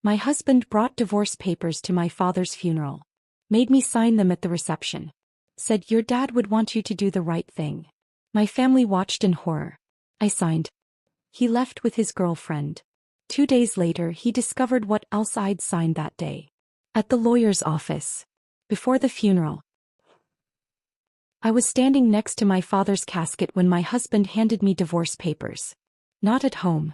My husband brought divorce papers to my father's funeral. Made me sign them at the reception. Said your dad would want you to do the right thing. My family watched in horror. I signed. He left with his girlfriend. 2 days later he discovered what else I'd signed that day. At the lawyer's office. Before the funeral. I was standing next to my father's casket when my husband handed me divorce papers. Not at home.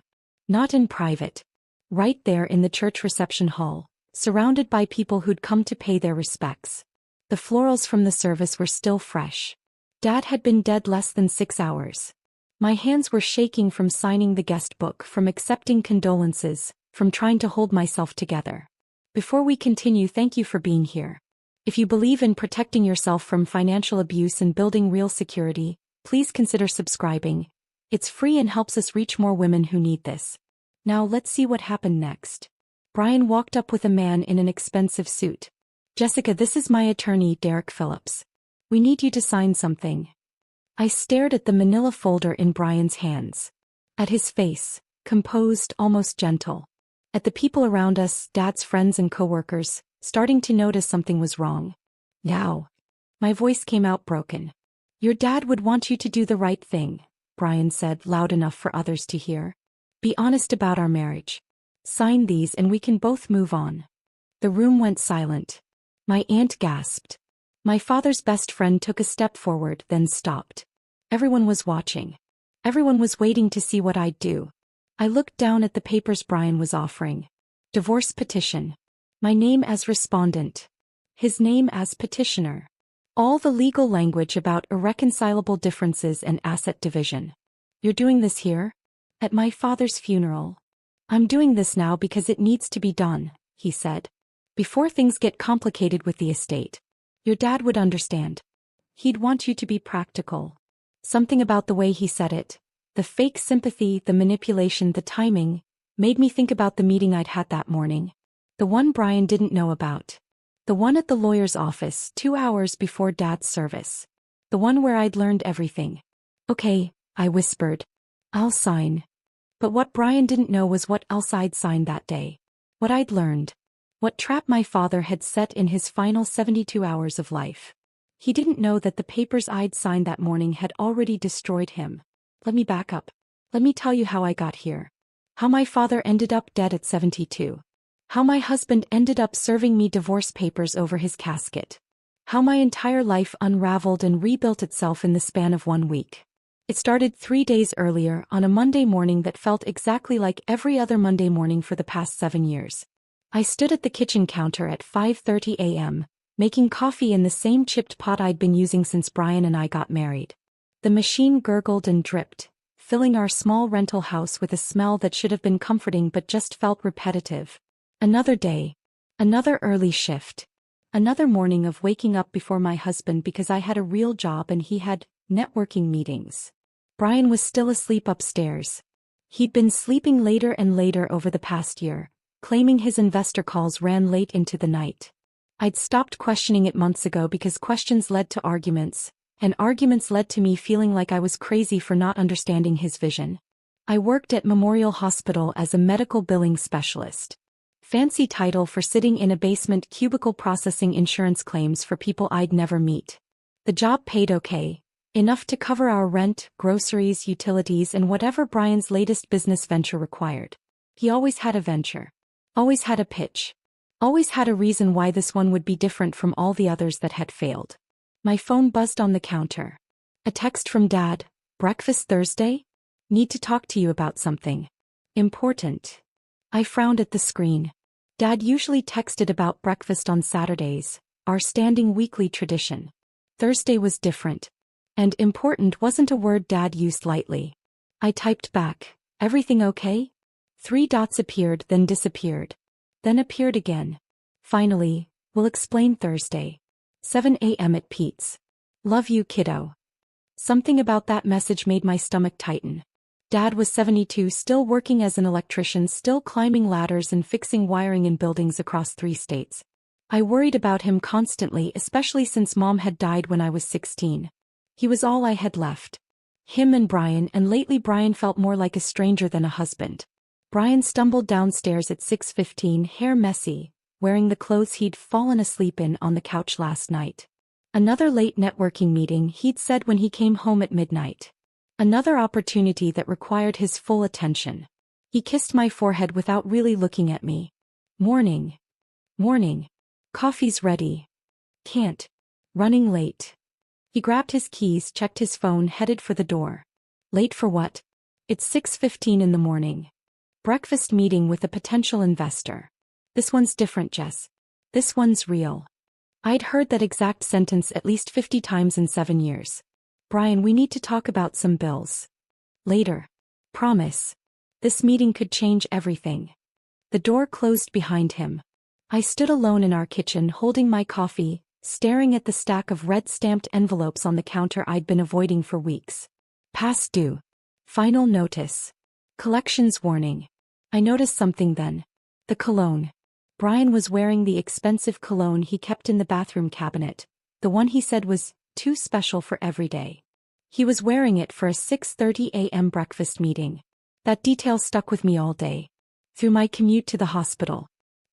Not in private. Right there in the church reception hall, surrounded by people who'd come to pay their respects. The florals from the service were still fresh. Dad had been dead less than 6 hours. My hands were shaking from signing the guest book, from accepting condolences, from trying to hold myself together. Before we continue, thank you for being here. If you believe in protecting yourself from financial abuse and building real security, please consider subscribing. It's free and helps us reach more women who need this. Now let's see what happened next. Brian walked up with a man in an expensive suit. Jessica, this is my attorney, Derek Phillips. We need you to sign something. I stared at the manila folder in Brian's hands. At his face, composed, almost gentle. At the people around us, Dad's friends and coworkers, starting to notice something was wrong. Now. My voice came out broken. Your dad would want you to do the right thing, Brian said, loud enough for others to hear. Be honest about our marriage. Sign these and we can both move on. The room went silent. My aunt gasped. My father's best friend took a step forward, then stopped. Everyone was watching. Everyone was waiting to see what I'd do. I looked down at the papers Brian was offering. Divorce petition. My name as respondent. His name as petitioner. All the legal language about irreconcilable differences and asset division. You're doing this here? At my father's funeral. I'm doing this now because it needs to be done, he said. Before things get complicated with the estate. Your dad would understand. He'd want you to be practical. Something about the way he said it, the fake sympathy, the manipulation, the timing, made me think about the meeting I'd had that morning. The one Brian didn't know about. The one at the lawyer's office 2 hours before Dad's service. The one where I'd learned everything. Okay, I whispered. I'll sign. But what Brian didn't know was what else I'd signed that day. What I'd learned. What trap my father had set in his final 72 hours of life. He didn't know that the papers I'd signed that morning had already destroyed him. Let me back up. Let me tell you how I got here. How my father ended up dead at 72. How my husband ended up serving me divorce papers over his casket. How my entire life unraveled and rebuilt itself in the span of 1 week. It started 3 days earlier, on a Monday morning that felt exactly like every other Monday morning for the past 7 years. I stood at the kitchen counter at 5:30 a.m., making coffee in the same chipped pot I'd been using since Brian and I got married. The machine gurgled and dripped, filling our small rental house with a smell that should have been comforting but just felt repetitive. Another day. Another early shift. Another morning of waking up before my husband because I had a real job and he had networking meetings. Brian was still asleep upstairs. He'd been sleeping later and later over the past year, claiming his investor calls ran late into the night. I'd stopped questioning it months ago because questions led to arguments, and arguments led to me feeling like I was crazy for not understanding his vision. I worked at Memorial Hospital as a medical billing specialist. Fancy title for sitting in a basement cubicle processing insurance claims for people I'd never meet. The job paid okay, enough to cover our rent, groceries, utilities, and whatever Brian's latest business venture required. He always had a venture. Always had a pitch. Always had a reason why this one would be different from all the others that had failed. My phone buzzed on the counter. A text from Dad. Breakfast Thursday? Need to talk to you about something. Important. I frowned at the screen. Dad usually texted about breakfast on Saturdays, our standing weekly tradition. Thursday was different. And important wasn't a word Dad used lightly. I typed back, everything okay? 3 dots appeared, then disappeared. Then appeared again. Finally, we'll explain Thursday. 7 a.m. at Pete's. Love you, kiddo. Something about that message made my stomach tighten. Dad was 72, still working as an electrician, still climbing ladders and fixing wiring in buildings across 3 states. I worried about him constantly, especially since Mom had died when I was 16. He was all I had left. Him and Brian, and lately Brian felt more like a stranger than a husband. Brian stumbled downstairs at 6:15, hair messy, wearing the clothes he'd fallen asleep in on the couch last night. Another late networking meeting, he'd said when he came home at midnight. Another opportunity that required his full attention. He kissed my forehead without really looking at me. Morning. Morning. Coffee's ready. Can't. Running late. He grabbed his keys, checked his phone, headed for the door. Late for what? It's 6:15 in the morning. Breakfast meeting with a potential investor. This one's different, Jess. This one's real. I'd heard that exact sentence at least 50 times in 7 years. Brian, we need to talk about some bills. Later. Promise. This meeting could change everything. The door closed behind him. I stood alone in our kitchen holding my coffee, staring at the stack of red-stamped envelopes on the counter I'd been avoiding for weeks. Past due. Final notice. Collections warning. I noticed something then. The cologne. Brian was wearing the expensive cologne he kept in the bathroom cabinet, the one he said was too special for every day. He was wearing it for a 6:30 a.m. breakfast meeting. That detail stuck with me all day. Through my commute to the hospital.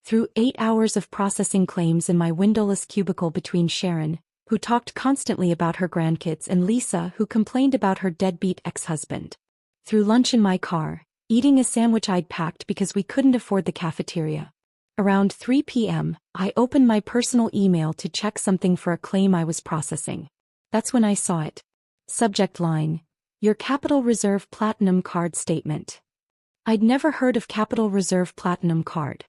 Through 8 hours of processing claims in my windowless cubicle between Sharon, who talked constantly about her grandkids, and Lisa, who complained about her deadbeat ex-husband. Through lunch in my car, eating a sandwich I'd packed because we couldn't afford the cafeteria. Around 3 p.m., I opened my personal email to check something for a claim I was processing. That's when I saw it. Subject line: Your Capital Reserve Platinum Card Statement. I'd never heard of Capital Reserve Platinum Card.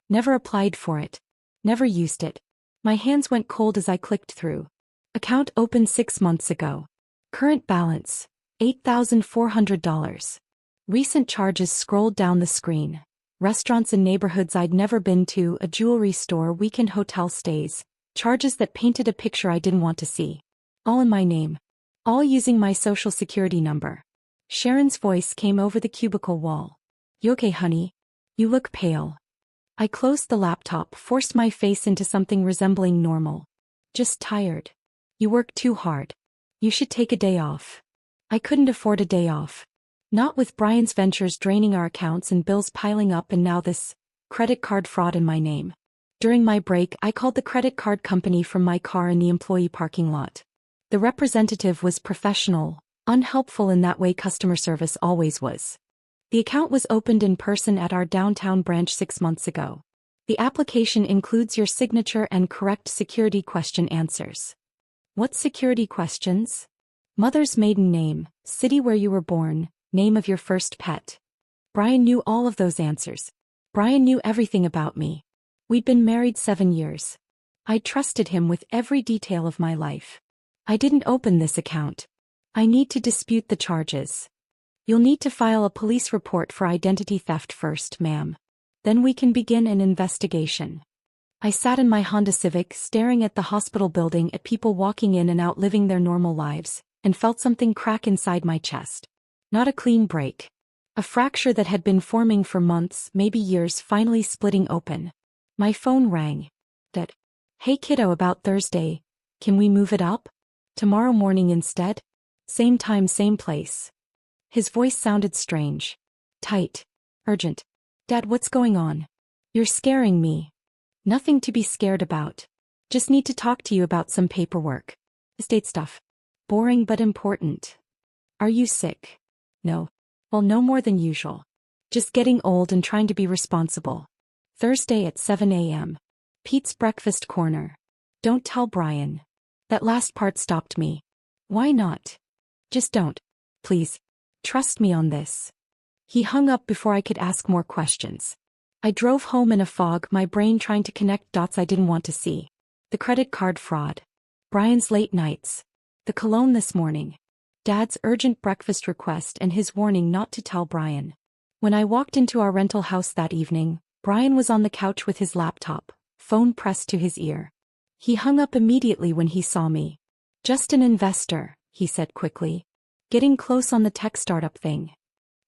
Never applied for it. Never used it. My hands went cold as I clicked through. Account opened 6 months ago. Current balance: $8,400. Recent charges scrolled down the screen. Restaurants in neighborhoods I'd never been to, a jewelry store, weekend hotel stays. Charges that painted a picture I didn't want to see. All in my name. All using my social security number. Sharon's voice came over the cubicle wall. You okay, honey? You look pale. I closed the laptop, forced my face into something resembling normal. Just tired. You work too hard. You should take a day off. I couldn't afford a day off. Not with Brian's ventures draining our accounts and bills piling up, and now this credit card fraud in my name. During my break, I called the credit card company from my car in the employee parking lot. The representative was professional, unhelpful in that way customer service always was. The account was opened in person at our downtown branch 6 months ago. The application includes your signature and correct security question answers. What security questions? Mother's maiden name, city where you were born, name of your first pet. Brian knew all of those answers. Brian knew everything about me. We'd been married 7 years. I trusted him with every detail of my life. I didn't open this account. I need to dispute the charges. You'll need to file a police report for identity theft first, ma'am. Then we can begin an investigation. I sat in my Honda Civic staring at the hospital building, at people walking in and out living their normal lives, and felt something crack inside my chest. Not a clean break. A fracture that had been forming for months, maybe years, finally splitting open. My phone rang. That, "Hey kiddo, about Thursday. Can we move it up? Tomorrow morning instead? Same time, same place." His voice sounded strange. Tight. Urgent. "Dad, what's going on? You're scaring me." "Nothing to be scared about. Just need to talk to you about some paperwork. Estate stuff. Boring but important." "Are you sick?" "No." "Well, no more than usual. Just getting old and trying to be responsible." Thursday at 7 a.m. Pete's Breakfast Corner. Don't tell Brian. That last part stopped me. Why not? Just don't. Please. Trust me on this. He hung up before I could ask more questions. I drove home in a fog, my brain trying to connect dots I didn't want to see. The credit card fraud. Brian's late nights. The cologne this morning. Dad's urgent breakfast request and his warning not to tell Brian. When I walked into our rental house that evening, Brian was on the couch with his laptop, phone pressed to his ear. He hung up immediately when he saw me. "Just an investor," he said quickly. "Getting close on the tech startup thing."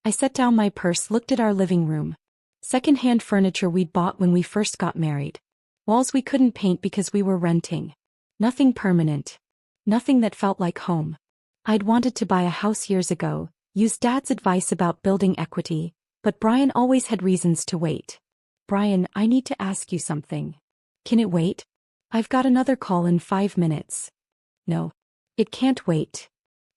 I set down my purse, looked at our living room. Second-hand furniture we'd bought when we first got married. Walls we couldn't paint because we were renting. Nothing permanent. Nothing that felt like home. I'd wanted to buy a house years ago, used Dad's advice about building equity, But Brian always had reasons to wait. Brian, I need to ask you something. Can it wait? I've got another call in 5 minutes. No. It can't wait.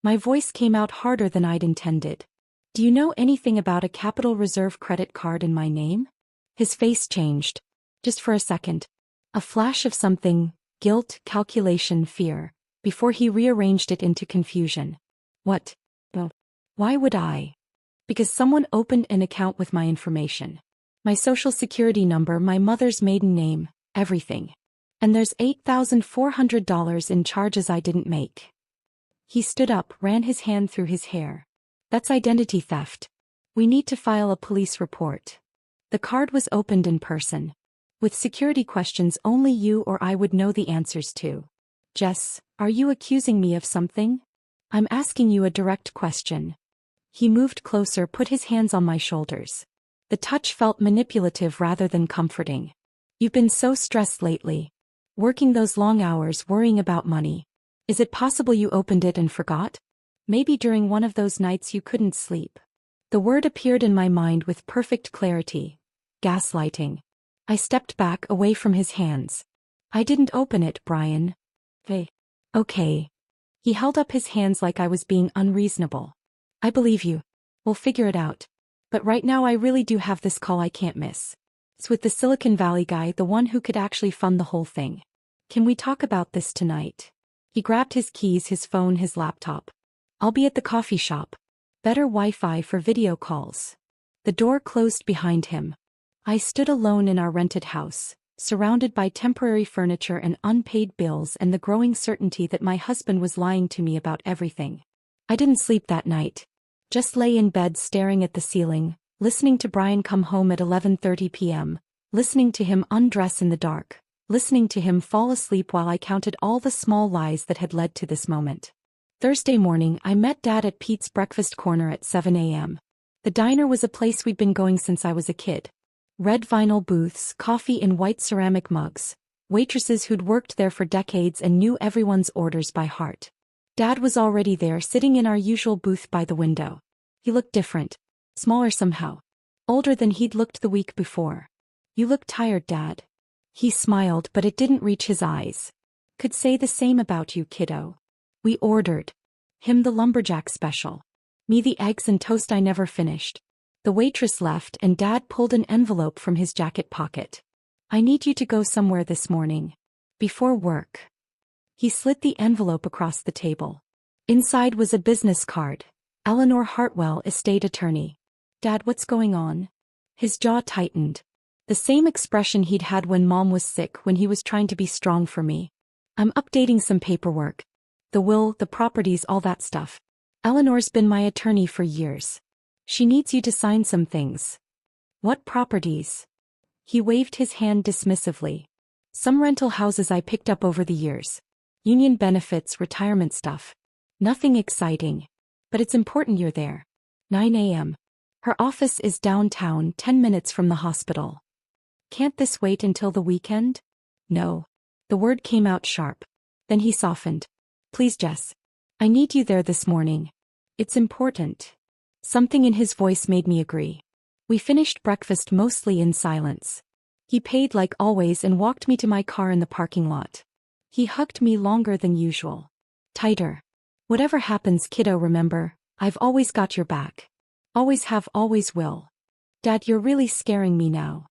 My voice came out harder than I'd intended. Do you know anything about a Capital Reserve credit card in my name? His face changed. Just for a second. A flash of something, guilt, calculation, fear, before he rearranged it into confusion. What? Well, why would I? Because someone opened an account with my information. My social security number, my mother's maiden name, everything. And there's $8,400 in charges I didn't make. He stood up, ran his hand through his hair. That's identity theft. We need to file a police report. The card was opened in person. With security questions only you or I would know the answers to. Jess, are you accusing me of something? I'm asking you a direct question. He moved closer, put his hands on my shoulders. The touch felt manipulative rather than comforting. You've been so stressed lately. Working those long hours, worrying about money. Is it possible you opened it and forgot? Maybe during one of those nights you couldn't sleep. The word appeared in my mind with perfect clarity. Gaslighting. I stepped back away from his hands. I didn't open it, Brian. Hey. Okay. He held up his hands like I was being unreasonable. I believe you. We'll figure it out. But right now I really do have this call I can't miss. It's with the Silicon Valley guy, the one who could actually fund the whole thing. Can we talk about this tonight? He grabbed his keys, his phone, his laptop. I'll be at the coffee shop. Better Wi-Fi for video calls. The door closed behind him. I stood alone in our rented house, surrounded by temporary furniture and unpaid bills and the growing certainty that my husband was lying to me about everything. I didn't sleep that night. Just lay in bed staring at the ceiling, listening to Brian come home at 11:30 p.m., listening to him undress in the dark, listening to him fall asleep while I counted all the small lies that had led to this moment. Thursday morning, I met Dad at Pete's Breakfast Corner at 7 a.m. The diner was a place we'd been going since I was a kid. Red vinyl booths, coffee in white ceramic mugs, waitresses who'd worked there for decades and knew everyone's orders by heart. Dad was already there, sitting in our usual booth by the window. He looked different. Smaller somehow. Older than he'd looked the week before. You look tired, Dad. He smiled, but it didn't reach his eyes. Could say the same about you, kiddo. We ordered. Him the lumberjack special. Me the eggs and toast I never finished. The waitress left and Dad pulled an envelope from his jacket pocket. I need you to go somewhere this morning. Before work. He slid the envelope across the table. Inside was a business card. Eleanor Hartwell, estate attorney. Dad, what's going on? His jaw tightened. The same expression he'd had when Mom was sick, when he was trying to be strong for me. I'm updating some paperwork. The will, the properties, all that stuff. Eleanor's been my attorney for years. She needs you to sign some things. What properties? He waved his hand dismissively. Some rental houses I picked up over the years. Union benefits, retirement stuff. Nothing exciting. But it's important you're there. 9 a.m. Her office is downtown, 10 minutes from the hospital. Can't this wait until the weekend? No. The word came out sharp. Then he softened. Please, Jess. I need you there this morning. It's important. Something in his voice made me agree. We finished breakfast mostly in silence. He paid like always and walked me to my car in the parking lot. He hugged me longer than usual. Tighter. Whatever happens, kiddo, remember, I've always got your back. Always have, always will. Dad, you're really scaring me now.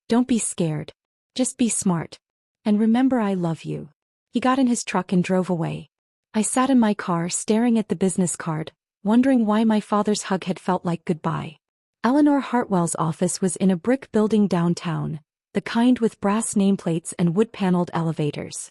Don't be scared. Just be smart. And remember, I love you. He got in his truck and drove away. I sat in my car staring at the business card, wondering why my father's hug had felt like goodbye. Eleanor Hartwell's office was in a brick building downtown, the kind with brass nameplates and wood-paneled elevators.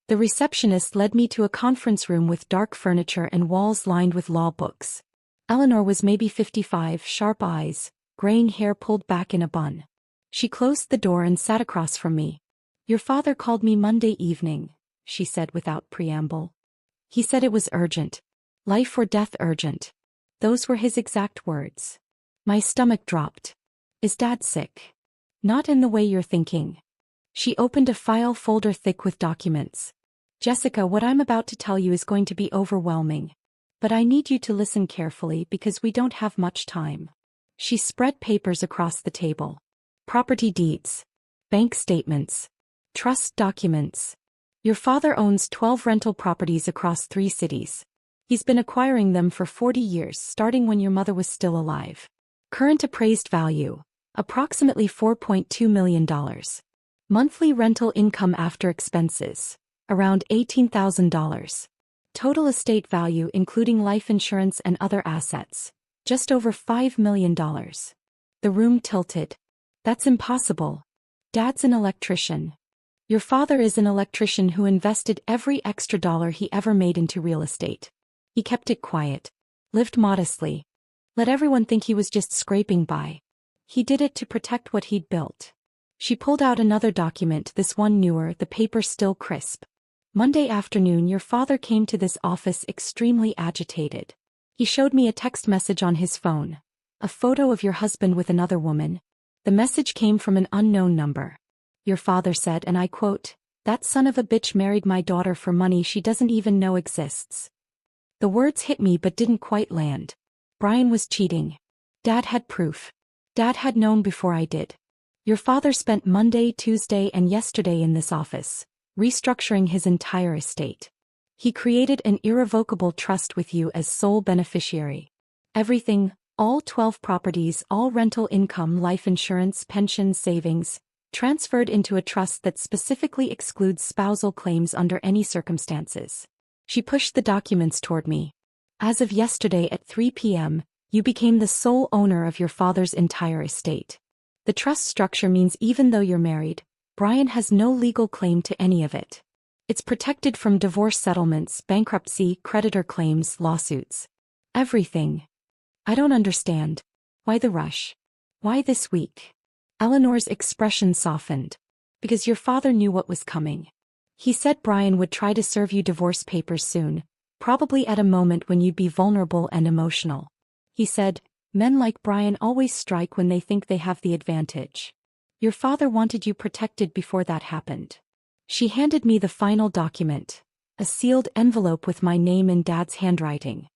The receptionist led me to a conference room with dark furniture and walls lined with law books. Eleanor was maybe 55, sharp eyes, graying hair pulled back in a bun. She closed the door and sat across from me. Your father called me Monday evening, she said without preamble. He said it was urgent. Life or death urgent. Those were his exact words. My stomach dropped. Is Dad sick? Not in the way you're thinking. She opened a file folder thick with documents. Jessica, what I'm about to tell you is going to be overwhelming. But I need you to listen carefully because we don't have much time. She spread papers across the table. Property deeds. Bank statements. Trust documents. Your father owns 12 rental properties across 3 cities. He's been acquiring them for 40 years, starting when your mother was still alive. Current appraised value, approximately $4.2 million. Monthly rental income after expenses, around $18,000. Total estate value including life insurance and other assets, just over $5 million. The room tilted. That's impossible. Dad's an electrician. Your father is an electrician who invested every extra dollar he ever made into real estate. He kept it quiet. Lived modestly. Let everyone think he was just scraping by. He did it to protect what he'd built. She pulled out another document, this one newer, the paper still crisp. Monday afternoon your father came to this office extremely agitated. He showed me a text message on his phone. A photo of your husband with another woman. The message came from an unknown number. Your father said, and I quote, "That son of a bitch married my daughter for money she doesn't even know exists." The words hit me but didn't quite land. Brian was cheating. Dad had proof. Dad had known before I did. Your father spent Monday, Tuesday, and yesterday in this office, restructuring his entire estate. He created an irrevocable trust with you as sole beneficiary. Everything, all 12 properties, all rental income, life insurance, pension, savings, transferred into a trust that specifically excludes spousal claims under any circumstances. She pushed the documents toward me. As of yesterday at 3 p.m., you became the sole owner of your father's entire estate. The trust structure means even though you're married, Brian has no legal claim to any of it. It's protected from divorce settlements, bankruptcy, creditor claims, lawsuits. Everything. I don't understand. Why the rush? Why this week? Eleanor's expression softened. Because your father knew what was coming. He said Brian would try to serve you divorce papers soon, probably at a moment when you'd be vulnerable and emotional. He said, men like Brian always strike when they think they have the advantage. Your father wanted you protected before that happened. She handed me the final document, a sealed envelope with my name in Dad's handwriting.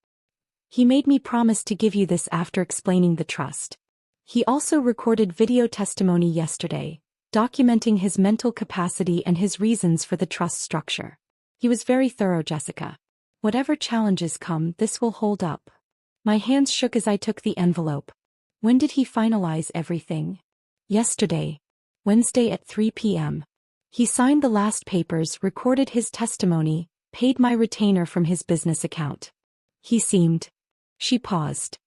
He made me promise to give you this after explaining the trust. He also recorded video testimony yesterday, documenting his mental capacity and his reasons for the trust structure. He was very thorough, Jessica. Whatever challenges come, this will hold up. My hands shook as I took the envelope. When did he finalize everything? Yesterday. Wednesday at 3 p.m. He signed the last papers, recorded his testimony, paid my retainer from his business account. He seemed. She paused.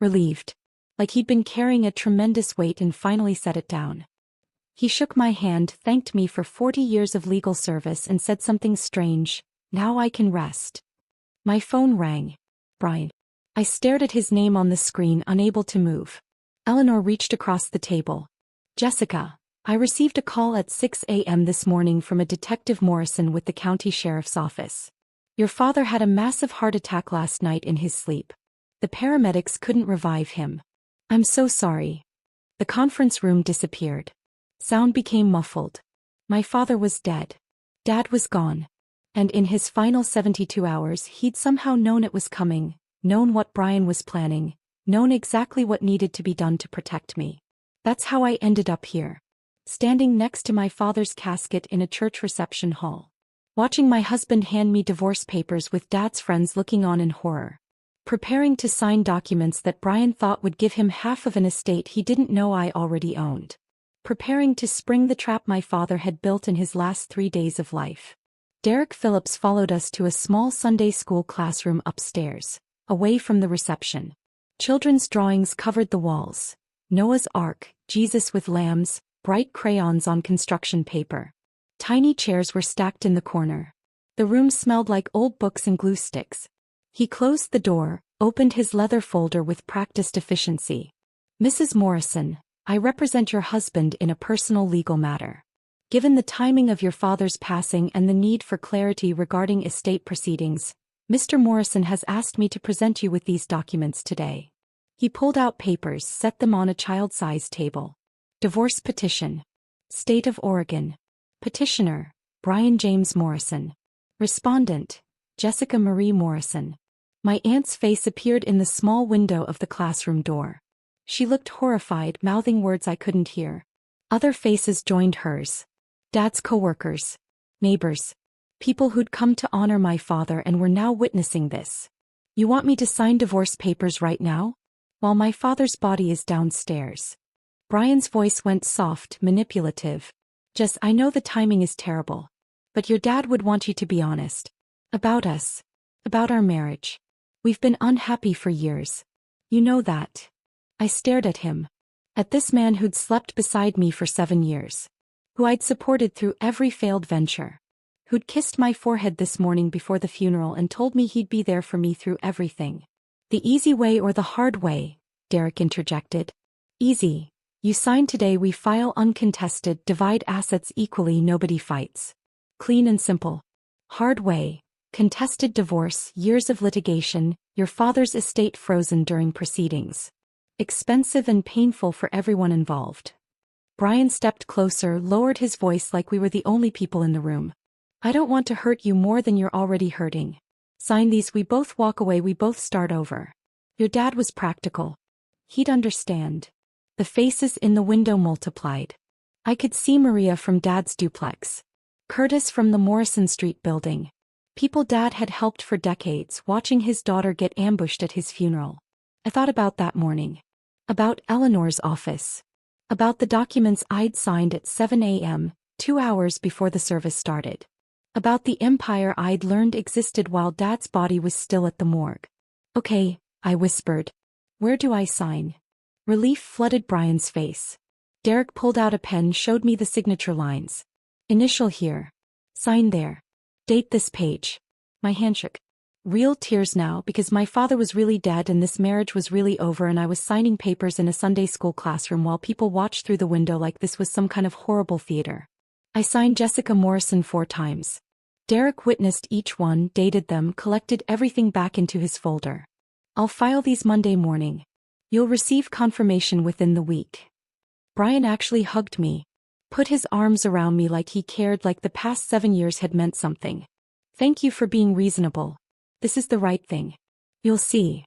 Relieved. Like he'd been carrying a tremendous weight and finally set it down. He shook my hand, thanked me for 40 years of legal service and said something strange, "Now I can rest." My phone rang. Brian. I stared at his name on the screen, unable to move. Eleanor reached across the table. Jessica, I received a call at 6 a.m. this morning from a Detective Morrison with the county sheriff's office. Your father had a massive heart attack last night in his sleep. The paramedics couldn't revive him. I'm so sorry. The conference room disappeared. Sound became muffled. My father was dead. Dad was gone. And in his final 72 hours he'd somehow known it was coming, known what Brian was planning, known exactly what needed to be done to protect me. That's how I ended up here. Standing next to my father's casket in a church reception hall. Watching my husband hand me divorce papers with Dad's friends looking on in horror. Preparing to sign documents that Brian thought would give him half of an estate he didn't know I already owned. Preparing to spring the trap my father had built in his last 3 days of life. Derek Phillips followed us to a small Sunday school classroom upstairs, away from the reception. Children's drawings covered the walls. Noah's Ark, Jesus with lambs, bright crayons on construction paper. Tiny chairs were stacked in the corner. The room smelled like old books and glue sticks. He closed the door, opened his leather folder with practiced efficiency. Mrs. Morrison, I represent your husband in a personal legal matter. Given the timing of your father's passing and the need for clarity regarding estate proceedings, Mr. Morrison has asked me to present you with these documents today. He pulled out papers, set them on a child-sized table. Divorce petition. State of Oregon. Petitioner, Brian James Morrison. Respondent, Jessica Marie Morrison. My aunt's face appeared in the small window of the classroom door. She looked horrified, mouthing words I couldn't hear. Other faces joined hers. Dad's coworkers, neighbors, people who'd come to honor my father and were now witnessing this. You want me to sign divorce papers right now? While my father's body is downstairs. Brian's voice went soft, manipulative. Jess, I know the timing is terrible. But your dad would want you to be honest. About us. About our marriage. We've been unhappy for years. You know that. I stared at him. At this man who'd slept beside me for 7 years. Who I'd supported through every failed venture. Who'd kissed my forehead this morning before the funeral and told me he'd be there for me through everything. The easy way or the hard way, Derek interjected. Easy. You sign today, we file uncontested, divide assets equally, nobody fights. Clean and simple. Hard way. Contested divorce, years of litigation, your father's estate frozen during proceedings. Expensive and painful for everyone involved. Brian stepped closer, lowered his voice like we were the only people in the room. I don't want to hurt you more than you're already hurting. Sign these, we both walk away, we both start over. Your dad was practical. He'd understand. The faces in the window multiplied. I could see Maria from Dad's duplex. Curtis from the Morrison Street building. People Dad had helped for decades, watching his daughter get ambushed at his funeral. I thought about that morning. About Eleanor's office. About the documents I'd signed at 7 a.m., 2 hours before the service started. About the empire I'd learned existed while Dad's body was still at the morgue. Okay, I whispered. Where do I sign? Relief flooded Brian's face. Derek pulled out a pen, showed me the signature lines. Initial here. Sign there. Date this page. My hand shook. Real tears now, because my father was really dead and this marriage was really over, and I was signing papers in a Sunday school classroom while people watched through the window like this was some kind of horrible theater. I signed Jessica Morrison 4 times. Derek witnessed each one, dated them, collected everything back into his folder. I'll file these Monday morning. You'll receive confirmation within the week. Brian actually hugged me. Put his arms around me like he cared, like the past 7 years had meant something. Thank you for being reasonable. This is the right thing. You'll see.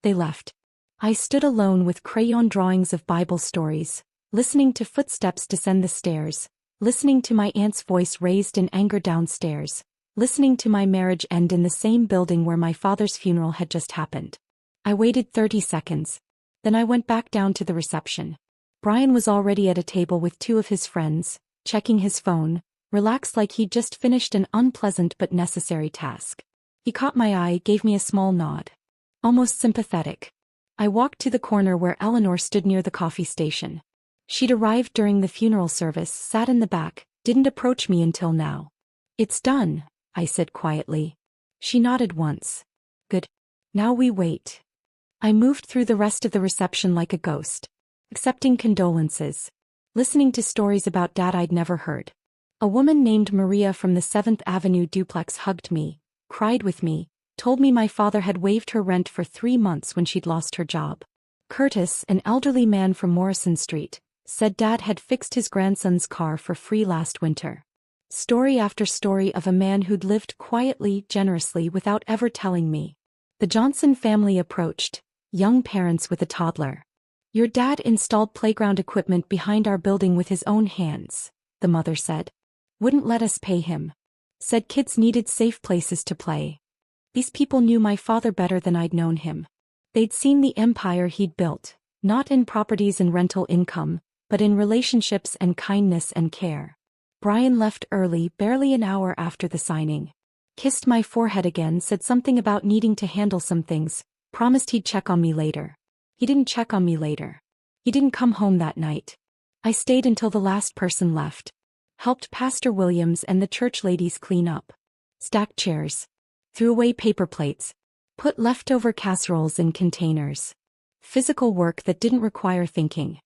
They left. I stood alone with crayon drawings of Bible stories, listening to footsteps descend the stairs, listening to my aunt's voice raised in anger downstairs, listening to my marriage end in the same building where my father's funeral had just happened. I waited 30 seconds. Then I went back down to the reception. Brian was already at a table with 2 of his friends, checking his phone, relaxed like he'd just finished an unpleasant but necessary task. He caught my eye, gave me a small nod. Almost sympathetic. I walked to the corner where Eleanor stood near the coffee station. She'd arrived during the funeral service, sat in the back, didn't approach me until now. It's done, I said quietly. She nodded once. Good. Now we wait. I moved through the rest of the reception like a ghost. Accepting condolences. Listening to stories about Dad I'd never heard. A woman named Maria from the 7th Avenue duplex hugged me, cried with me, told me my father had waived her rent for 3 months when she'd lost her job. Curtis, an elderly man from Morrison Street, said Dad had fixed his grandson's car for free last winter. Story after story of a man who'd lived quietly, generously without ever telling me. The Johnson family approached, young parents with a toddler. Your dad installed playground equipment behind our building with his own hands, the mother said. Wouldn't let us pay him. Said kids needed safe places to play. These people knew my father better than I'd known him. They'd seen the empire he'd built, not in properties and rental income, but in relationships and kindness and care. Brian left early, barely an hour after the signing. Kissed my forehead again, said something about needing to handle some things, promised he'd check on me later. He didn't check on me later. He didn't come home that night. I stayed until the last person left. Helped Pastor Williams and the church ladies clean up. Stacked chairs. Threw away paper plates. Put leftover casseroles in containers. Physical work that didn't require thinking.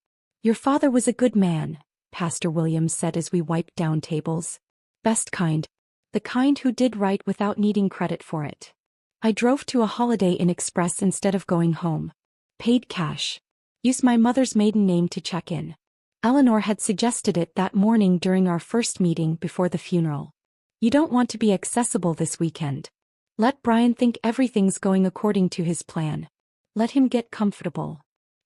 Your father was a good man, Pastor Williams said as we wiped down tables. Best kind. The kind who did right without needing credit for it. I drove to a Holiday Inn Express instead of going home. Paid cash. Used my mother's maiden name to check in. Eleanor had suggested it that morning during our first meeting before the funeral. You don't want to be accessible this weekend. Let Brian think everything's going according to his plan. Let him get comfortable.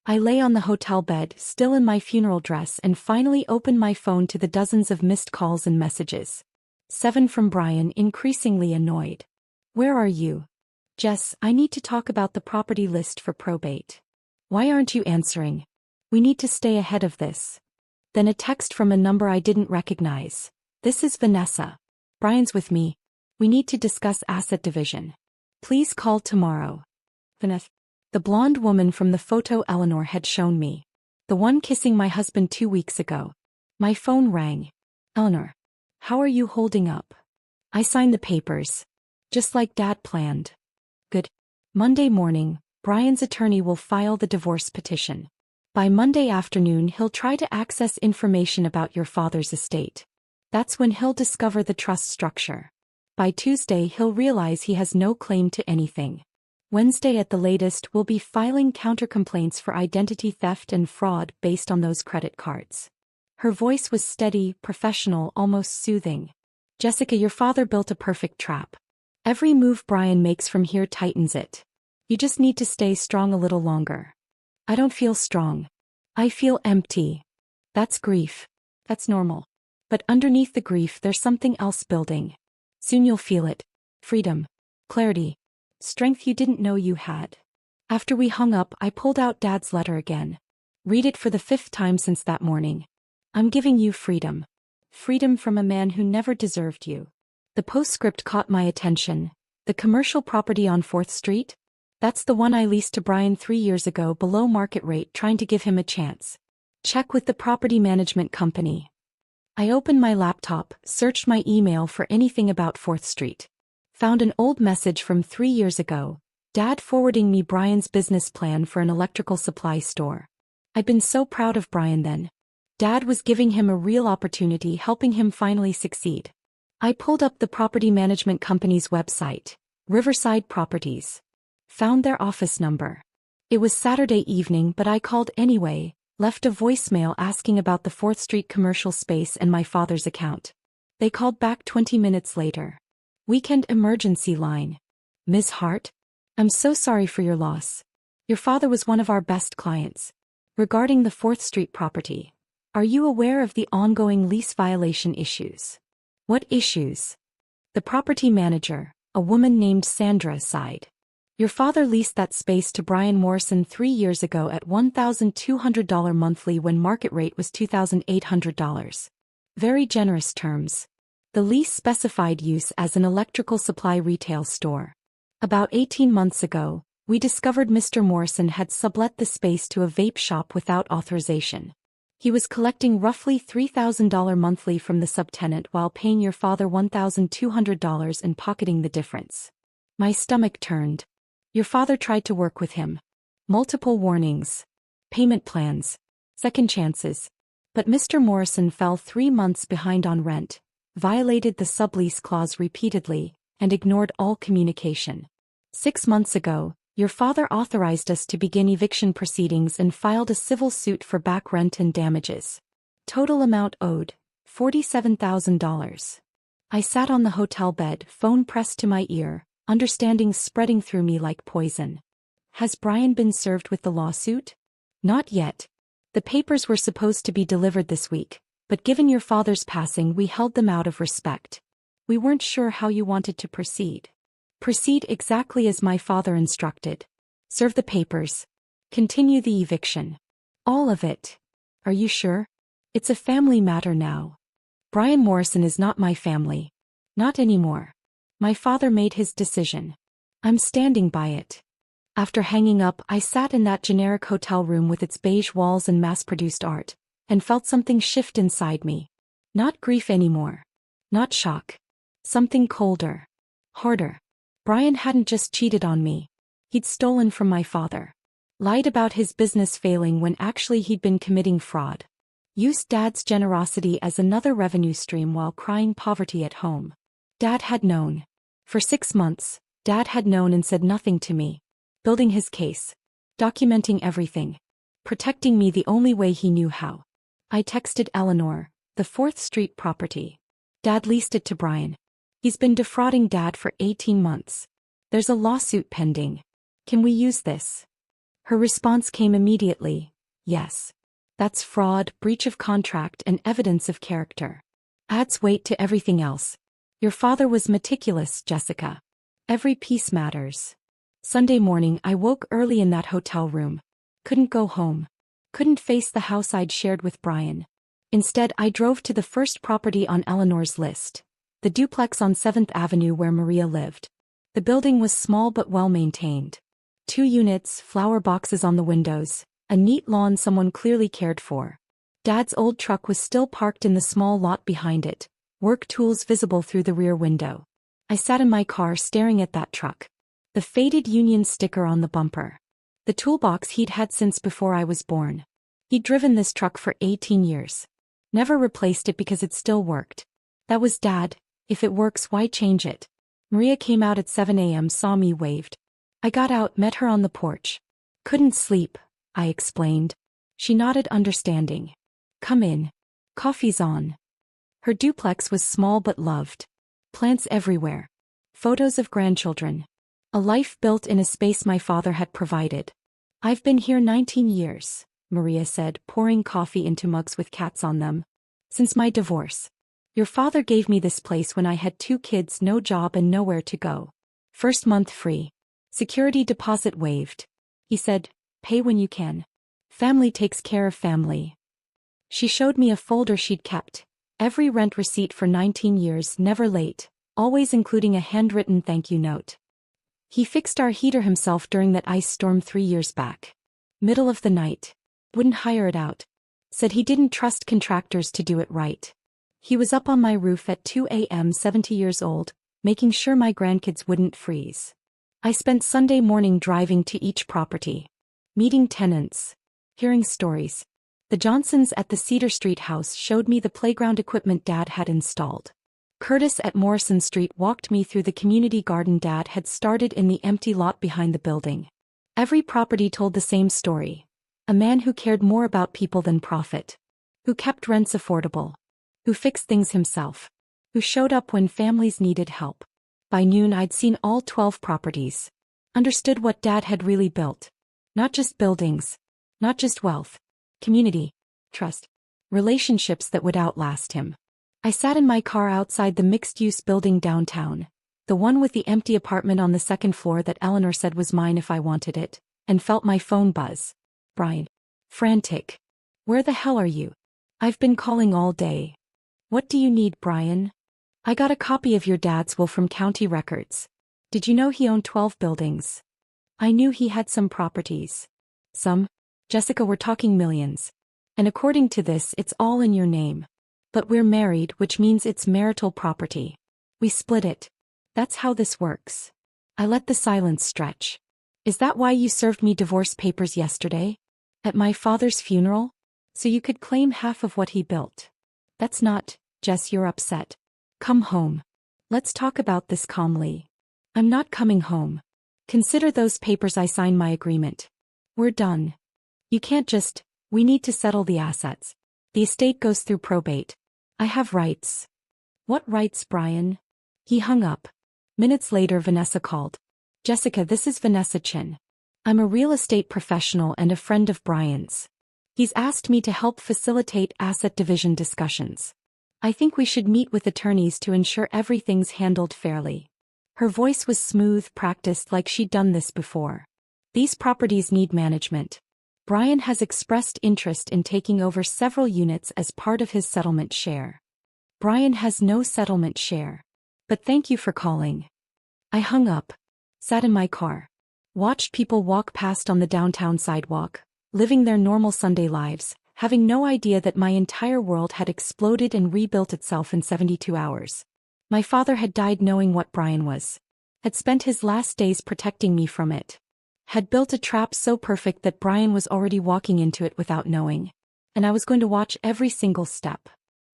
I lay on the hotel bed, still in my funeral dress, and finally opened my phone to the dozens of missed calls and messages. 7 from Brian, increasingly annoyed. Where are you? Jess, I need to talk about the property list for probate. Why aren't you answering? We need to stay ahead of this. Then a text from a number I didn't recognize. This is Vanessa. Brian's with me. We need to discuss asset division. Please call tomorrow. Vanessa. The blonde woman from the photo Eleanor had shown me. The one kissing my husband 2 weeks ago. My phone rang. Eleanor. How are you holding up? I signed the papers. Just like Dad planned. Good. Monday morning, Brian's attorney will file the divorce petition. By Monday afternoon he'll try to access information about your father's estate. That's when he'll discover the trust structure. By Tuesday he'll realize he has no claim to anything. Wednesday at the latest we'll be filing counter-complaints for identity theft and fraud based on those credit cards. Her voice was steady, professional, almost soothing. Jessica, your father built a perfect trap. Every move Brian makes from here tightens it. You just need to stay strong a little longer. I don't feel strong. I feel empty. That's grief. That's normal. But underneath the grief there's something else building. Soon you'll feel it. Freedom. Clarity. Strength you didn't know you had. After we hung up, I pulled out Dad's letter again. Read it for the 5th time since that morning. I'm giving you freedom. Freedom from a man who never deserved you. The postscript caught my attention. The commercial property on 4th Street? That's the one I leased to Brian 3 years ago below market rate, trying to give him a chance. Check with the property management company. I opened my laptop, searched my email for anything about 4th Street. Found an old message from 3 years ago, Dad forwarding me Brian's business plan for an electrical supply store. I'd been so proud of Brian then. Dad was giving him a real opportunity, helping him finally succeed. I pulled up the property management company's website, Riverside Properties. Found their office number. It was Saturday evening, but I called anyway, left a voicemail asking about the 4th Street commercial space and my father's account. They called back 20 minutes later. Weekend emergency line. Ms. Hart? I'm so sorry for your loss. Your father was one of our best clients. Regarding the 4th Street property, are you aware of the ongoing lease violation issues? What issues? The property manager, a woman named Sandra, sighed. Your father leased that space to Brian Morrison 3 years ago at $1,200 monthly when market rate was $2,800. Very generous terms. The lease specified use as an electrical supply retail store. About 18 months ago, we discovered Mr. Morrison had sublet the space to a vape shop without authorization. He was collecting roughly $3,000 monthly from the subtenant while paying your father $1,200 and pocketing the difference. My stomach turned. Your father tried to work with him. Multiple warnings. Payment plans. Second chances. But Mr. Morrison fell 3 months behind on rent, violated the sublease clause repeatedly, and ignored all communication. 6 months ago, your father authorized us to begin eviction proceedings and filed a civil suit for back rent and damages. Total amount owed, $47,000. I sat on the hotel bed, phone pressed to my ear, understanding spreading through me like poison. Has Brian been served with the lawsuit? Not yet. The papers were supposed to be delivered this week, but given your father's passing we held them out of respect. We weren't sure how you wanted to proceed. Proceed exactly as my father instructed. Serve the papers. Continue the eviction. All of it. Are you sure? It's a family matter now. Brian Morrison is not my family. Not anymore. My father made his decision. I'm standing by it. After hanging up, I sat in that generic hotel room with its beige walls and mass-produced art, and felt something shift inside me. Not grief anymore. Not shock. Something colder. Harder. Brian hadn't just cheated on me. He'd stolen from my father. Lied about his business failing when actually he'd been committing fraud. Used Dad's generosity as another revenue stream while crying poverty at home. Dad had known. For 6 months, Dad had known and said nothing to me. Building his case. Documenting everything. Protecting me the only way he knew how. I texted Eleanor, the 4th Street property. Dad leased it to Brian. He's been defrauding Dad for 18 months. There's a lawsuit pending. Can we use this? Her response came immediately. Yes. That's fraud, breach of contract, and evidence of character. Adds weight to everything else. Your father was meticulous, Jessica. Every piece matters. Sunday morning I woke early in that hotel room. Couldn't go home. Couldn't face the house I'd shared with Brian. Instead, I drove to the first property on Eleanor's list. The duplex on 7th Avenue where Maria lived. The building was small but well-maintained. 2 units, flower boxes on the windows, a neat lawn someone clearly cared for. Dad's old truck was still parked in the small lot behind it, work tools visible through the rear window. I sat in my car staring at that truck. The faded Union sticker on the bumper. The toolbox he'd had since before I was born. He'd driven this truck for 18 years. Never replaced it because it still worked. That was Dad. If it works, why change it? Maria came out at 7 a.m., saw me, waved. I got out, met her on the porch. Couldn't sleep, I explained. She nodded understanding. Come in. Coffee's on. Her duplex was small but loved. Plants everywhere. Photos of grandchildren. A life built in a space my father had provided. I've been here 19 years, Maria said, pouring coffee into mugs with cats on them. Since my divorce. Your father gave me this place when I had 2 kids, no job and nowhere to go. First month free. Security deposit waived. He said, pay when you can. Family takes care of family. She showed me a folder she'd kept. Every rent receipt for 19 years, never late, always including a handwritten thank you note. He fixed our heater himself during that ice storm 3 years back. Middle of the night. Wouldn't hire it out. Said he didn't trust contractors to do it right. He was up on my roof at 2 a.m., 70 years old, making sure my grandkids wouldn't freeze. I spent Sunday morning driving to each property. Meeting tenants. Hearing stories. The Johnsons at the Cedar Street house showed me the playground equipment Dad had installed. Curtis at Morrison Street walked me through the community garden Dad had started in the empty lot behind the building. Every property told the same story. A man who cared more about people than profit. Who kept rents affordable. Who fixed things himself. Who showed up when families needed help. By noon I'd seen all 12 properties. Understood what Dad had really built. Not just buildings. Not just wealth. Community. Trust. Relationships that would outlast him. I sat in my car outside the mixed-use building downtown. The one with the empty apartment on the 2nd floor that Eleanor said was mine if I wanted it, and felt my phone buzz. Brian. Frantic. Where the hell are you? I've been calling all day. What do you need, Brian? I got a copy of your dad's will from county records. Did you know he owned 12 buildings? I knew he had some properties. Some? Jessica, we're talking millions. And according to this, it's all in your name. But we're married, which means it's marital property. We split it. That's how this works. I let the silence stretch. Is that why you served me divorce papers yesterday? At my father's funeral? So you could claim half of what he built. That's not, Jess, you're upset. Come home. Let's talk about this calmly. I'm not coming home. Consider those papers I signed my agreement. We're done. You can't just, we need to settle the assets. The estate goes through probate. I have rights. What rights, Brian? He hung up. Minutes later Vanessa called. Jessica, this is Vanessa Chin. I'm a real estate professional and a friend of Brian's. He's asked me to help facilitate asset division discussions. I think we should meet with attorneys to ensure everything's handled fairly. Her voice was smooth, practiced like she'd done this before. These properties need management. Brian has expressed interest in taking over several units as part of his settlement share. Brian has no settlement share. But thank you for calling. I hung up. Sat in my car. Watched people walk past on the downtown sidewalk, living their normal Sunday lives, having no idea that my entire world had exploded and rebuilt itself in 72 hours. My father had died knowing what Brian was. Had spent his last days protecting me from it. Had built a trap so perfect that Brian was already walking into it without knowing. And I was going to watch every single step.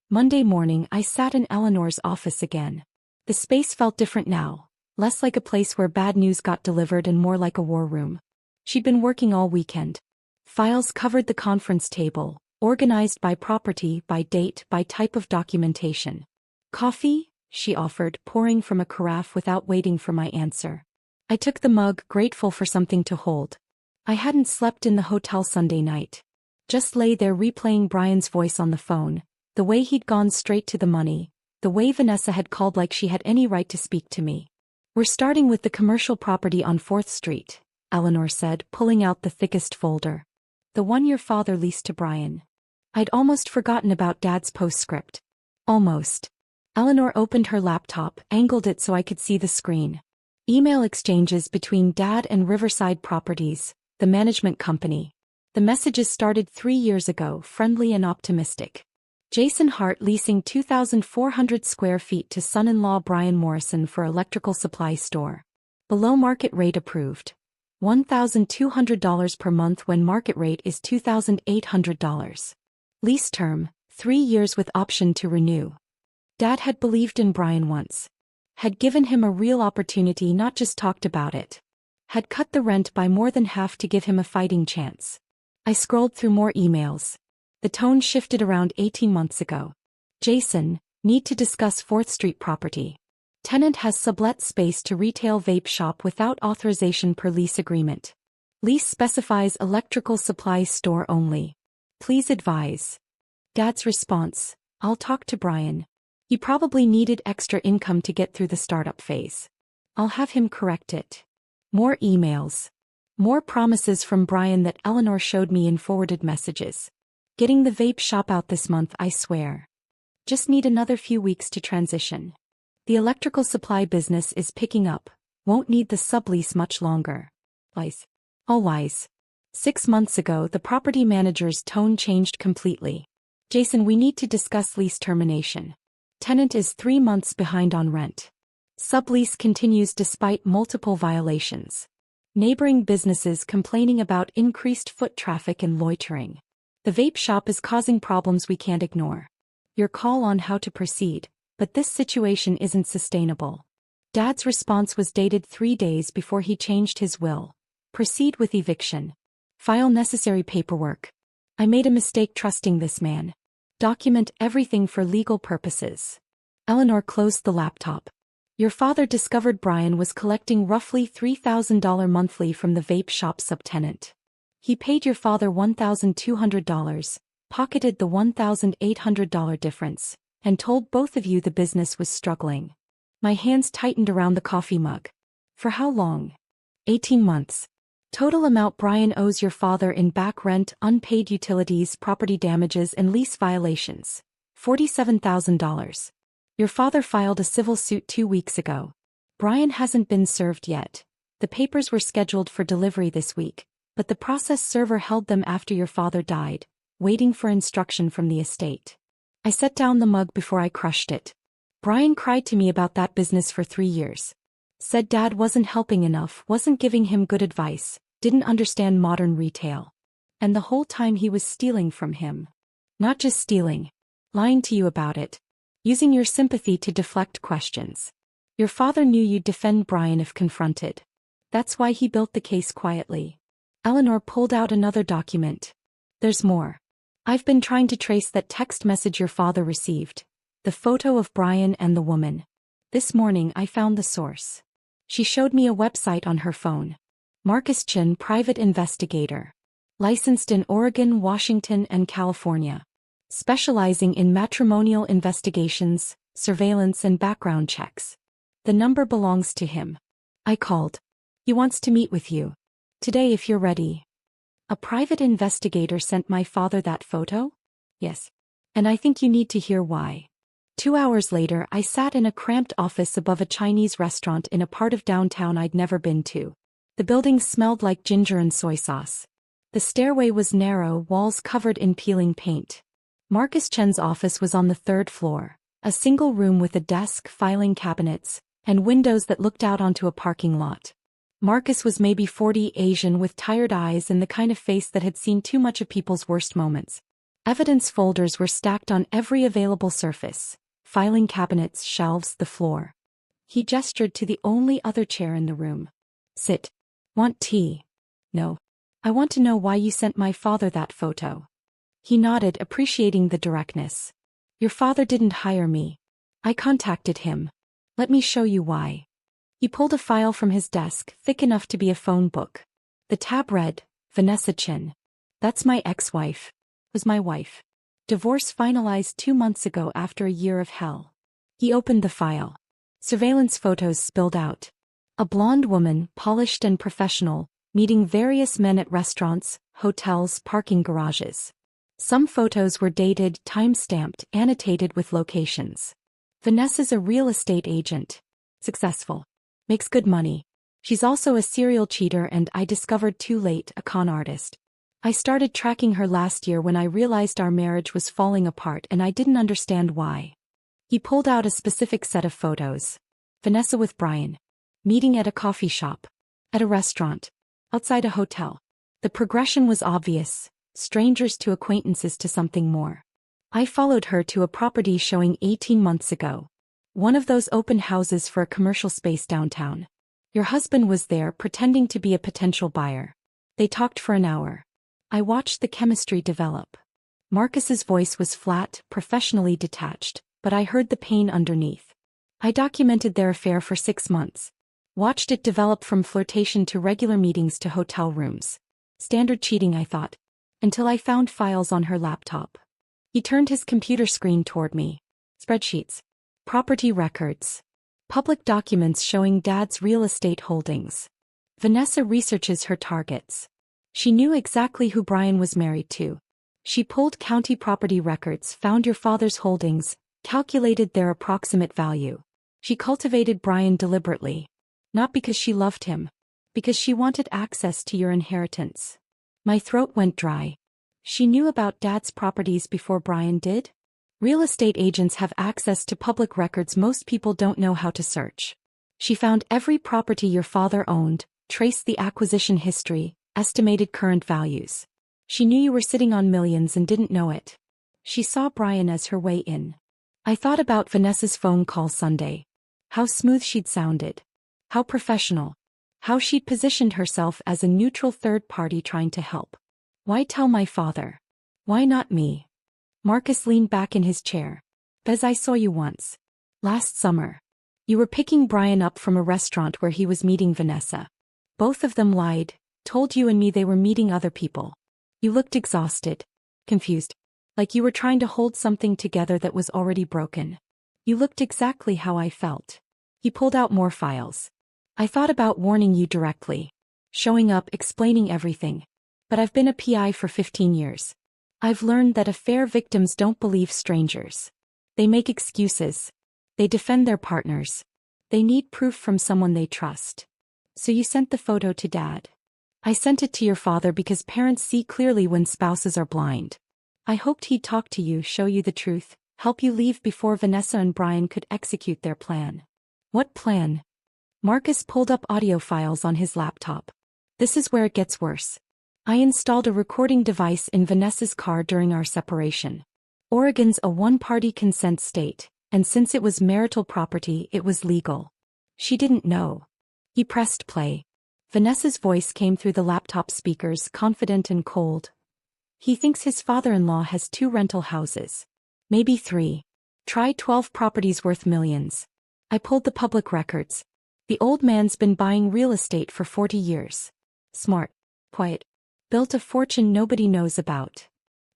Monday morning I sat in Eleanor's office again. The space felt different now, less like a place where bad news got delivered and more like a war room. She'd been working all weekend. Files covered the conference table, organized by property, by date, by type of documentation. Coffee? She offered, pouring from a carafe without waiting for my answer. I took the mug, grateful for something to hold. I hadn't slept in the hotel Sunday night. Just lay there replaying Brian's voice on the phone, the way he'd gone straight to the money, the way Vanessa had called like she had any right to speak to me. We're starting with the commercial property on 4th Street, Eleanor said, pulling out the thickest folder. The one your father leased to Brian. I'd almost forgotten about Dad's postscript. Almost. Eleanor opened her laptop, angled it so I could see the screen. Email exchanges between Dad and Riverside Properties, the management company. The messages started 3 years ago, friendly and optimistic. Jason Hart leasing 2,400 square feet to son-in-law Brian Morrison for electrical supply store. Below market rate approved. $1,200 per month when market rate is $2,800. Lease term, 3 years with option to renew. Dad had believed in Brian once. Had given him a real opportunity, not just talked about it. Had cut the rent by more than half to give him a fighting chance. I scrolled through more emails. The tone shifted around 18 months ago. Jason, need to discuss 4th Street property. Tenant has sublet space to retail vape shop without authorization per lease agreement. Lease specifies electrical supply store only. Please advise. Dad's response, I'll talk to Brian. He probably needed extra income to get through the startup phase. I'll have him correct it. More emails. More promises from Brian that Eleanor showed me in forwarded messages. Getting the vape shop out this month, I swear. Just need another few weeks to transition. The electrical supply business is picking up. Won't need the sublease much longer. Wise. All wise. 6 months ago, the property manager's tone changed completely. Jason, we need to discuss lease termination. Tenant is 3 months behind on rent. Sublease continues despite multiple violations. Neighboring businesses complaining about increased foot traffic and loitering. The vape shop is causing problems we can't ignore. Your call on how to proceed, but this situation isn't sustainable. Dad's response was dated 3 days before he changed his will. Proceed with eviction. File necessary paperwork. I made a mistake trusting this man. Document everything for legal purposes. Eleanor closed the laptop. Your father discovered Brian was collecting roughly $3,000 monthly from the vape shop subtenant. He paid your father $1,200, pocketed the $1,800 difference, and told both of you the business was struggling. My hands tightened around the coffee mug. For how long? 18 months. Total amount Brian owes your father in back rent, unpaid utilities, property damages, and lease violations. $47,000. Your father filed a civil suit 2 weeks ago. Brian hasn't been served yet. The papers were scheduled for delivery this week, but the process server held them after your father died, waiting for instruction from the estate. I set down the mug before I crushed it. Brian cried to me about that business for 3 years. Said Dad wasn't helping enough, wasn't giving him good advice, didn't understand modern retail. And the whole time he was stealing from him. Not just stealing. Lying to you about it. Using your sympathy to deflect questions. Your father knew you'd defend Brian if confronted. That's why he built the case quietly. Eleanor pulled out another document. There's more. I've been trying to trace that text message your father received. The photo of Brian and the woman. This morning I found the source. She showed me a website on her phone. Marcus Chin, private investigator. Licensed in Oregon, Washington, and California. Specializing in matrimonial investigations, surveillance, and background checks. The number belongs to him. I called. He wants to meet with you. Today if you're ready. A private investigator sent my father that photo? Yes. And I think you need to hear why. 2 hours later, I sat in a cramped office above a Chinese restaurant in a part of downtown I'd never been to. The building smelled like ginger and soy sauce. The stairway was narrow, walls covered in peeling paint. Marcus Chen's office was on the 3rd floor, a single room with a desk, filing cabinets, and windows that looked out onto a parking lot. Marcus was maybe 40, Asian with tired eyes and the kind of face that had seen too much of people's worst moments. Evidence folders were stacked on every available surface. Filing cabinets, shelves, the floor. He gestured to the only other chair in the room. Sit. Want tea? No. I want to know why you sent my father that photo. He nodded, appreciating the directness. Your father didn't hire me. I contacted him. Let me show you why. He pulled a file from his desk, thick enough to be a phone book. The tab read, Vanessa Chin. That's my ex-wife. Was my wife. Divorce finalized 2 months ago after a year of hell. He opened the file. Surveillance photos spilled out. A blonde woman, polished and professional, meeting various men at restaurants, hotels, parking garages. Some photos were dated, time-stamped, annotated with locations. Vanessa's a real estate agent. Successful. Makes good money. She's also a serial cheater and, I discovered too late, a con artist. I started tracking her last year when I realized our marriage was falling apart and I didn't understand why. He pulled out a specific set of photos. Vanessa with Brian. Meeting at a coffee shop. At a restaurant. Outside a hotel. The progression was obvious. Strangers to acquaintances to something more. I followed her to a property showing 18 months ago. One of those open houses for a commercial space downtown. Your husband was there pretending to be a potential buyer. They talked for an hour. I watched the chemistry develop. Marcus's voice was flat, professionally detached, but I heard the pain underneath. I documented their affair for 6 months. Watched it develop from flirtation to regular meetings to hotel rooms. Standard cheating, I thought. Until I found files on her laptop. He turned his computer screen toward me. Spreadsheets. Property records. Public documents showing Dad's real estate holdings. Vanessa researches her targets. She knew exactly who Brian was married to. She pulled county property records, found your father's holdings, calculated their approximate value. She cultivated Brian deliberately. Not because she loved him. Because she wanted access to your inheritance. My throat went dry. She knew about Dad's properties before Brian did? Real estate agents have access to public records most people don't know how to search. She found every property your father owned, traced the acquisition history, estimated current values. She knew you were sitting on millions and didn't know it. She saw Brian as her way in. I thought about Vanessa's phone call Sunday. How smooth she'd sounded. How professional. How she'd positioned herself as a neutral third party trying to help. Why tell my father? Why not me? Marcus leaned back in his chair. Bez, I saw you once. Last summer. You were picking Brian up from a restaurant where he was meeting Vanessa. Both of them lied, told you and me they were meeting other people. You looked exhausted. Confused. Like you were trying to hold something together that was already broken. You looked exactly how I felt. He pulled out more files. I thought about warning you directly. Showing up, explaining everything. But I've been a PI for 15 years. I've learned that affair victims don't believe strangers. They make excuses. They defend their partners. They need proof from someone they trust. So you sent the photo to Dad. I sent it to your father because parents see clearly when spouses are blind. I hoped he'd talk to you, show you the truth, help you leave before Vanessa and Brian could execute their plan. What plan? Marcus pulled up audio files on his laptop. This is where it gets worse. I installed a recording device in Vanessa's car during our separation. Oregon's a one-party consent state, and since it was marital property, it was legal. She didn't know. He pressed play. Vanessa's voice came through the laptop speakers, confident and cold. He thinks his father-in-law has 2 rental houses. Maybe 3. Try 12 properties worth millions. I pulled the public records. The old man's been buying real estate for 40 years. Smart. Quiet. Built a fortune nobody knows about.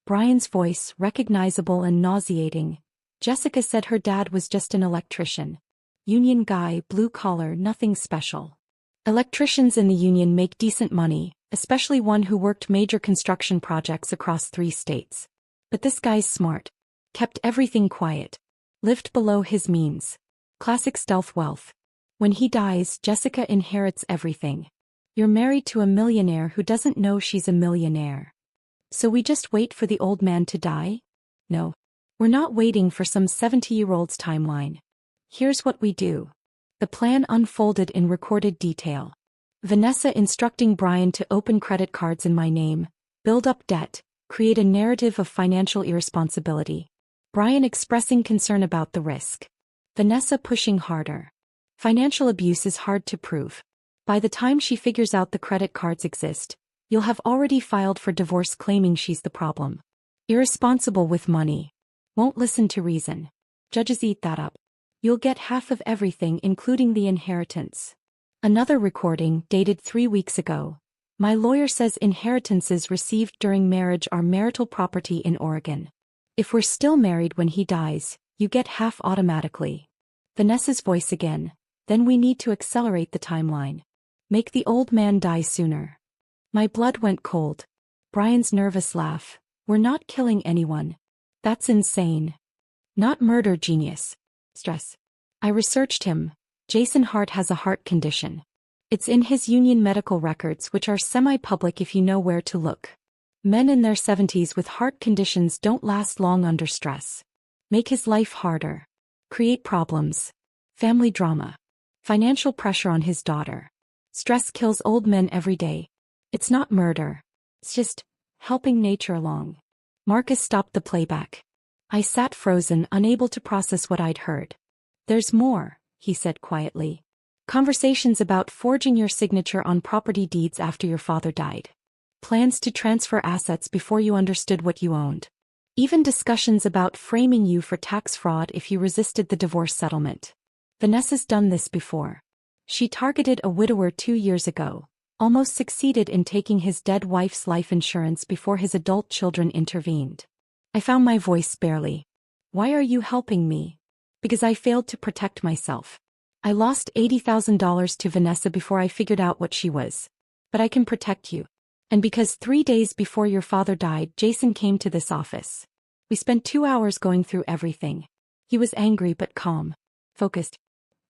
Brian's voice, recognizable and nauseating. Jessica said her dad was just an electrician. Union guy, blue collar, nothing special. Electricians in the union make decent money, especially one who worked major construction projects across 3 states. But this guy's smart. Kept everything quiet. Lived below his means. Classic stealth wealth. When he dies, Jessica inherits everything. You're married to a millionaire who doesn't know she's a millionaire. So we just wait for the old man to die? No. We're not waiting for some 70-year-old's timeline. Here's what we do. The plan unfolded in recorded detail. Vanessa instructing Brian to open credit cards in my name, build up debt, create a narrative of financial irresponsibility. Brian expressing concern about the risk. Vanessa pushing harder. Financial abuse is hard to prove. By the time she figures out the credit cards exist, you'll have already filed for divorce claiming she's the problem. Irresponsible with money. Won't listen to reason. Judges eat that up. You'll get half of everything including the inheritance. Another recording, dated 3 weeks ago. My lawyer says inheritances received during marriage are marital property in Oregon. If we're still married when he dies, you get half automatically. Vanessa's voice again. Then we need to accelerate the timeline. Make the old man die sooner. My blood went cold. Brian's nervous laugh. We're not killing anyone. That's insane. Not murder, genius. Stress. I researched him. Jason Hart has a heart condition. It's in his union medical records, which are semi-public if you know where to look. Men in their 70s with heart conditions don't last long under stress. Make his life harder. Create problems. Family drama. Financial pressure on his daughter. Stress kills old men every day. It's not murder. It's just helping nature along. Marcus stopped the playback. I sat frozen, unable to process what I'd heard. There's more, he said quietly. Conversations about forging your signature on property deeds after your father died. Plans to transfer assets before you understood what you owned. Even discussions about framing you for tax fraud if you resisted the divorce settlement. Vanessa's done this before. She targeted a widower 2 years ago, almost succeeded in taking his dead wife's life insurance before his adult children intervened. I found my voice barely. Why are you helping me? Because I failed to protect myself. I lost $80,000 to Vanessa before I figured out what she was. But I can protect you. And because 3 days before your father died, Jason came to this office. We spent 2 hours going through everything. He was angry but calm. Focused.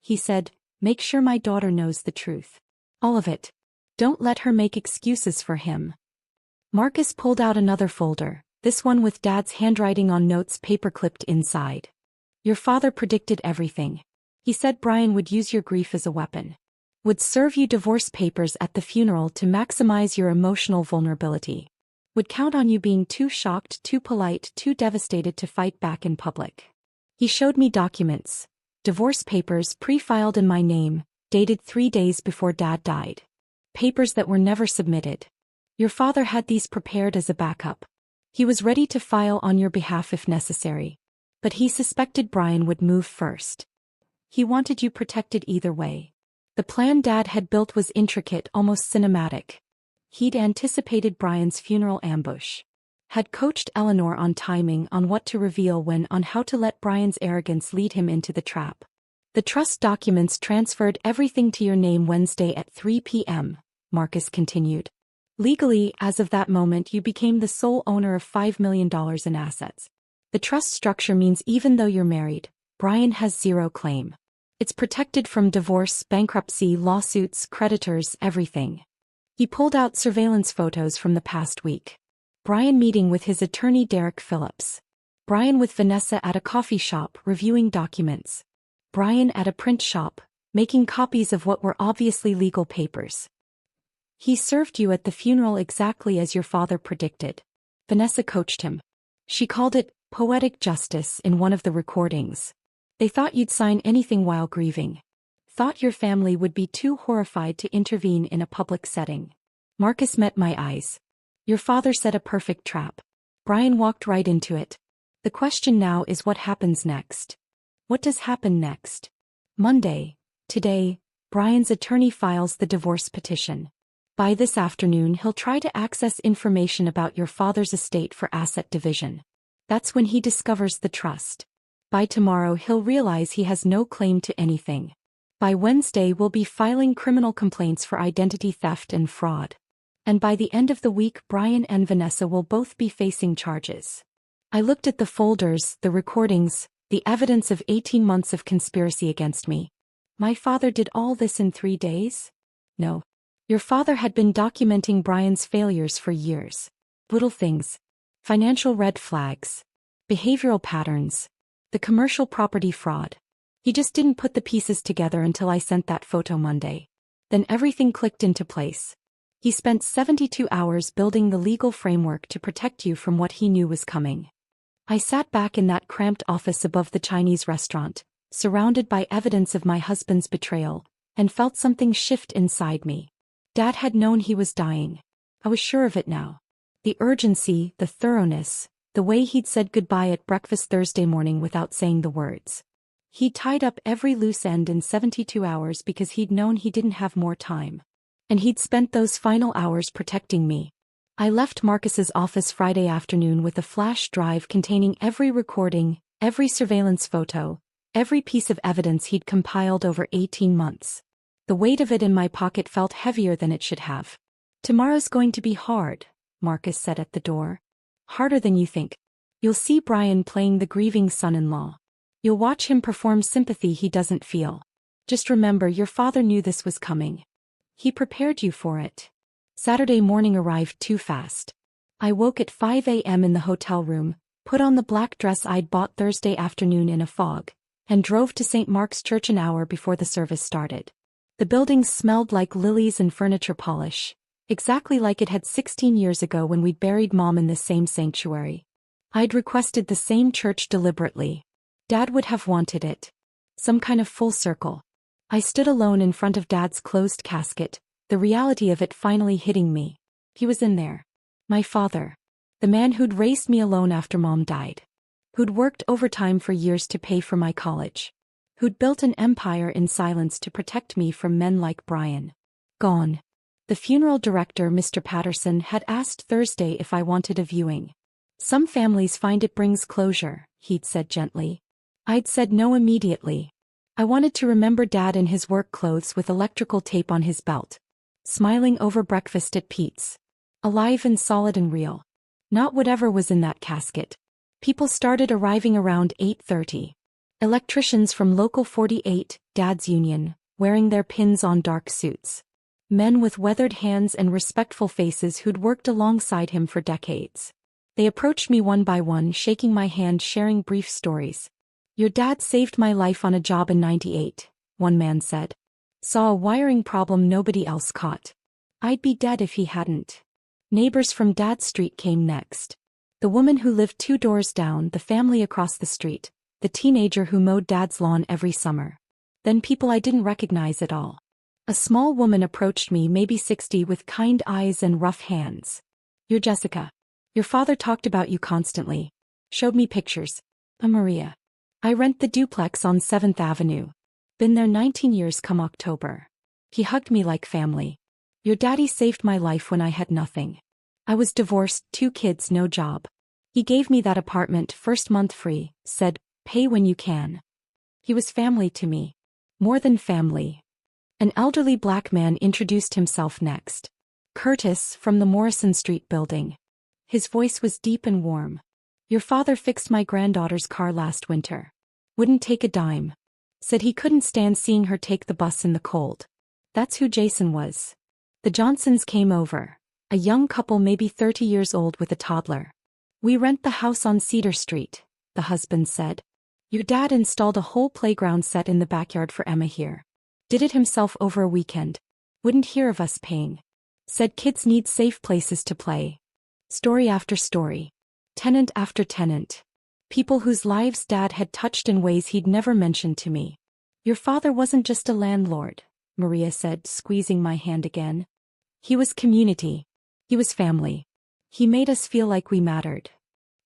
He said, make sure my daughter knows the truth. All of it. Don't let her make excuses for him. Marcus pulled out another folder, this one with Dad's handwriting on notes paper-clipped inside. Your father predicted everything. He said Brian would use your grief as a weapon. Would serve you divorce papers at the funeral to maximize your emotional vulnerability. Would count on you being too shocked, too polite, too devastated to fight back in public. He showed me documents. Divorce papers pre-filed in my name, dated 3 days before Dad died. Papers that were never submitted. Your father had these prepared as a backup. He was ready to file on your behalf if necessary. But he suspected Brian would move first. He wanted you protected either way. The plan Dad had built was intricate, almost cinematic. He'd anticipated Brian's funeral ambush. Had coached Eleanor on timing, on what to reveal when, on how to let Brian's arrogance lead him into the trap. The trust documents transferred everything to your name Wednesday at 3 p.m., Marcus continued. Legally, as of that moment, you became the sole owner of $5 million in assets. The trust structure means even though you're married, Brian has zero claim. It's protected from divorce, bankruptcy, lawsuits, creditors, everything. He pulled out surveillance photos from the past week. Brian meeting with his attorney Derek Phillips. Brian with Vanessa at a coffee shop reviewing documents. Brian at a print shop, making copies of what were obviously legal papers. He served you at the funeral exactly as your father predicted. Vanessa coached him. She called it poetic justice in one of the recordings. They thought you'd sign anything while grieving. Thought your family would be too horrified to intervene in a public setting. Marcus met my eyes. Your father set a perfect trap. Brian walked right into it. The question now is what happens next. What does happen next? Monday, today, Brian's attorney files the divorce petition. By this afternoon he'll try to access information about your father's estate for asset division. That's when he discovers the trust. By tomorrow he'll realize he has no claim to anything. By Wednesday we'll be filing criminal complaints for identity theft and fraud. And by the end of the week Brian and Vanessa will both be facing charges. I looked at the folders, the recordings, the evidence of 18 months of conspiracy against me. My father did all this in 3 days? No. Your father had been documenting Brian's failures for years. Little things. Financial red flags. Behavioral patterns. The commercial property fraud. He just didn't put the pieces together until I sent that photo Monday. Then everything clicked into place. He spent 72 hours building the legal framework to protect you from what he knew was coming. I sat back in that cramped office above the Chinese restaurant, surrounded by evidence of my husband's betrayal, and felt something shift inside me. Dad had known he was dying. I was sure of it now. The urgency, the thoroughness, the way he'd said goodbye at breakfast Thursday morning without saying the words. He'd tied up every loose end in 72 hours because he'd known he didn't have more time. And he'd spent those final hours protecting me. I left Marcus's office Friday afternoon with a flash drive containing every recording, every surveillance photo, every piece of evidence he'd compiled over 18 months. The weight of it in my pocket felt heavier than it should have. "Tomorrow's going to be hard," Marcus said at the door. "Harder than you think. You'll see Brian playing the grieving son-in-law. You'll watch him perform sympathy he doesn't feel. Just remember, your father knew this was coming. He prepared you for it." Saturday morning arrived too fast. I woke at 5 a.m. in the hotel room, put on the black dress I'd bought Thursday afternoon in a fog, and drove to St. Mark's Church an hour before the service started. The building smelled like lilies and furniture polish, exactly like it had 16 years ago when we'd buried Mom in this same sanctuary. I'd requested the same church deliberately. Dad would have wanted it. Some kind of full circle. I stood alone in front of Dad's closed casket, the reality of it finally hitting me. He was in there. My father. The man who'd raised me alone after Mom died. Who'd worked overtime for years to pay for my college. Who'd built an empire in silence to protect me from men like Brian. Gone. The funeral director, Mr. Patterson, had asked Thursday if I wanted a viewing. "Some families find it brings closure," he'd said gently. I'd said no immediately. I wanted to remember Dad in his work clothes with electrical tape on his belt. Smiling over breakfast at Pete's. Alive and solid and real. Not whatever was in that casket. People started arriving around 8:30. Electricians from Local 48, Dad's union, wearing their pins-on dark suits. Men with weathered hands and respectful faces who'd worked alongside him for decades. They approached me one by one, shaking my hand, sharing brief stories. "Your dad saved my life on a job in '98, one man said. "Saw a wiring problem nobody else caught. I'd be dead if he hadn't." Neighbors from Dad's street came next. The woman who lived 2 doors down, the family across the street, the teenager who mowed Dad's lawn every summer. Then people I didn't recognize at all. A small woman approached me, maybe 60, with kind eyes and rough hands. "You're Jessica. Your father talked about you constantly. Showed me pictures. I'm Maria. I rent the duplex on 7th Avenue. Been there 19 years come October." He hugged me like family. "Your daddy saved my life when I had nothing. I was divorced, 2 kids, no job. He gave me that apartment, first month free, said, 'Pay when you can.' He was family to me. More than family." An elderly black man introduced himself next. "Curtis, from the Morrison Street building." His voice was deep and warm. "Your father fixed my granddaughter's car last winter. Wouldn't take a dime. Said he couldn't stand seeing her take the bus in the cold." That's who Jason was. The Johnsons came over. A young couple, maybe 30 years old, with a toddler. "We rent the house on Cedar Street," the husband said. "Your dad installed a whole playground set in the backyard for Emma here. Did it himself over a weekend. Wouldn't hear of us paying. Said kids need safe places to play." Story after story. Tenant after tenant. People whose lives Dad had touched in ways he'd never mentioned to me. "Your father wasn't just a landlord," Maria said, squeezing my hand again. "He was community. He was family. He made us feel like we mattered."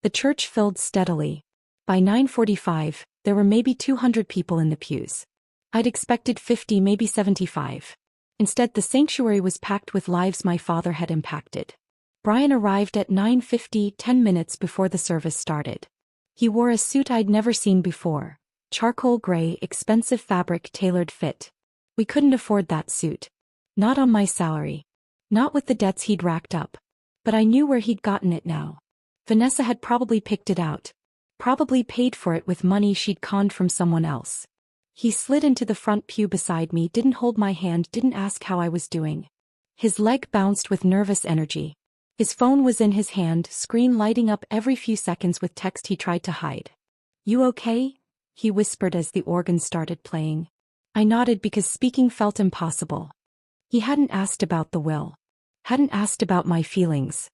The church filled steadily. By 9:45, there were maybe 200 people in the pews. I'd expected 50, maybe 75. Instead, the sanctuary was packed with lives my father had impacted. Brian arrived at 9:50, 10 minutes before the service started. He wore a suit I'd never seen before. Charcoal gray, expensive fabric, tailored fit. We couldn't afford that suit. Not on my salary. Not with the debts he'd racked up. But I knew where he'd gotten it now. Vanessa had probably picked it out. Probably paid for it with money she'd conned from someone else. He slid into the front pew beside me, didn't hold my hand, didn't ask how I was doing. His leg bounced with nervous energy. His phone was in his hand, screen lighting up every few seconds with text he tried to hide. "You okay?" he whispered as the organ started playing. I nodded because speaking felt impossible. He hadn't asked about the will. Hadn't asked about my feelings.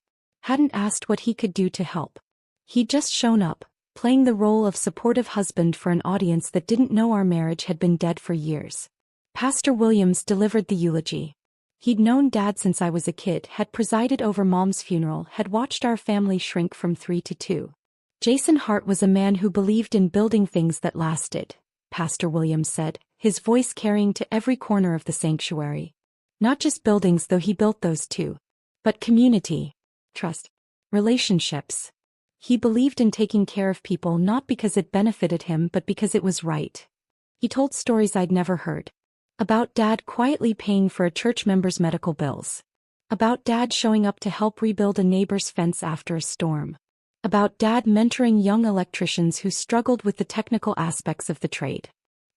Hadn't asked what he could do to help. He'd just shown up, playing the role of supportive husband for an audience that didn't know our marriage had been dead for years. Pastor Williams delivered the eulogy. He'd known Dad since I was a kid, had presided over Mom's funeral, had watched our family shrink from 3 to 2. Jason Hart was a man who believed in building things that lasted, Pastor Williams said, his voice carrying to every corner of the sanctuary. Not just buildings, though he built those too. But community, trust, relationships. He believed in taking care of people not because it benefited him but because it was right. He told stories I'd never heard. About Dad quietly paying for a church member's medical bills. About Dad showing up to help rebuild a neighbor's fence after a storm. About Dad mentoring young electricians who struggled with the technical aspects of the trade.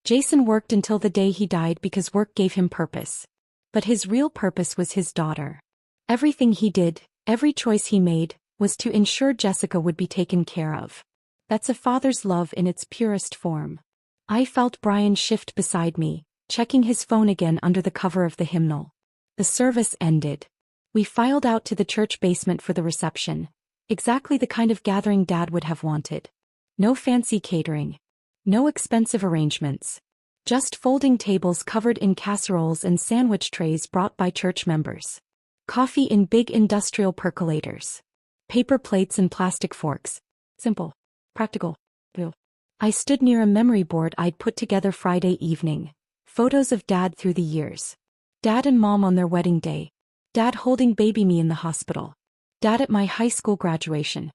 Jason worked until the day he died because work gave him purpose. But his real purpose was his daughter. Everything he did, every choice he made, was to ensure Jessica would be taken care of. That's a father's love in its purest form. I felt Brian shift beside me, checking his phone again under the cover of the hymnal. The service ended. We filed out to the church basement for the reception. Exactly the kind of gathering Dad would have wanted. No fancy catering. No expensive arrangements. Just folding tables covered in casseroles and sandwich trays brought by church members. Coffee in big industrial percolators. Paper plates and plastic forks. Simple. Practical. I stood near a memory board I'd put together Friday evening. Photos of Dad through the years. Dad and Mom on their wedding day. Dad holding baby me in the hospital. Dad at my high school graduation.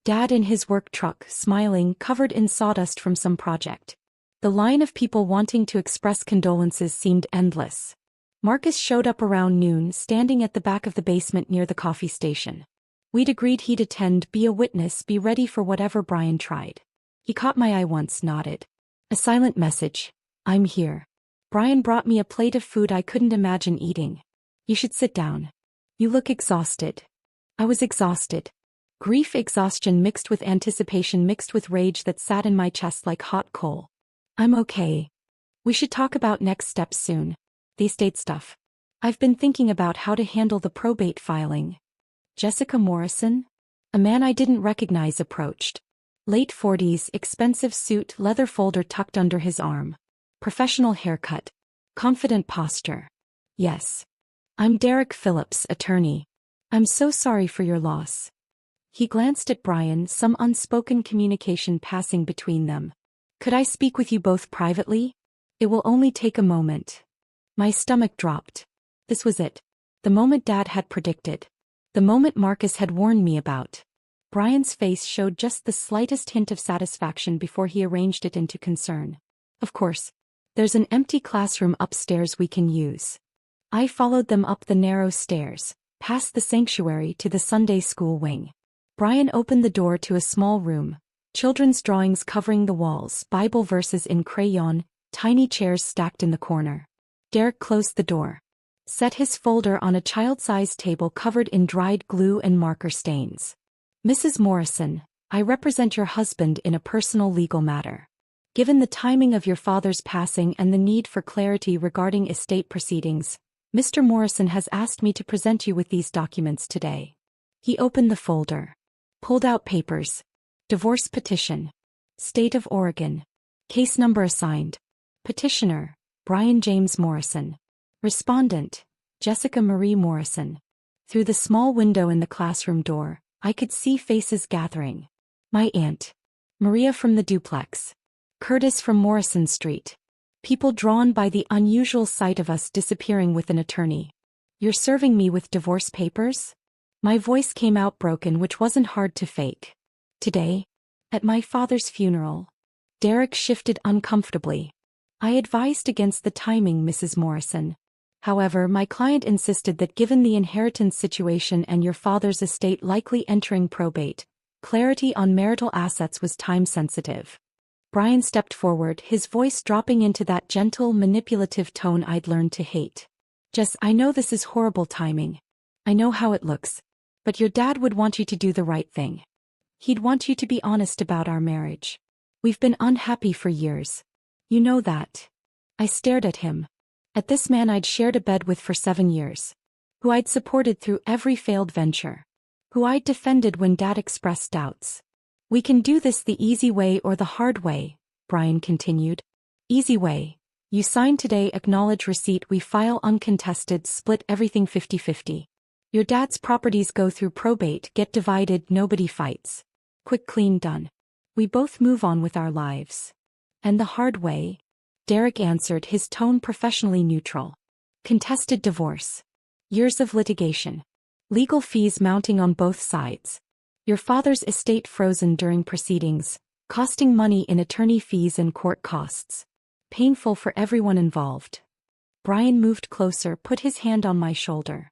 Dad in his work truck, smiling, covered in sawdust from some project. The line of people wanting to express condolences seemed endless. Marcus showed up around noon, standing at the back of the basement near the coffee station. We'd agreed he'd attend, be a witness, be ready for whatever Brian tried. He caught my eye once, nodded. A silent message. I'm here. Brian brought me a plate of food I couldn't imagine eating. You should sit down. You look exhausted. I was exhausted. Grief, exhaustion mixed with anticipation, mixed with rage that sat in my chest like hot coal. I'm okay. We should talk about next steps soon. The estate stuff. I've been thinking about how to handle the probate filing. Jessica Morrison? A man I didn't recognize approached. Late 40s, expensive suit, leather folder tucked under his arm. Professional haircut. Confident posture. Yes. I'm Derek Phillips, attorney. I'm so sorry for your loss. He glanced at Brian, some unspoken communication passing between them. Could I speak with you both privately? It will only take a moment. My stomach dropped. This was it. The moment Dad had predicted. The moment Marcus had warned me about. Brian's face showed just the slightest hint of satisfaction before he arranged it into concern. Of course. There's an empty classroom upstairs we can use. I followed them up the narrow stairs, past the sanctuary to the Sunday school wing. Brian opened the door to a small room. Children's drawings covering the walls, Bible verses in crayon, tiny chairs stacked in the corner. Derek closed the door. Set his folder on a child-sized table covered in dried glue and marker stains. Mrs. Morrison, I represent your husband in a personal legal matter. Given the timing of your father's passing and the need for clarity regarding estate proceedings, Mr. Morrison has asked me to present you with these documents today. He opened the folder. Pulled out papers. Divorce petition. State of Oregon. Case number assigned. Petitioner, Brian James Morrison. Respondent, Jessica Marie Morrison. Through the small window in the classroom door, I could see faces gathering. My aunt. Maria from the duplex. Curtis from Morrison Street. People drawn by the unusual sight of us disappearing with an attorney. You're serving me with divorce papers? My voice came out broken, which wasn't hard to fake. Today, at my father's funeral. Derek shifted uncomfortably. I advised against the timing, Mrs. Morrison. However, my client insisted that given the inheritance situation and your father's estate likely entering probate, clarity on marital assets was time-sensitive. Brian stepped forward, his voice dropping into that gentle, manipulative tone I'd learned to hate. Jess, I know this is horrible timing. I know how it looks. But your dad would want you to do the right thing. He'd want you to be honest about our marriage. We've been unhappy for years. You know that. I stared at him. At this man I'd shared a bed with for 7 years. Who I'd supported through every failed venture. Who I'd defended when Dad expressed doubts. We can do this the easy way or the hard way, Brian continued. Easy way. You sign today, acknowledge receipt, we file uncontested, split everything 50-50. Your dad's properties go through probate, get divided, nobody fights. Quick, clean, done. We both move on with our lives. And the hard way? Derek answered, his tone professionally neutral. Contested divorce. Years of litigation. Legal fees mounting on both sides. Your father's estate frozen during proceedings, costing money in attorney fees and court costs. Painful for everyone involved. Brian moved closer, put his hand on my shoulder.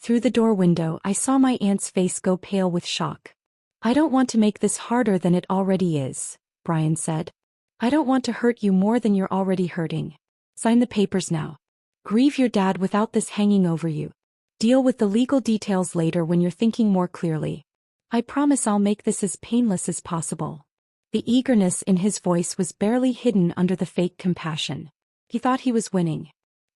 Through the door window, I saw my aunt's face go pale with shock. I don't want to make this harder than it already is, Brian said. I don't want to hurt you more than you're already hurting. Sign the papers now. Grieve your dad without this hanging over you. Deal with the legal details later when you're thinking more clearly. I promise I'll make this as painless as possible. The eagerness in his voice was barely hidden under the fake compassion. He thought he was winning.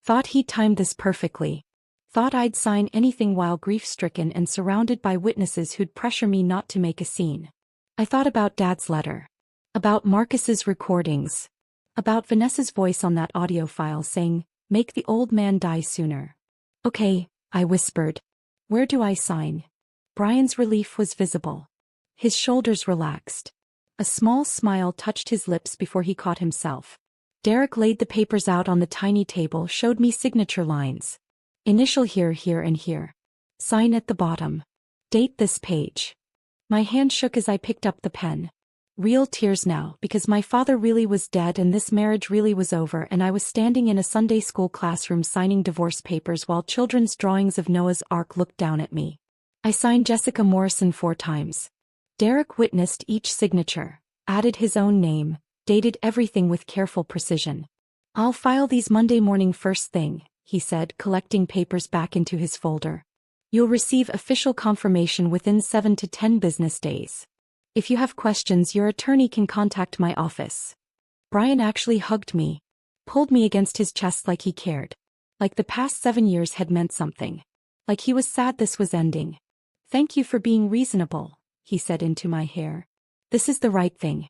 Thought he'd timed this perfectly. Thought I'd sign anything while grief-stricken and surrounded by witnesses who'd pressure me not to make a scene. I thought about Dad's letter. About Marcus's recordings. About Vanessa's voice on that audio file saying, "Make the old man die sooner." "Okay," I whispered. "Where do I sign?" Brian's relief was visible. His shoulders relaxed. A small smile touched his lips before he caught himself. Derek laid the papers out on the tiny table, showed me signature lines. Initial here, here, and here. Sign at the bottom. Date this page. My hand shook as I picked up the pen. Real tears now, because my father really was dead and this marriage really was over, and I was standing in a Sunday school classroom signing divorce papers while children's drawings of Noah's Ark looked down at me. I signed Jessica Morrison 4 times. Derek witnessed each signature, added his own name, dated everything with careful precision. "I'll file these Monday morning first thing," he said, collecting papers back into his folder. "You'll receive official confirmation within 7 to 10 business days. If you have questions, your attorney can contact my office." Brian actually hugged me, pulled me against his chest like he cared. Like the past 7 years had meant something. Like he was sad this was ending. "Thank you for being reasonable," he said into my hair. "This is the right thing.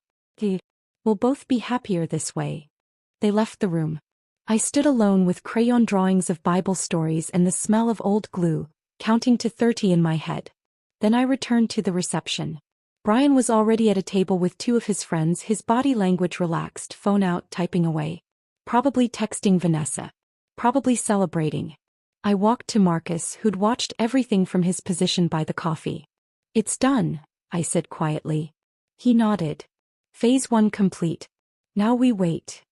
We'll both be happier this way." They left the room. I stood alone with crayon drawings of Bible stories and the smell of old glue, counting to 30 in my head. Then I returned to the reception. Brian was already at a table with 2 of his friends, his body language relaxed, phone out, typing away. Probably texting Vanessa. Probably celebrating. I walked to Marcus, who'd watched everything from his position by the coffee. "It's done," I said quietly. He nodded. Phase 1 complete. Now we wait.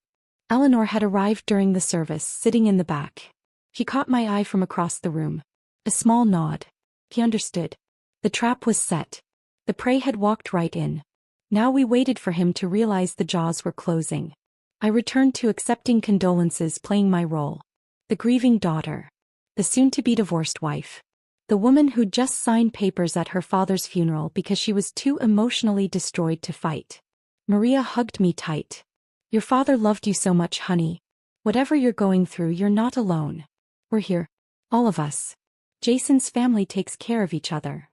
Eleanor had arrived during the service, sitting in the back. She caught my eye from across the room. A small nod. He understood. The trap was set. The prey had walked right in. Now we waited for him to realize the jaws were closing. I returned to accepting condolences, playing my role. The grieving daughter. The soon-to-be divorced wife. The woman who'd just signed papers at her father's funeral because she was too emotionally destroyed to fight. Maria hugged me tight. "Your father loved you so much, honey. Whatever you're going through, you're not alone. We're here. All of us. Jason's family takes care of each other."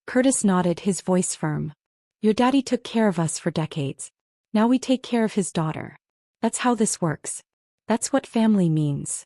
Curtis nodded, his voice firm. "Your daddy took care of us for decades. Now we take care of his daughter. That's how this works. That's what family means."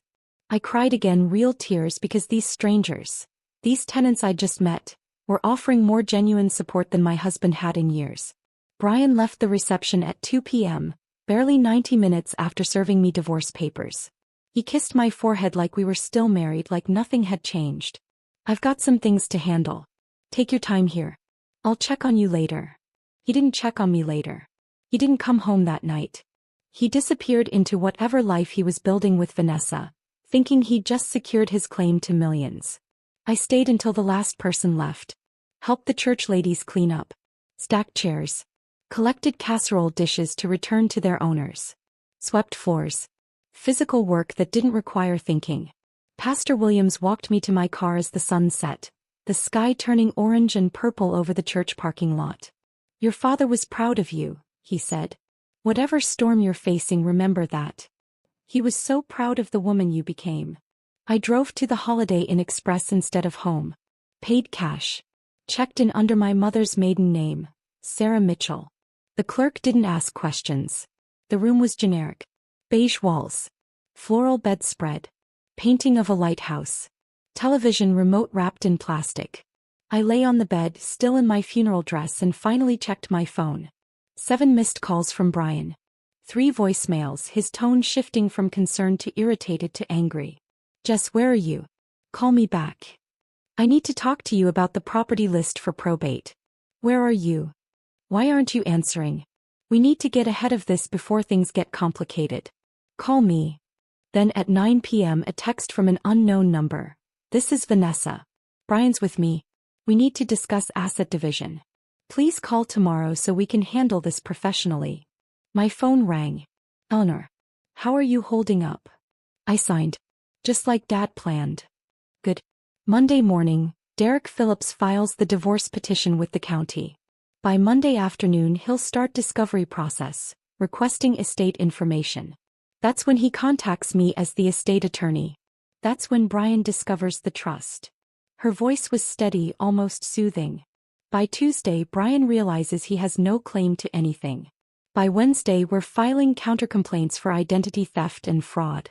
I cried again, real tears, because these strangers, these tenants I'd just met, were offering more genuine support than my husband had in years. Brian left the reception at 2 p.m., barely 90 minutes after serving me divorce papers. He kissed my forehead like we were still married, like nothing had changed. "I've got some things to handle. Take your time here. I'll check on you later." He didn't check on me later. He didn't come home that night. He disappeared into whatever life he was building with Vanessa, thinking he'd just secured his claim to millions. I stayed until the last person left. Helped the church ladies clean up. Stacked chairs. Collected casserole dishes to return to their owners. Swept floors. Physical work that didn't require thinking. Pastor Williams walked me to my car as the sun set, the sky turning orange and purple over the church parking lot. "Your father was proud of you," he said. "Whatever storm you're facing, remember that. He was so proud of the woman you became." I drove to the Holiday Inn Express instead of home. Paid cash. Checked in under my mother's maiden name, Sarah Mitchell. The clerk didn't ask questions. The room was generic. Beige walls. Floral bedspread. Painting of a lighthouse. Television remote wrapped in plastic. I lay on the bed, still in my funeral dress, and finally checked my phone. 7 missed calls from Brian. 3 voicemails, his tone shifting from concerned to irritated to angry. Jess, where are you? Call me back. I need to talk to you about the property list for probate. Where are you? Why aren't you answering? We need to get ahead of this before things get complicated. Call me. Then at 9 p.m. a text from an unknown number. This is Vanessa. Brian's with me. We need to discuss asset division. Please call tomorrow so we can handle this professionally. My phone rang. Eleanor. How are you holding up? I signed. Just like Dad planned. Good. Monday morning, Derek Phillips files the divorce petition with the county. By Monday afternoon he'll start discovery process, requesting estate information. That's when he contacts me as the estate attorney. That's when Brian discovers the trust. Her voice was steady, almost soothing. By Tuesday Brian realizes he has no claim to anything. By Wednesday we're filing countercomplaints for identity theft and fraud.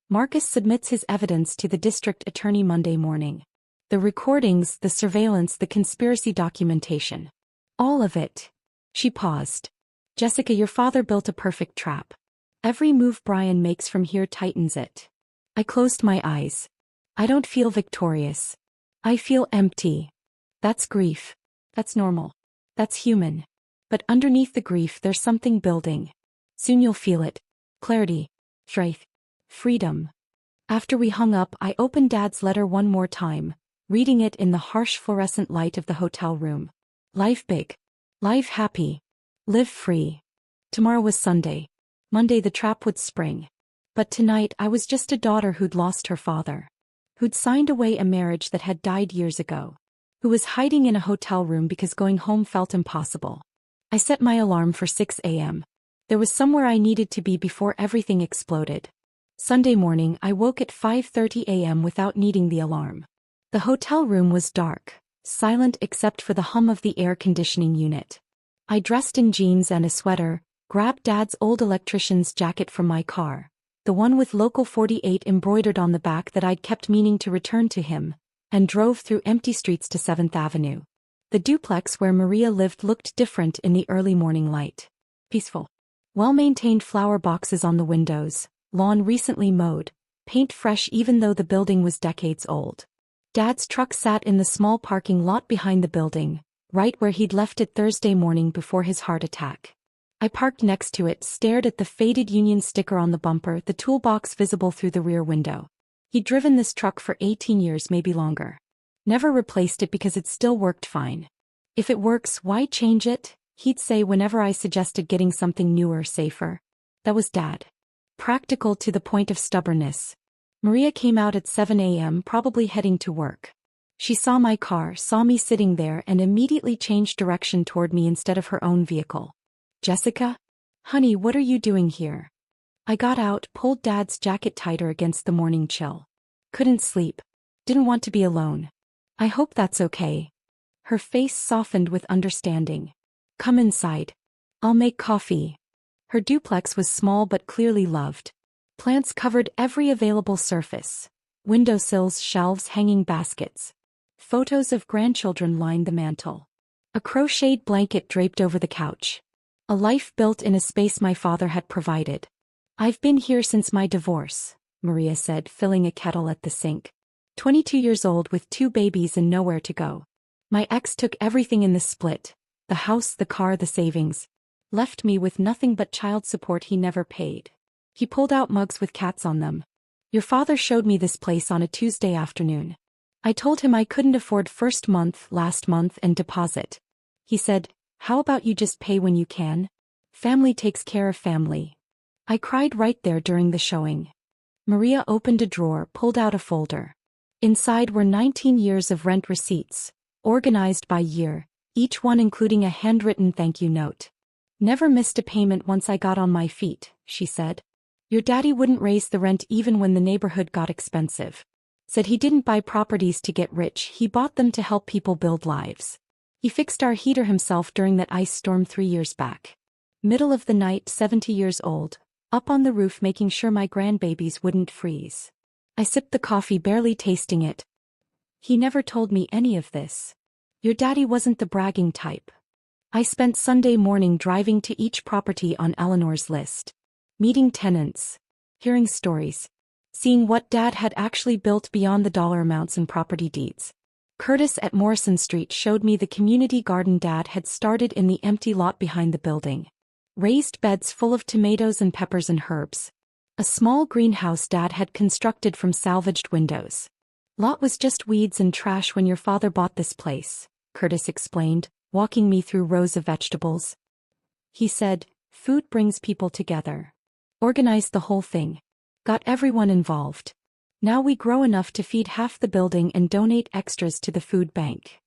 Marcus submits his evidence to the district attorney Monday morning. The recordings, the surveillance, the conspiracy documentation. All of it. She paused. Jessica, your father built a perfect trap. Every move Brian makes from here tightens it. I closed my eyes. I don't feel victorious. I feel empty. That's grief. That's normal. That's human. But underneath the grief there's something building. Soon you'll feel it. Clarity. Strength. Freedom. After we hung up I opened Dad's letter one more time, reading it in the harsh fluorescent light of the hotel room. Life big. Life happy. Live free. Tomorrow was Sunday. Monday the trap would spring. But tonight I was just a daughter who'd lost her father. Who'd signed away a marriage that had died years ago. Who was hiding in a hotel room because going home felt impossible. I set my alarm for 6 a.m. There was somewhere I needed to be before everything exploded. Sunday morning I woke at 5:30 a.m. without needing the alarm. The hotel room was dark, silent except for the hum of the air conditioning unit. I dressed in jeans and a sweater, grabbed Dad's old electrician's jacket from my car, the one with Local 48 embroidered on the back that I'd kept meaning to return to him, and drove through empty streets to 7th Avenue. The duplex where Maria lived looked different in the early morning light. Peaceful. Well-maintained flower boxes on the windows, lawn recently mowed, paint fresh even though the building was decades old. Dad's truck sat in the small parking lot behind the building, right where he'd left it Thursday morning before his heart attack. I parked next to it, stared at the faded Union sticker on the bumper, the toolbox visible through the rear window. He'd driven this truck for 18 years, maybe longer. Never replaced it because it still worked fine. If it works, why change it? He'd say whenever I suggested getting something newer, safer. That was Dad. Practical to the point of stubbornness. Maria came out at 7 a.m., probably heading to work. She saw my car, saw me sitting there, and immediately changed direction toward me instead of her own vehicle. Jessica? Honey, what are you doing here? I got out, pulled Dad's jacket tighter against the morning chill. Couldn't sleep. Didn't want to be alone. I hope that's okay. Her face softened with understanding. Come inside. I'll make coffee. Her duplex was small but clearly loved. Plants covered every available surface. Windowsills, shelves, hanging baskets. Photos of grandchildren lined the mantel. A crocheted blanket draped over the couch. A life built in a space my father had provided. I've been here since my divorce, Maria said, filling a kettle at the sink. 22 years old with 2 babies and nowhere to go. My ex took everything in the split. The house, the car, the savings. Left me with nothing but child support he never paid. He pulled out mugs with cats on them. Your father showed me this place on a Tuesday afternoon. I told him I couldn't afford first month, last month, and deposit. He said, how about you just pay when you can? Family takes care of family. I cried right there during the showing. Maria opened a drawer, pulled out a folder. Inside were 19 years of rent receipts, organized by year, each one including a handwritten thank you note. Never missed a payment once I got on my feet, she said. Your daddy wouldn't raise the rent even when the neighborhood got expensive. Said he didn't buy properties to get rich, he bought them to help people build lives. He fixed our heater himself during that ice storm 3 years back. Middle of the night, 70 years old, up on the roof making sure my grandbabies wouldn't freeze. I sipped the coffee, barely tasting it. He never told me any of this. Your daddy wasn't the bragging type. I spent Sunday morning driving to each property on Eleanor's list. Meeting tenants. Hearing stories. seeing what Dad had actually built beyond the dollar amounts and property deeds. Curtis at Morrison Street showed me the community garden Dad had started in the empty lot behind the building. Raised beds full of tomatoes and peppers and herbs. A small greenhouse Dad had constructed from salvaged windows. Lot was just weeds and trash when your father bought this place, Curtis explained, walking me through rows of vegetables. He said, food brings people together. Organized the whole thing. Got everyone involved. Now we grow enough to feed half the building and donate extras to the food bank.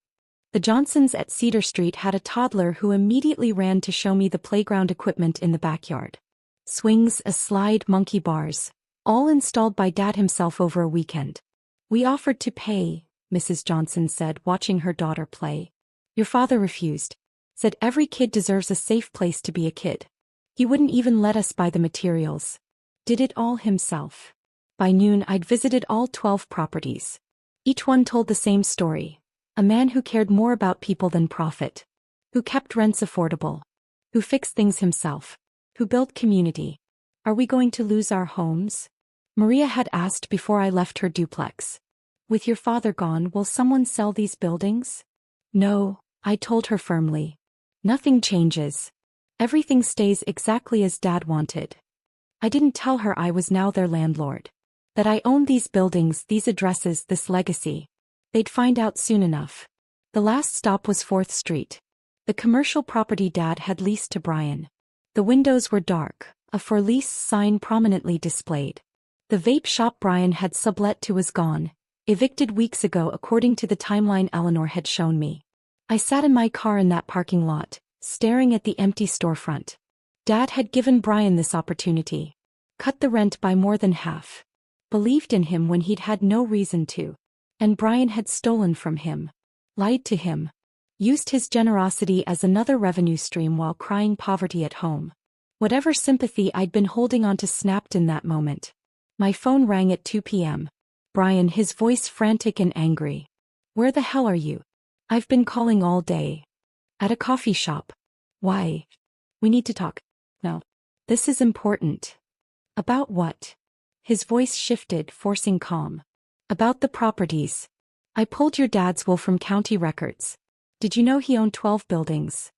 The Johnsons at Cedar Street had a toddler who immediately ran to show me the playground equipment in the backyard. Swings, a slide, monkey bars, all installed by Dad himself over a weekend. We offered to pay, Mrs. Johnson said, watching her daughter play. Your father refused. Said every kid deserves a safe place to be a kid. He wouldn't even let us buy the materials. Did it all himself. By noon I'd visited all 12 properties. Each one told the same story. A man who cared more about people than profit. Who kept rents affordable. Who fixed things himself. Who built community. Are we going to lose our homes? Maria had asked before I left her duplex. With your father gone, will someone sell these buildings? No, I told her firmly. Nothing changes. Everything stays exactly as Dad wanted. I didn't tell her I was now their landlord. That I owned these buildings, these addresses, this legacy. They'd find out soon enough. The last stop was 4th Street. The commercial property Dad had leased to Brian. The windows were dark, a for lease sign prominently displayed. The vape shop Brian had sublet to was gone, evicted weeks ago according to the timeline Eleanor had shown me. I sat in my car in that parking lot, staring at the empty storefront. Dad had given Brian this opportunity. Cut the rent by more than half. Believed in him when he'd had no reason to. And Brian had stolen from him. Lied to him. Used his generosity as another revenue stream while crying poverty at home. Whatever sympathy I'd been holding onto snapped in that moment. My phone rang at 2 p.m. Brian, his voice frantic and angry. Where the hell are you? I've been calling all day. At a coffee shop. Why? We need to talk. No. This is important. About what? His voice shifted, forcing calm. About the properties. I pulled your dad's will from county records. Did you know he owned 12 buildings?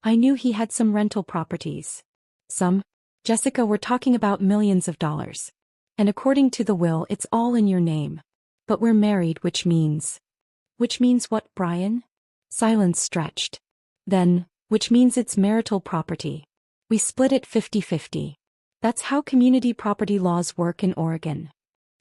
I knew he had some rental properties. Some? Jessica, we're talking about millions of dollars. And according to the will, it's all in your name. But we're married, which means... Which means what, Brian? Silence stretched. Then, which means it's marital property. We split it 50-50. That's how community property laws work in Oregon.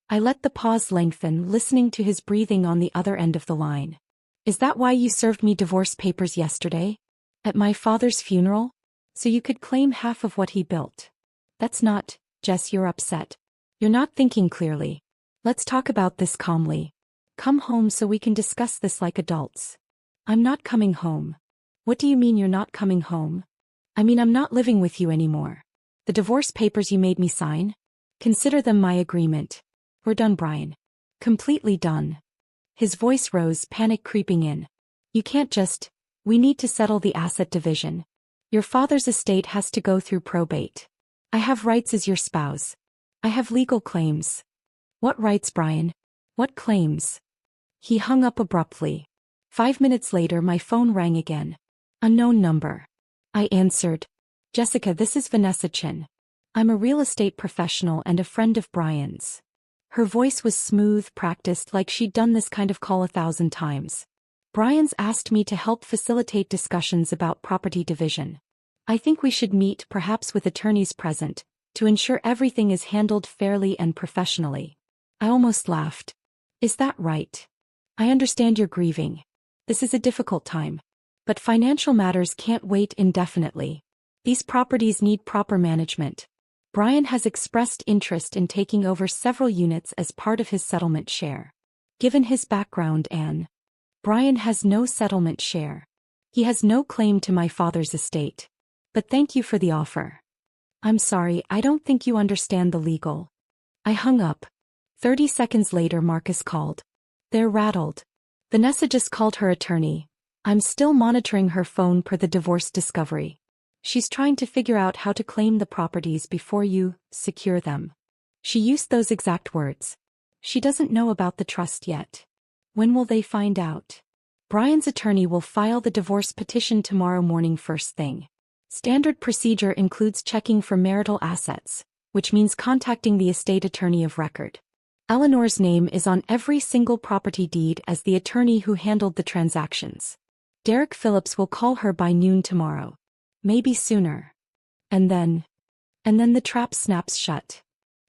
I let the pause lengthen, listening to his breathing on the other end of the line. Is that why you served me divorce papers yesterday? At my father's funeral? So you could claim half of what he built. That's not, Jess, you're upset. You're not thinking clearly. Let's talk about this calmly. Come home so we can discuss this like adults. I'm not coming home. What do you mean you're not coming home? I mean I'm not living with you anymore. The divorce papers you made me sign? Consider them my agreement. We're done, Brian. Completely done. His voice rose, panic creeping in. You can't just... We need to settle the asset division. Your father's estate has to go through probate. I have rights as your spouse. I have legal claims. What rights, Brian? What claims? He hung up abruptly. 5 minutes later my phone rang again. Unknown number. I answered. Jessica, this is Vanessa Chin. I'm a real estate professional and a friend of Brian's. Her voice was smooth, practiced, like she'd done this kind of call 1,000 times. Brian's asked me to help facilitate discussions about property division. I think we should meet, perhaps with attorneys present, to ensure everything is handled fairly and professionally. I almost laughed. Is that right? I understand you're grieving. This is a difficult time. But financial matters can't wait indefinitely. These properties need proper management. Brian has expressed interest in taking over several units as part of his settlement share. Given his background, Brian has no settlement share. He has no claim to my father's estate. But thank you for the offer. I'm sorry, I don't think you understand the legal. I hung up. 30 seconds later Marcus called. They're rattled. Vanessa just called her attorney. I'm still monitoring her phone per the divorce discovery. She's trying to figure out how to claim the properties before you secure them. She used those exact words. She doesn't know about the trust yet. When will they find out? Brian's attorney will file the divorce petition tomorrow morning first thing. Standard procedure includes checking for marital assets, which means contacting the estate attorney of record. Eleanor's name is on every single property deed as the attorney who handled the transactions. Derek Phillips will call her by noon tomorrow. Maybe sooner. And then the trap snaps shut.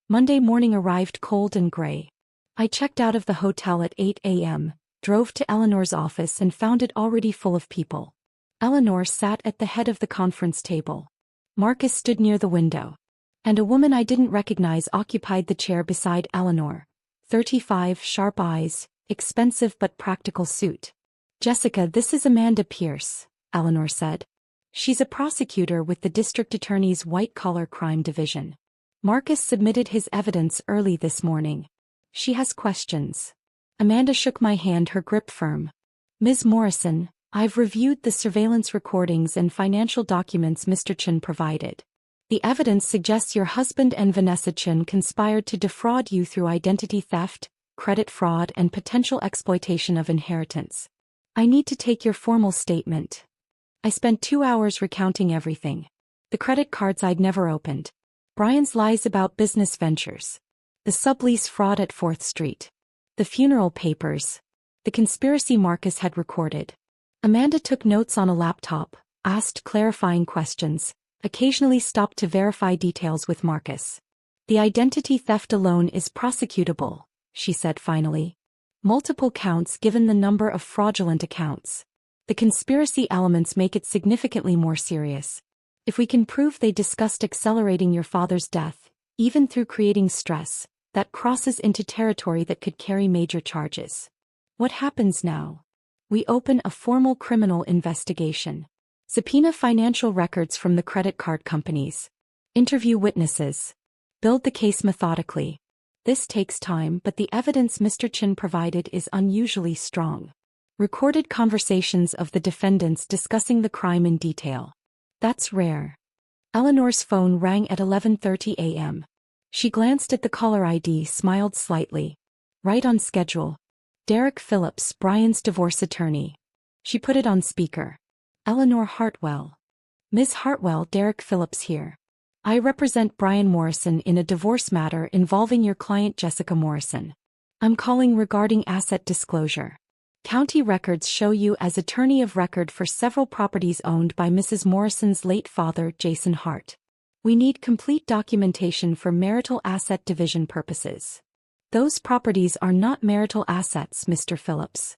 Monday morning arrived cold and gray. I checked out of the hotel at 8 a.m., drove to Eleanor's office and found it already full of people. Eleanor sat at the head of the conference table. Marcus stood near the window. And a woman I didn't recognize occupied the chair beside Eleanor. 35, sharp eyes, expensive but practical suit. Jessica, this is Amanda Pierce, Eleanor said. She's a prosecutor with the district attorney's white-collar crime division. Marcus submitted his evidence early this morning. She has questions. Amanda shook my hand, her grip firm. Ms. Morrison, I've reviewed the surveillance recordings and financial documents Mr. Chen provided. The evidence suggests your husband and Vanessa Chen conspired to defraud you through identity theft, credit fraud and potential exploitation of inheritance. I need to take your formal statement. I spent 2 hours recounting everything. The credit cards I'd never opened. Brian's lies about business ventures. The sublease fraud at 4th Street. The funeral papers. The conspiracy Marcus had recorded. Amanda took notes on a laptop, asked clarifying questions, occasionally stopped to verify details with Marcus. The identity theft alone is prosecutable, she said finally. Multiple counts given the number of fraudulent accounts. The conspiracy elements make it significantly more serious. If we can prove they discussed accelerating your father's death, even through creating stress, that crosses into territory that could carry major charges. What happens now? We open a formal criminal investigation. Subpoena financial records from the credit card companies. Interview witnesses. Build the case methodically. This takes time, but the evidence Mr. Chen provided is unusually strong. Recorded conversations of the defendants discussing the crime in detail. That's rare. Eleanor's phone rang at 11:30 a.m. She glanced at the caller ID, smiled slightly. Right on schedule. Derek Phillips, Brian's divorce attorney. She put it on speaker. Eleanor Hartwell. Ms. Hartwell, Derek Phillips here. I represent Brian Morrison in a divorce matter involving your client Jessica Morrison. I'm calling regarding asset disclosure. County records show you as attorney of record for several properties owned by Mrs. Morrison's late father, Jason Hart. We need complete documentation for marital asset division purposes. Those properties are not marital assets, Mr. Phillips.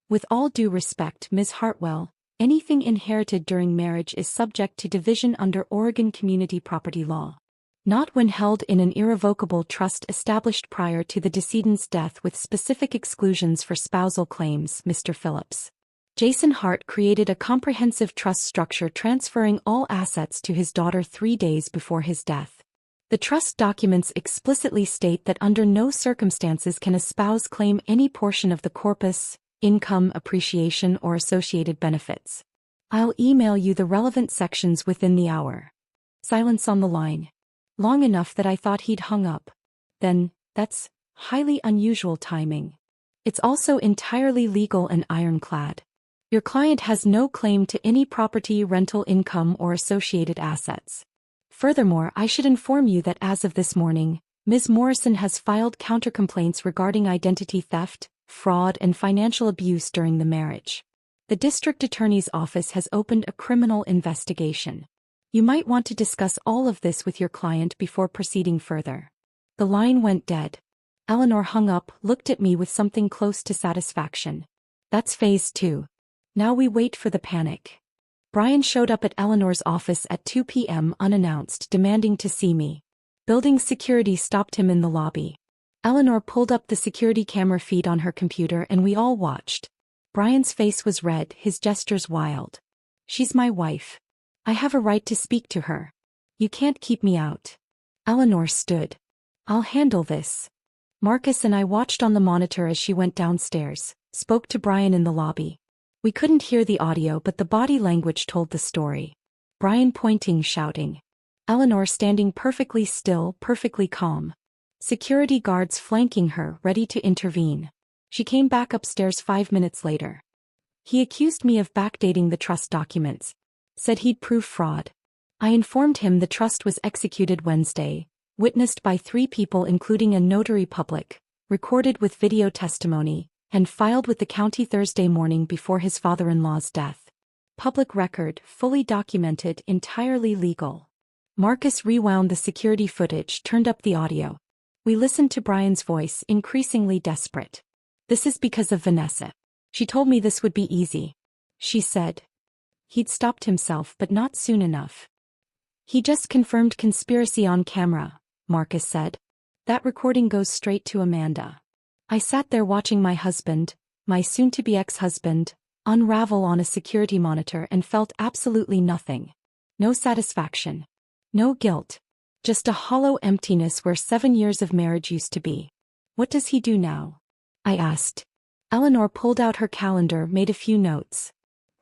With all due respect, Ms. Hartwell, anything inherited during marriage is subject to division under Oregon community property law. Not when held in an irrevocable trust established prior to the decedent's death with specific exclusions for spousal claims, Mr. Phillips. Jason Hart created a comprehensive trust structure transferring all assets to his daughter 3 days before his death. The trust documents explicitly state that under no circumstances can a spouse claim any portion of the corpus, income, appreciation, or associated benefits. I'll email you the relevant sections within the hour. Silence on the line. Long enough that I thought he'd hung up. Then, that's highly unusual timing. It's also entirely legal and ironclad. Your client has no claim to any property, rental income, or associated assets. Furthermore, I should inform you that as of this morning, Ms. Morrison has filed countercomplaints regarding identity theft, fraud, and financial abuse during the marriage. The district attorney's office has opened a criminal investigation. You might want to discuss all of this with your client before proceeding further. The line went dead. Eleanor hung up, looked at me with something close to satisfaction. That's phase 2. Now we wait for the panic. Brian showed up at Eleanor's office at 2 p.m. unannounced, demanding to see me. Building security stopped him in the lobby. Eleanor pulled up the security camera feed on her computer and we all watched. Brian's face was red, his gestures wild. She's my wife. I have a right to speak to her. You can't keep me out. Eleanor stood. I'll handle this. Marcus and I watched on the monitor as she went downstairs, spoke to Brian in the lobby. We couldn't hear the audio, but the body language told the story. Brian pointing, shouting. Eleanor standing perfectly still, perfectly calm. Security guards flanking her, ready to intervene. She came back upstairs 5 minutes later. He accused me of backdating the trust documents. Said he'd prove fraud. I informed him the trust was executed Wednesday, witnessed by 3 people including a notary public, recorded with video testimony, and filed with the county Thursday morning before his father-in-law's death. Public record, fully documented, entirely legal. Marcus rewound the security footage, turned up the audio. We listened to Brian's voice, increasingly desperate. This is because of Vanessa. She told me this would be easy. She said. He'd stopped himself, but not soon enough. He just confirmed conspiracy on camera, Marcus said. That recording goes straight to Amanda. I sat there watching my husband, my soon-to-be ex-husband, unravel on a security monitor and felt absolutely nothing. No satisfaction. No guilt. Just a hollow emptiness where 7 years of marriage used to be. What does he do now? I asked. Eleanor pulled out her calendar, made a few notes.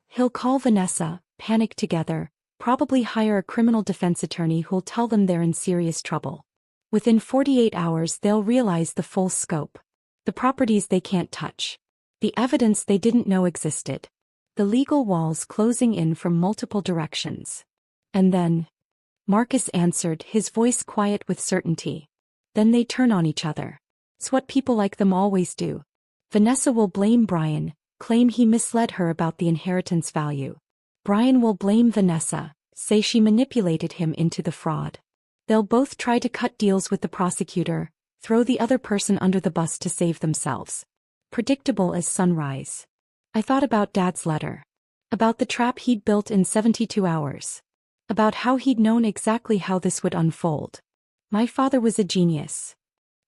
He'll call Vanessa, panic together, probably hire a criminal defense attorney who'll tell them they're in serious trouble. Within 48 hours they'll realize the full scope. The properties they can't touch. The evidence they didn't know existed. The legal walls closing in from multiple directions. And then... Marcus answered, his voice quiet with certainty. Then they turn on each other. It's what people like them always do. Vanessa will blame Brian, claim he misled her about the inheritance value. Brian will blame Vanessa, say she manipulated him into the fraud. They'll both try to cut deals with the prosecutor, throw the other person under the bus to save themselves. Predictable as sunrise. I thought about Dad's letter. About the trap he'd built in 72 hours. About how he'd known exactly how this would unfold. My father was a genius.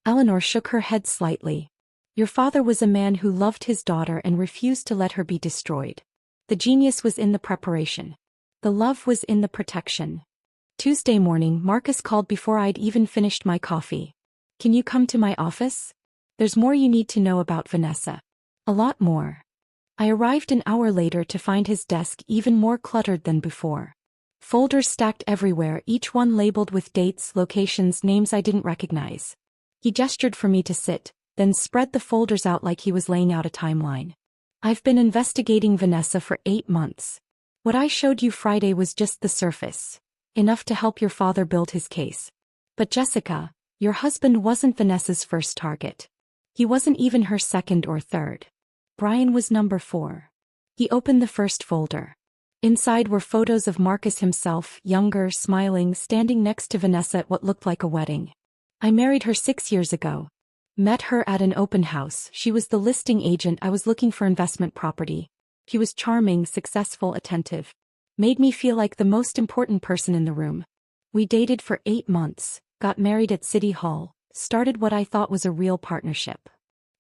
Eleanor shook her head slightly. Your father was a man who loved his daughter and refused to let her be destroyed. The genius was in the preparation. The love was in the protection. Tuesday morning, Marcus called before I'd even finished my coffee. Can you come to my office? There's more you need to know about Vanessa. A lot more. I arrived an hour later to find his desk even more cluttered than before. Folders stacked everywhere, each one labeled with dates, locations, names I didn't recognize. He gestured for me to sit, then spread the folders out like he was laying out a timeline. I've been investigating Vanessa for 8 months. What I showed you Friday was just the surface. Enough to help your father build his case. But Jessica, your husband wasn't Vanessa's first target. He wasn't even her second or third. Brian was number 4. He opened the first folder. Inside were photos of Marcus himself, younger, smiling, standing next to Vanessa at what looked like a wedding. I married her 6 years ago. Met her at an open house. She was the listing agent I was looking for investment property. She was charming, successful, attentive. Made me feel like the most important person in the room. We dated for 8 months, got married at City Hall, started what I thought was a real partnership.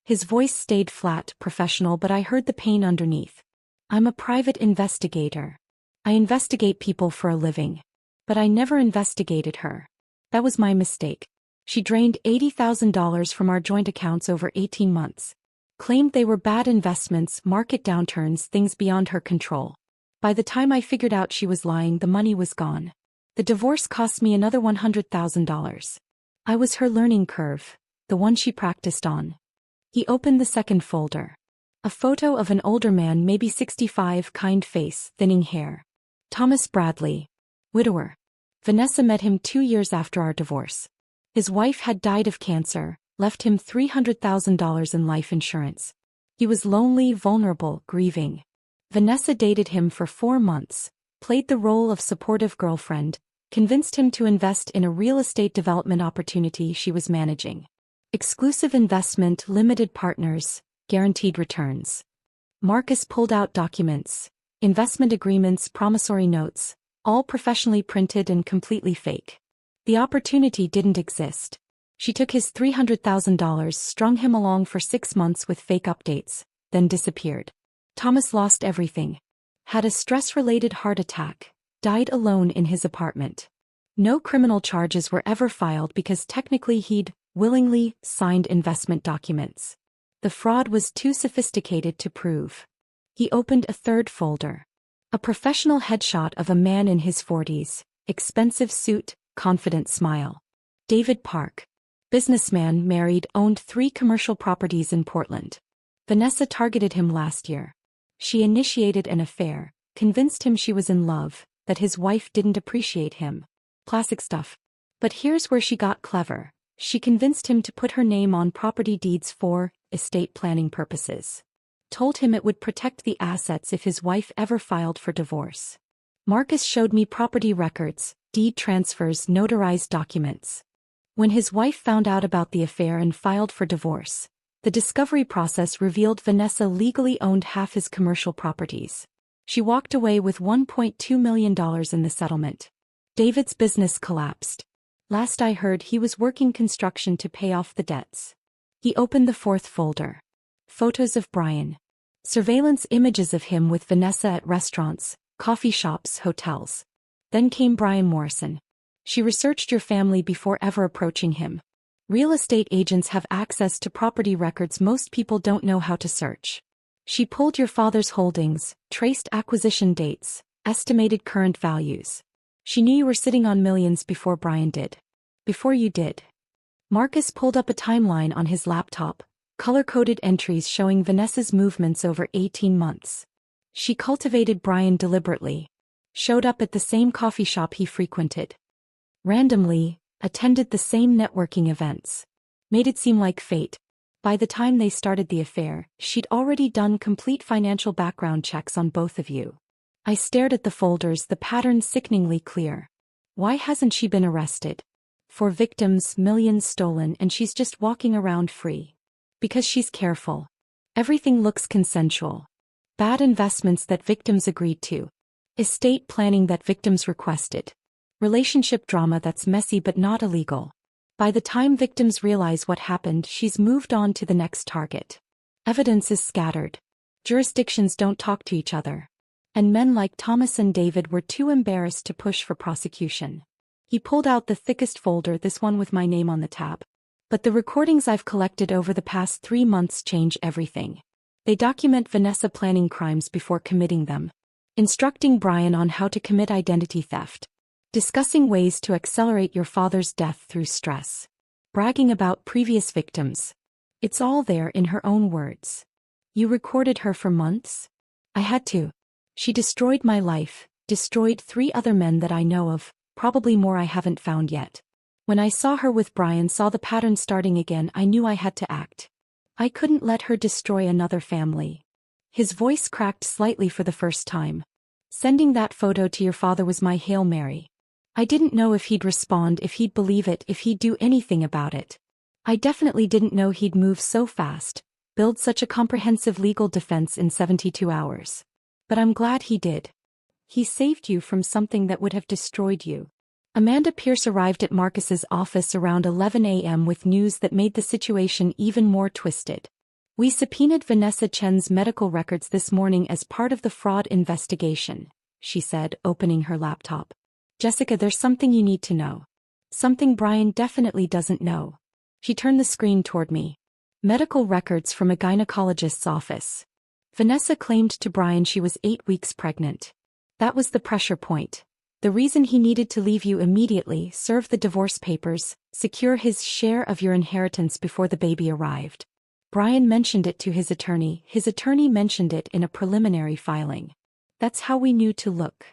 His voice stayed flat, professional, but I heard the pain underneath. I'm a private investigator. I investigate people for a living. But I never investigated her. That was my mistake. She drained $80,000 from our joint accounts over 18 months. Claimed they were bad investments, market downturns, things beyond her control. By the time I figured out she was lying, the money was gone. The divorce cost me another $100,000. I was her learning curve, the one she practiced on. He opened the second folder. A photo of an older man, maybe 65, kind face, thinning hair. Thomas Bradley. Widower. Vanessa met him 2 years after our divorce. His wife had died of cancer, left him $300,000 in life insurance. He was lonely, vulnerable, grieving. Vanessa dated him for 4 months, played the role of supportive girlfriend, convinced him to invest in a real estate development opportunity she was managing. Exclusive investment, limited partners, guaranteed returns. Marcus pulled out documents, investment agreements, promissory notes, all professionally printed and completely fake. The opportunity didn't exist. She took his $300,000, strung him along for 6 months with fake updates, then disappeared. Thomas lost everything. Had a stress-related heart attack, died alone in his apartment. No criminal charges were ever filed because technically he'd willingly signed investment documents. The fraud was too sophisticated to prove. He opened a third folder. A professional headshot of a man in his 40s, expensive suit, confident smile. David Park. Businessman, married, owned 3 commercial properties in Portland. Vanessa targeted him last year. She initiated an affair, convinced him she was in love, that his wife didn't appreciate him. Classic stuff. But here's where she got clever. She convinced him to put her name on property deeds for estate planning purposes. Told him it would protect the assets if his wife ever filed for divorce. Marcus showed me property records, deed transfers, notarized documents. When his wife found out about the affair and filed for divorce, the discovery process revealed Vanessa legally owned half his commercial properties. She walked away with $1.2 million in the settlement. David's business collapsed. Last I heard, he was working construction to pay off the debts. He opened the 4th folder. Photos of Brian. Surveillance images of him with Vanessa at restaurants, coffee shops, hotels. Then came Brian Morrison. She researched your family before ever approaching him. Real estate agents have access to property records most people don't know how to search. She pulled your father's holdings, traced acquisition dates, estimated current values. She knew you were sitting on millions before Brian did. Before you did. Marcus pulled up a timeline on his laptop, color-coded entries showing Vanessa's movements over 18 months. She cultivated Brian deliberately. Showed up at the same coffee shop he frequented. Randomly, attended the same networking events. Made it seem like fate. By the time they started the affair, she'd already done complete financial background checks on both of you. I stared at the folders, the pattern sickeningly clear. Why hasn't she been arrested? For victims, millions stolen, and she's just walking around free. Because she's careful. Everything looks consensual. Bad investments that victims agreed to. Estate planning that victims requested. Relationship drama that's messy but not illegal. By the time victims realize what happened, she's moved on to the next target. Evidence is scattered. Jurisdictions don't talk to each other. And men like Thomas and David were too embarrassed to push for prosecution. He pulled out the thickest folder, this one with my name on the tab. But the recordings I've collected over the past 3 months change everything. They document Vanessa planning crimes before committing them. Instructing Brian on how to commit identity theft. Discussing ways to accelerate your father's death through stress. Bragging about previous victims. It's all there in her own words. You recorded her for months? I had to. She destroyed my life, destroyed 3 other men that I know of, probably more I haven't found yet. When I saw her with Brian, saw the pattern starting again, I knew I had to act. I couldn't let her destroy another family. His voice cracked slightly for the first time. Sending that photo to your father was my Hail Mary. I didn't know if he'd respond, if he'd believe it, if he'd do anything about it. I definitely didn't know he'd move so fast, build such a comprehensive legal defense in 72 hours. But I'm glad he did. He saved you from something that would have destroyed you. Amanda Pierce arrived at Marcus's office around 11 a.m. with news that made the situation even more twisted. We subpoenaed Vanessa Chen's medical records this morning as part of the fraud investigation, she said, opening her laptop. Jessica, there's something you need to know. Something Brian definitely doesn't know. She turned the screen toward me. Medical records from a gynecologist's office. Vanessa claimed to Brian she was 8 weeks pregnant. That was the pressure point. The reason he needed to leave you immediately, serve the divorce papers, secure his share of your inheritance before the baby arrived. Brian mentioned it to his attorney mentioned it in a preliminary filing. That's how we knew to look.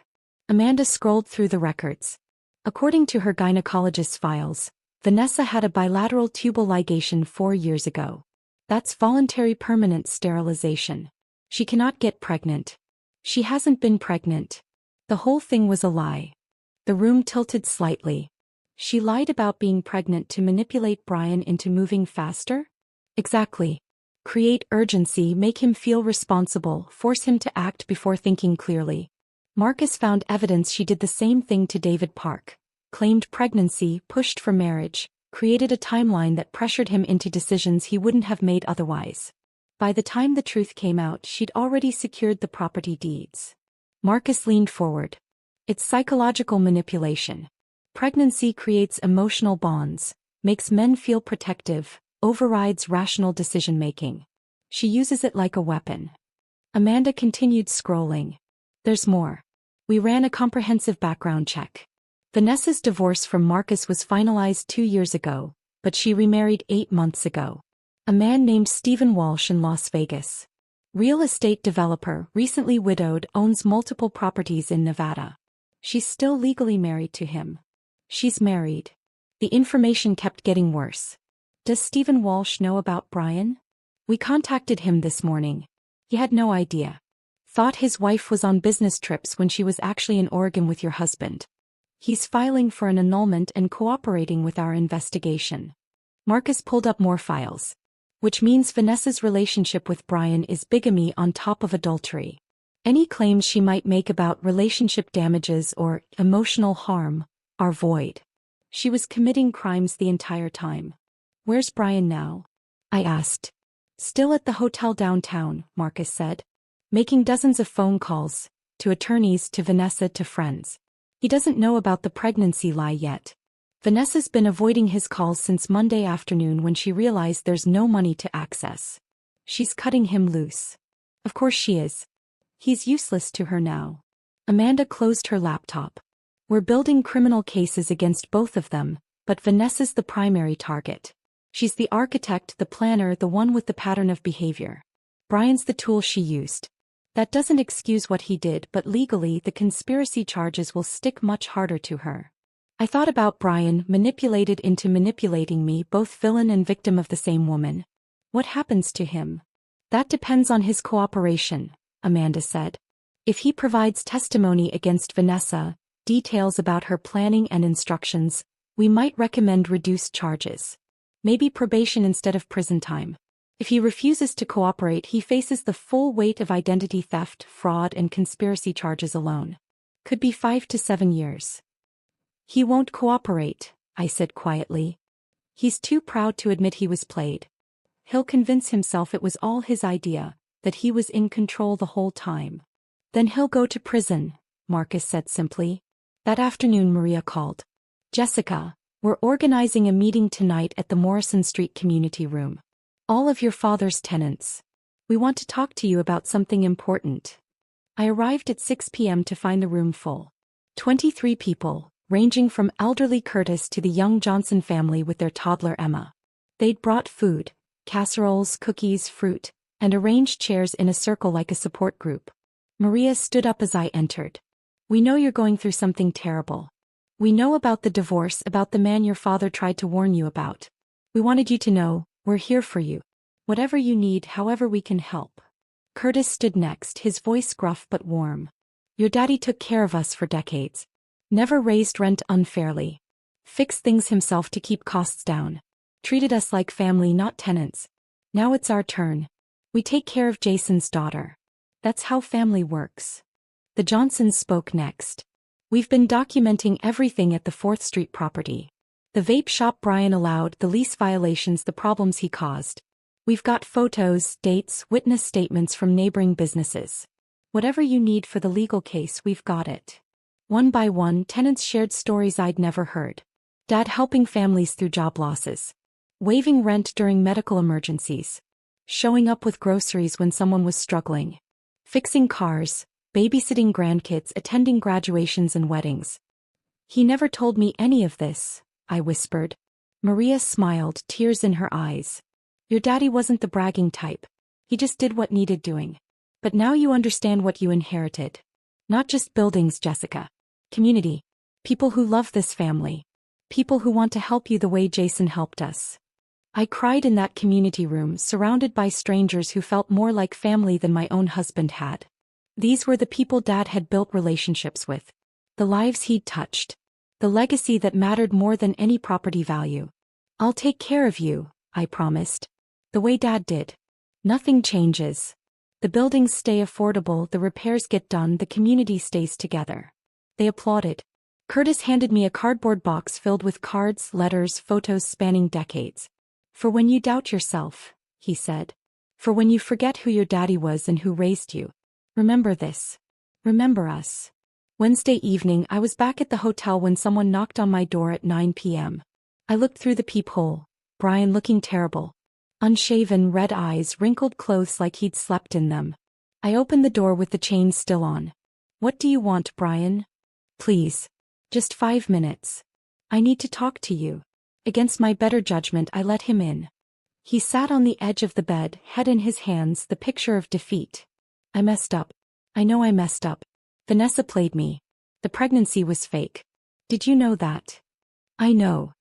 Amanda scrolled through the records. According to her gynecologist's files, Vanessa had a bilateral tubal ligation 4 years ago. That's voluntary permanent sterilization. She cannot get pregnant. She hasn't been pregnant. The whole thing was a lie. The room tilted slightly. She lied about being pregnant to manipulate Brian into moving faster? Exactly. Create urgency, make him feel responsible, force him to act before thinking clearly. Marcus found evidence she did the same thing to David Park. Claimed pregnancy, pushed for marriage, created a timeline that pressured him into decisions he wouldn't have made otherwise. By the time the truth came out, she'd already secured the property deeds. Marcus leaned forward. It's psychological manipulation. Pregnancy creates emotional bonds, makes men feel protective, overrides rational decision-making. She uses it like a weapon. Amanda continued scrolling. There's more. We ran a comprehensive background check. Vanessa's divorce from Marcus was finalized 2 years ago, but she remarried 8 months ago. A man named Stephen Walsh in Las Vegas. Real estate developer, recently widowed, owns multiple properties in Nevada. She's still legally married to him. She's married. The information kept getting worse. Does Stephen Walsh know about Brian? We contacted him this morning. He had no idea. Thought his wife was on business trips when she was actually in Oregon with your husband. He's filing for an annulment and cooperating with our investigation. Marcus pulled up more files. Which means Vanessa's relationship with Brian is bigamy on top of adultery. Any claims she might make about relationship damages or emotional harm are void. She was committing crimes the entire time. Where's Brian now? I asked. Still at the hotel downtown, Marcus said. Making dozens of phone calls, to attorneys, to Vanessa, to friends. He doesn't know about the pregnancy lie yet. Vanessa's been avoiding his calls since Monday afternoon when she realized there's no money to access. She's cutting him loose. Of course she is. He's useless to her now. Amanda closed her laptop. We're building criminal cases against both of them, but Vanessa's the primary target. She's the architect, the planner, the one with the pattern of behavior. Brian's the tool she used. That doesn't excuse what he did, but legally the conspiracy charges will stick much harder to her. I thought about Brian, manipulated into manipulating me, both villain and victim of the same woman. What happens to him? That depends on his cooperation, Amanda said. If he provides testimony against Vanessa, details about her planning and instructions, we might recommend reduced charges. Maybe probation instead of prison time. If he refuses to cooperate, he faces the full weight of identity theft, fraud, and conspiracy charges alone. Could be 5 to 7 years. He won't cooperate, I said quietly. He's too proud to admit he was played. He'll convince himself it was all his idea, that he was in control the whole time. Then he'll go to prison, Marcus said simply. That afternoon Maria called. Jessica, we're organizing a meeting tonight at the Morrison Street Community Room. All of your father's tenants. We want to talk to you about something important. I arrived at 6 p.m. to find the room full. 23 people, ranging from elderly Curtis to the young Johnson family with their toddler Emma. They'd brought food, casseroles, cookies, fruit, and arranged chairs in a circle like a support group. Maria stood up as I entered. We know you're going through something terrible. We know about the divorce, about the man your father tried to warn you about. We wanted you to know, we're here for you. Whatever you need, however we can help. Curtis stood next, his voice gruff but warm. Your daddy took care of us for decades. Never raised rent unfairly. Fixed things himself to keep costs down. Treated us like family, not tenants. Now it's our turn. We take care of Jason's daughter. That's how family works. The Johnsons spoke next. We've been documenting everything at the 4th Street property. The vape shop Brian allowed, the lease violations, the problems he caused. We've got photos, dates, witness statements from neighboring businesses. Whatever you need for the legal case, we've got it. One by one, tenants shared stories I'd never heard. Dad helping families through job losses. Waiving rent during medical emergencies. Showing up with groceries when someone was struggling. Fixing cars, babysitting grandkids, attending graduations and weddings. He never told me any of this, I whispered. Maria smiled, tears in her eyes. Your daddy wasn't the bragging type. He just did what needed doing. But now you understand what you inherited. Not just buildings, Jessica. Community. People who love this family. People who want to help you the way Jason helped us. I cried in that community room, surrounded by strangers who felt more like family than my own husband had. These were the people Dad had built relationships with. The lives he'd touched. The legacy that mattered more than any property value. I'll take care of you, I promised. The way Dad did. Nothing changes. The buildings stay affordable, the repairs get done, the community stays together. They applauded. Curtis handed me a cardboard box filled with cards, letters, photos spanning decades. For when you doubt yourself, he said. For when you forget who your daddy was and who raised you. Remember this. Remember us. Wednesday evening, I was back at the hotel when someone knocked on my door at 9 p.m. I looked through the peephole. Brian looking terrible. Unshaven, red eyes, wrinkled clothes like he'd slept in them. I opened the door with the chains still on. What do you want, Brian? Please. Just 5 minutes. I need to talk to you. Against my better judgment, I let him in. He sat on the edge of the bed, head in his hands, the picture of defeat. I messed up. I know I messed up. Vanessa played me. The pregnancy was fake. Did you know that? I know.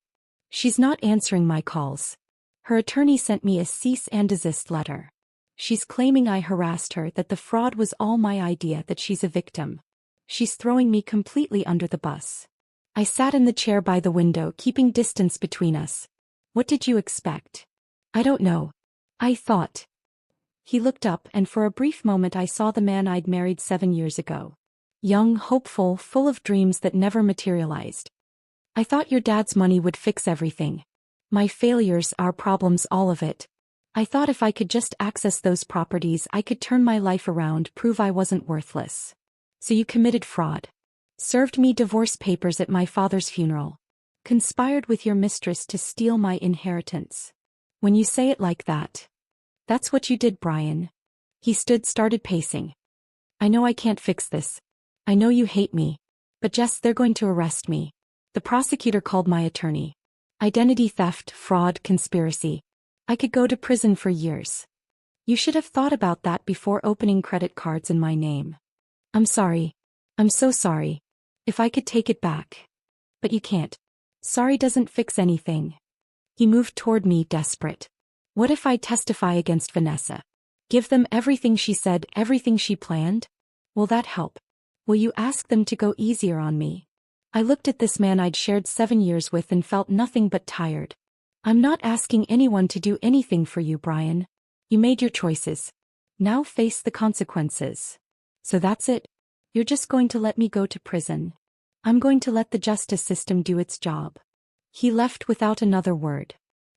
She's not answering my calls. Her attorney sent me a cease and desist letter. She's claiming I harassed her, that the fraud was all my idea, that she's a victim. She's throwing me completely under the bus. I sat in the chair by the window, keeping distance between us. What did you expect? I don't know. I thought. He looked up, and for a brief moment I saw the man I'd married 7 years ago. Young, hopeful, full of dreams that never materialized. I thought your dad's money would fix everything. My failures, our problems, all of it. I thought if I could just access those properties, I could turn my life around, prove I wasn't worthless. So you committed fraud. Served me divorce papers at my father's funeral. Conspired with your mistress to steal my inheritance. When you say it like that. That's what you did, Brian. He started pacing. I know I can't fix this. I know you hate me. But Jess, they're going to arrest me. The prosecutor called my attorney. Identity theft, fraud, conspiracy. I could go to prison for years. You should have thought about that before opening credit cards in my name. I'm sorry. I'm so sorry. If I could take it back. But you can't. Sorry doesn't fix anything. He moved toward me, desperate. What if I testify against Vanessa? Give them everything she said, everything she planned? Will that help? Will you ask them to go easier on me? I looked at this man I'd shared 7 years with and felt nothing but tired. I'm not asking anyone to do anything for you, Brian. You made your choices. Now face the consequences. So that's it? You're just going to let me go to prison? I'm going to let the justice system do its job. He left without another word.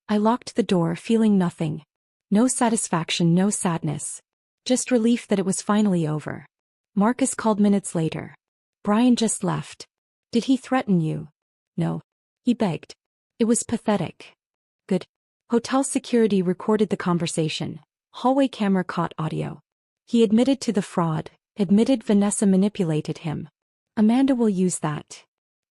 I locked the door, feeling nothing. No satisfaction, no sadness. Just relief that it was finally over. Marcus called minutes later. Brian just left. Did he threaten you? No. He begged. It was pathetic. Good. Hotel security recorded the conversation. Hallway camera caught audio. He admitted to the fraud, admitted Vanessa manipulated him. Amanda will use that.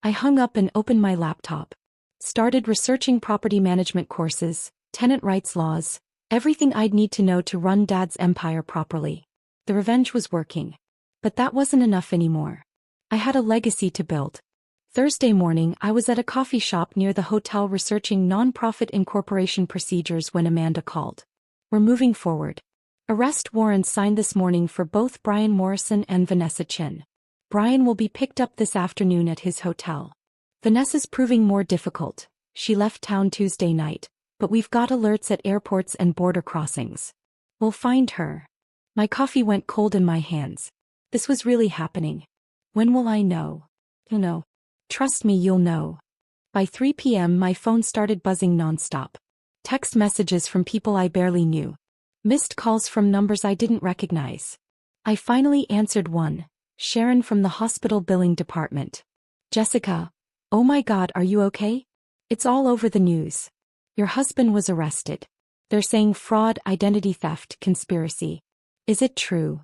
I hung up and opened my laptop. Started researching property management courses, tenant rights laws, everything I'd need to know to run Dad's empire properly. The revenge was working. But that wasn't enough anymore. I had a legacy to build. Thursday morning, I was at a coffee shop near the hotel researching nonprofit incorporation procedures when Amanda called. We're moving forward. Arrest warrants signed this morning for both Brian Morrison and Vanessa Chin. Brian will be picked up this afternoon at his hotel. Vanessa's proving more difficult. She left town Tuesday night, but we've got alerts at airports and border crossings. We'll find her. My coffee went cold in my hands. This was really happening. When will I know? You'll know. Trust me, you'll know. By 3 p.m. my phone started buzzing nonstop. Text messages from people I barely knew. Missed calls from numbers I didn't recognize. I finally answered one. Sharon from the hospital billing department. Jessica. Oh my God, are you okay? It's all over the news. Your husband was arrested. They're saying fraud, identity theft, conspiracy. Is it true?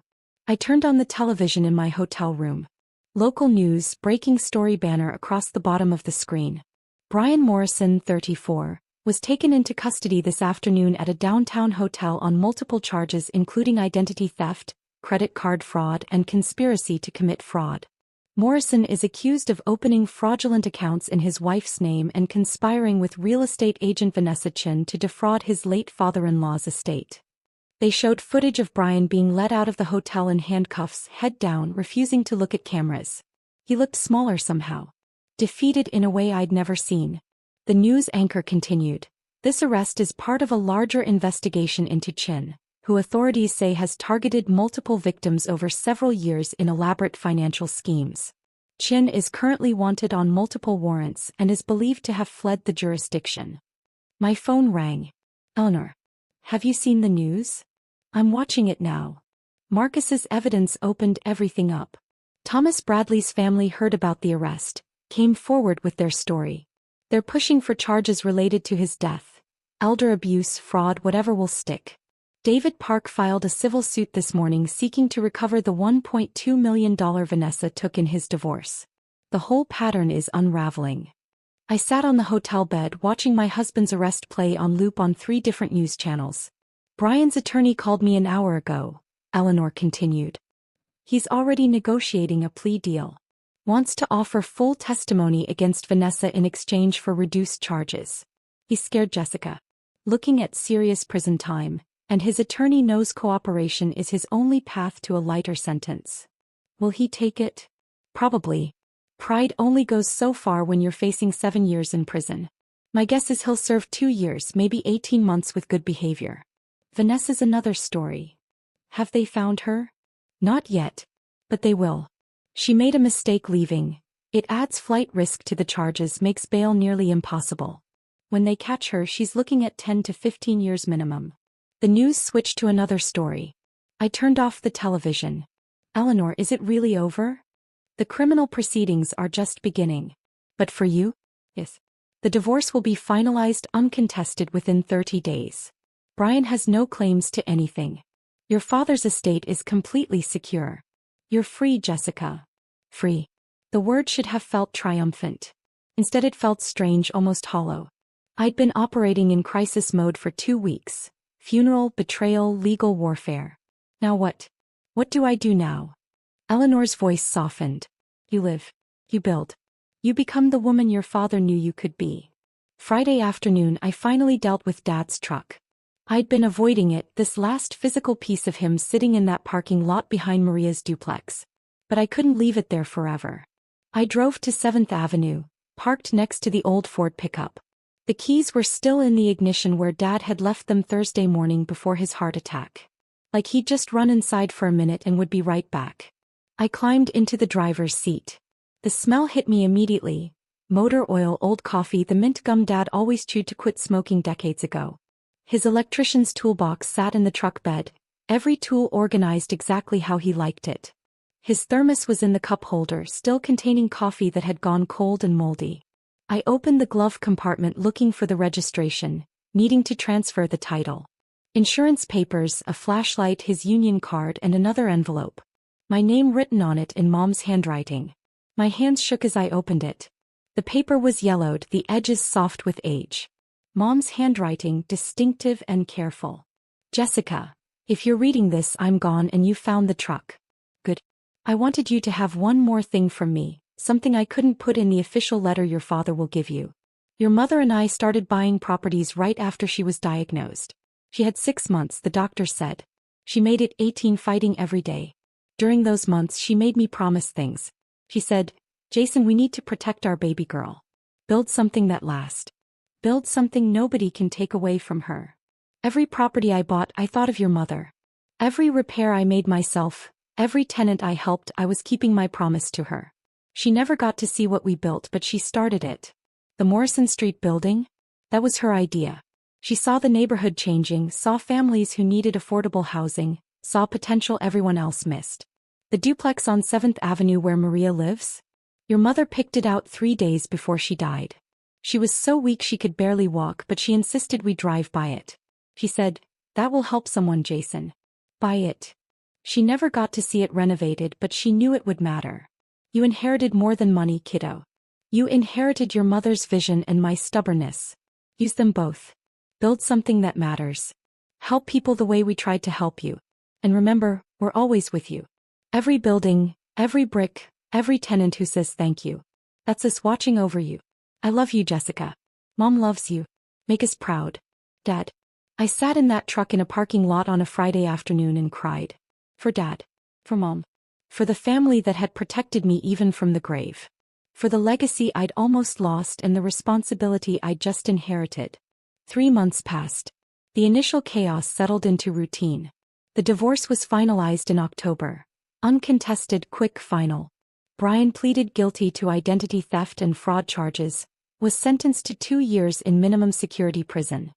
I turned on the television in my hotel room. Local news, breaking story banner across the bottom of the screen. Brian Morrison, 34, was taken into custody this afternoon at a downtown hotel on multiple charges including identity theft, credit card fraud, and conspiracy to commit fraud. Morrison is accused of opening fraudulent accounts in his wife's name and conspiring with real estate agent Vanessa Chin to defraud his late father-in-law's estate. They showed footage of Brian being led out of the hotel in handcuffs, head down, refusing to look at cameras. He looked smaller somehow. Defeated in a way I'd never seen. The news anchor continued. This arrest is part of a larger investigation into Chin, who authorities say has targeted multiple victims over several years in elaborate financial schemes. Chin is currently wanted on multiple warrants and is believed to have fled the jurisdiction. My phone rang. Eleanor. Have you seen the news? I'm watching it now. Marcus's evidence opened everything up. Thomas Bradley's family heard about the arrest, came forward with their story. They're pushing for charges related to his death. Elder abuse, fraud, whatever will stick. David Park filed a civil suit this morning seeking to recover the $1.2 million Vanessa took in his divorce. The whole pattern is unraveling. I sat on the hotel bed watching my husband's arrest play on loop on 3 different news channels. Brian's attorney called me an hour ago, Eleanor continued. He's already negotiating a plea deal. Wants to offer full testimony against Vanessa in exchange for reduced charges. He's scared Jessica. Looking at serious prison time, and his attorney knows cooperation is his only path to a lighter sentence. Will he take it? Probably. Pride only goes so far when you're facing 7 years in prison. My guess is he'll serve 2 years, maybe 18 months with good behavior. Vanessa's another story. Have they found her? Not yet. But they will. She made a mistake leaving. It adds flight risk to the charges, makes bail nearly impossible. When they catch her, she's looking at 10 to 15 years minimum. The news switched to another story. I turned off the television. Eleanor, is it really over? The criminal proceedings are just beginning. But for you? Yes. The divorce will be finalized uncontested within 30 days. Brian has no claims to anything. Your father's estate is completely secure. You're free, Jessica. Free. The word should have felt triumphant. Instead it felt strange, almost hollow. I'd been operating in crisis mode for 2 weeks. Funeral, betrayal, legal warfare. Now what? What do I do now? Eleanor's voice softened. You live. You build. You become the woman your father knew you could be. Friday afternoon I finally dealt with Dad's truck. I'd been avoiding it, this last physical piece of him sitting in that parking lot behind Maria's duplex. But I couldn't leave it there forever. I drove to 7th Avenue, parked next to the old Ford pickup. The keys were still in the ignition where Dad had left them Thursday morning before his heart attack. Like he'd just run inside for a minute and would be right back. I climbed into the driver's seat. The smell hit me immediately. Motor oil, old coffee, the mint gum Dad always chewed to quit smoking decades ago. His electrician's toolbox sat in the truck bed, every tool organized exactly how he liked it. His thermos was in the cup holder, still containing coffee that had gone cold and moldy. I opened the glove compartment looking for the registration, needing to transfer the title. Insurance papers, a flashlight, his union card, and another envelope. My name written on it in Mom's handwriting. My hands shook as I opened it. The paper was yellowed, the edges soft with age. Mom's handwriting, distinctive and careful. Jessica, if you're reading this, I'm gone and you found the truck. Good. I wanted you to have one more thing from me, something I couldn't put in the official letter your father will give you. Your mother and I started buying properties right after she was diagnosed. She had 6 months, the doctor said. She made it 18, fighting every day. During those months she made me promise things. She said, Jason, we need to protect our baby girl. Build something that lasts. Build something nobody can take away from her. Every property I bought, I thought of your mother. Every repair I made myself, every tenant I helped, I was keeping my promise to her. She never got to see what we built, but she started it. The Morrison Street building? That was her idea. She saw the neighborhood changing, saw families who needed affordable housing, saw potential everyone else missed. The duplex on 7th Avenue where Maria lives? Your mother picked it out 3 days before she died. She was so weak she could barely walk, but she insisted we drive by it. She said, that will help someone, Jason. Buy it. She never got to see it renovated, but she knew it would matter. You inherited more than money, kiddo. You inherited your mother's vision and my stubbornness. Use them both. Build something that matters. Help people the way we tried to help you. And remember, we're always with you. Every building, every brick, every tenant who says thank you. That's us watching over you. I love you, Jessica. Mom loves you. Make us proud. Dad. I sat in that truck in a parking lot on a Friday afternoon and cried. For Dad. For Mom. For the family that had protected me even from the grave. For the legacy I'd almost lost and the responsibility I'd just inherited. 3 months passed. The initial chaos settled into routine. The divorce was finalized in October. Uncontested, quick, final. Brian pleaded guilty to identity theft and fraud charges, was sentenced to 2 years in minimum security prison.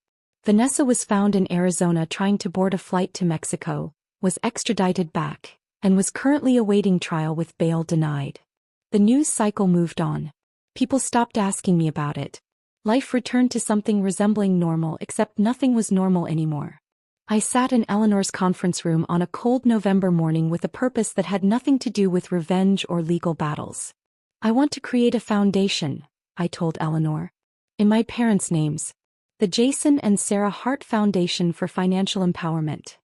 Vanessa was found in Arizona trying to board a flight to Mexico, was extradited back, and was currently awaiting trial with bail denied. The news cycle moved on. People stopped asking me about it. Life returned to something resembling normal, except nothing was normal anymore. I sat in Eleanor's conference room on a cold November morning with a purpose that had nothing to do with revenge or legal battles. I want to create a foundation, I told Eleanor. In my parents' names. The Jason and Sarah Hart Foundation for Financial Empowerment.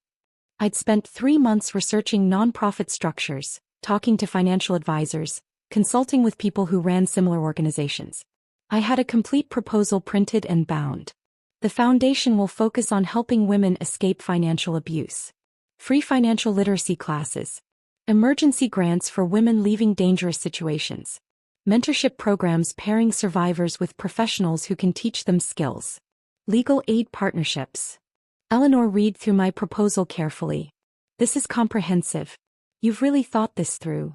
I'd spent 3 months researching nonprofit structures, talking to financial advisors, consulting with people who ran similar organizations. I had a complete proposal printed and bound. The foundation will focus on helping women escape financial abuse. Free financial literacy classes. Emergency grants for women leaving dangerous situations. Mentorship programs pairing survivors with professionals who can teach them skills. Legal aid partnerships. Eleanor read through my proposal carefully. This is comprehensive. You've really thought this through.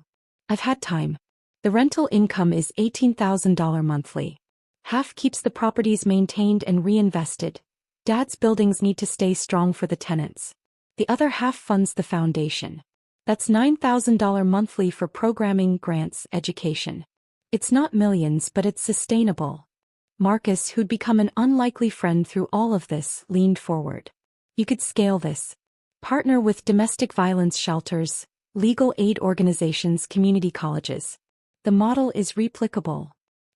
I've had time. The rental income is $18,000 monthly. Half keeps the properties maintained and reinvested. Dad's buildings need to stay strong for the tenants. The other half funds the foundation. That's $9,000 monthly for programming, grants, education. It's not millions, but it's sustainable. Marcus, who'd become an unlikely friend through all of this, leaned forward. You could scale this. Partner with domestic violence shelters, legal aid organizations, community colleges. The model is replicable.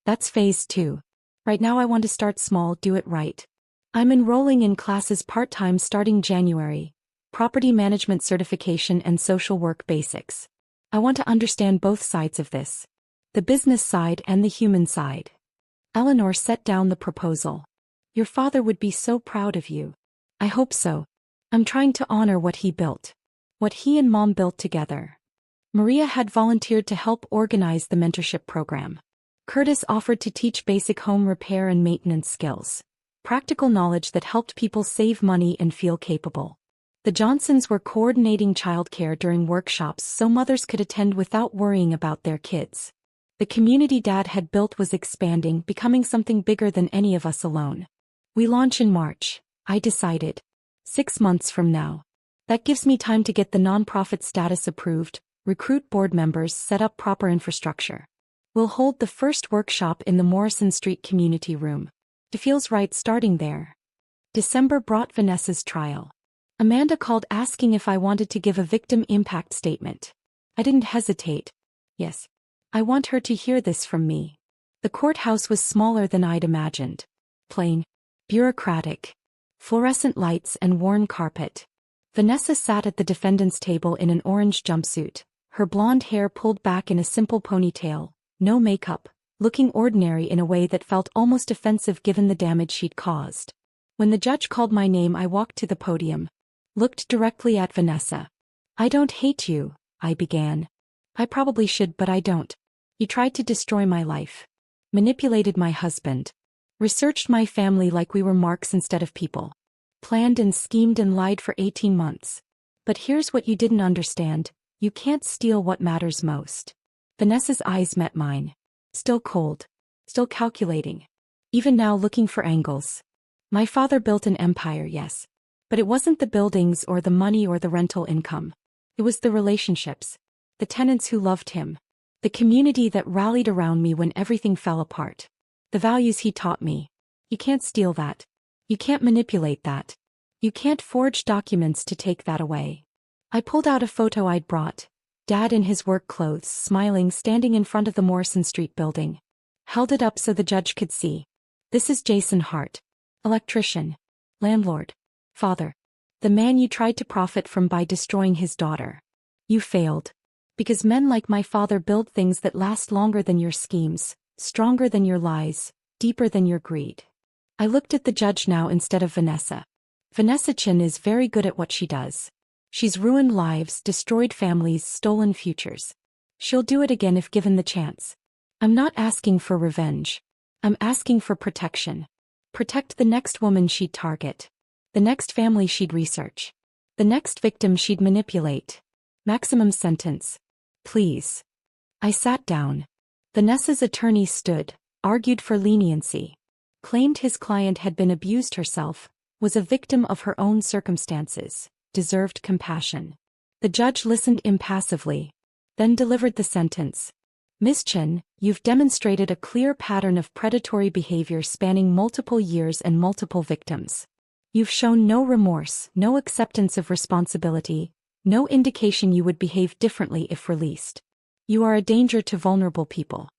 That's phase 2. Right now I want to start small, do it right. I'm enrolling in classes part-time starting January. Property management certification and social work basics. I want to understand both sides of this. The business side and the human side. Eleanor set down the proposal. Your father would be so proud of you. I hope so. I'm trying to honor what he built. What he and Mom built together. Maria had volunteered to help organize the mentorship program. Curtis offered to teach basic home repair and maintenance skills. Practical knowledge that helped people save money and feel capable. The Johnsons were coordinating childcare during workshops so mothers could attend without worrying about their kids. The community Dad had built was expanding, becoming something bigger than any of us alone. We launch in March, I decided. 6 months from now. That gives me time to get the nonprofit status approved, recruit board members, set up proper infrastructure. We'll hold the first workshop in the Morrison Street Community Room. It feels right starting there. December brought Vanessa's trial. Amanda called asking if I wanted to give a victim impact statement. I didn't hesitate. Yes. I want her to hear this from me. The courthouse was smaller than I'd imagined. Plain. Bureaucratic. Fluorescent lights and worn carpet. Vanessa sat at the defendant's table in an orange jumpsuit, her blonde hair pulled back in a simple ponytail, no makeup, looking ordinary in a way that felt almost offensive given the damage she'd caused. When the judge called my name, I walked to the podium. Looked directly at Vanessa. I don't hate you, I began. I probably should, but I don't. You tried to destroy my life. Manipulated my husband. Researched my family like we were marks instead of people. Planned and schemed and lied for 18 months. But here's what you didn't understand. You can't steal what matters most. Vanessa's eyes met mine. Still cold. Still calculating. Even now looking for angles. My father built an empire, yes. But it wasn't the buildings or the money or the rental income. It was the relationships. The tenants who loved him. The community that rallied around me when everything fell apart. The values he taught me. You can't steal that. You can't manipulate that. You can't forge documents to take that away. I pulled out a photo I'd brought. Dad in his work clothes, smiling, standing in front of the Morrison Street building. Held it up so the judge could see. This is Jason Hart. Electrician. Landlord. Father. The man you tried to profit from by destroying his daughter. You failed. Because men like my father build things that last longer than your schemes, stronger than your lies, deeper than your greed. I looked at the judge now instead of Vanessa. Vanessa Chin is very good at what she does. She's ruined lives, destroyed families, stolen futures. She'll do it again if given the chance. I'm not asking for revenge. I'm asking for protection. Protect the next woman she'd target. The next family she'd research. The next victim she'd manipulate. Maximum sentence. Please. I sat down. Vanessa's attorney stood, argued for leniency. Claimed his client had been abused herself, was a victim of her own circumstances, deserved compassion. The judge listened impassively, then delivered the sentence. Ms. Chen, you've demonstrated a clear pattern of predatory behavior spanning multiple years and multiple victims. You've shown no remorse, no acceptance of responsibility, no indication you would behave differently if released. You are a danger to vulnerable people.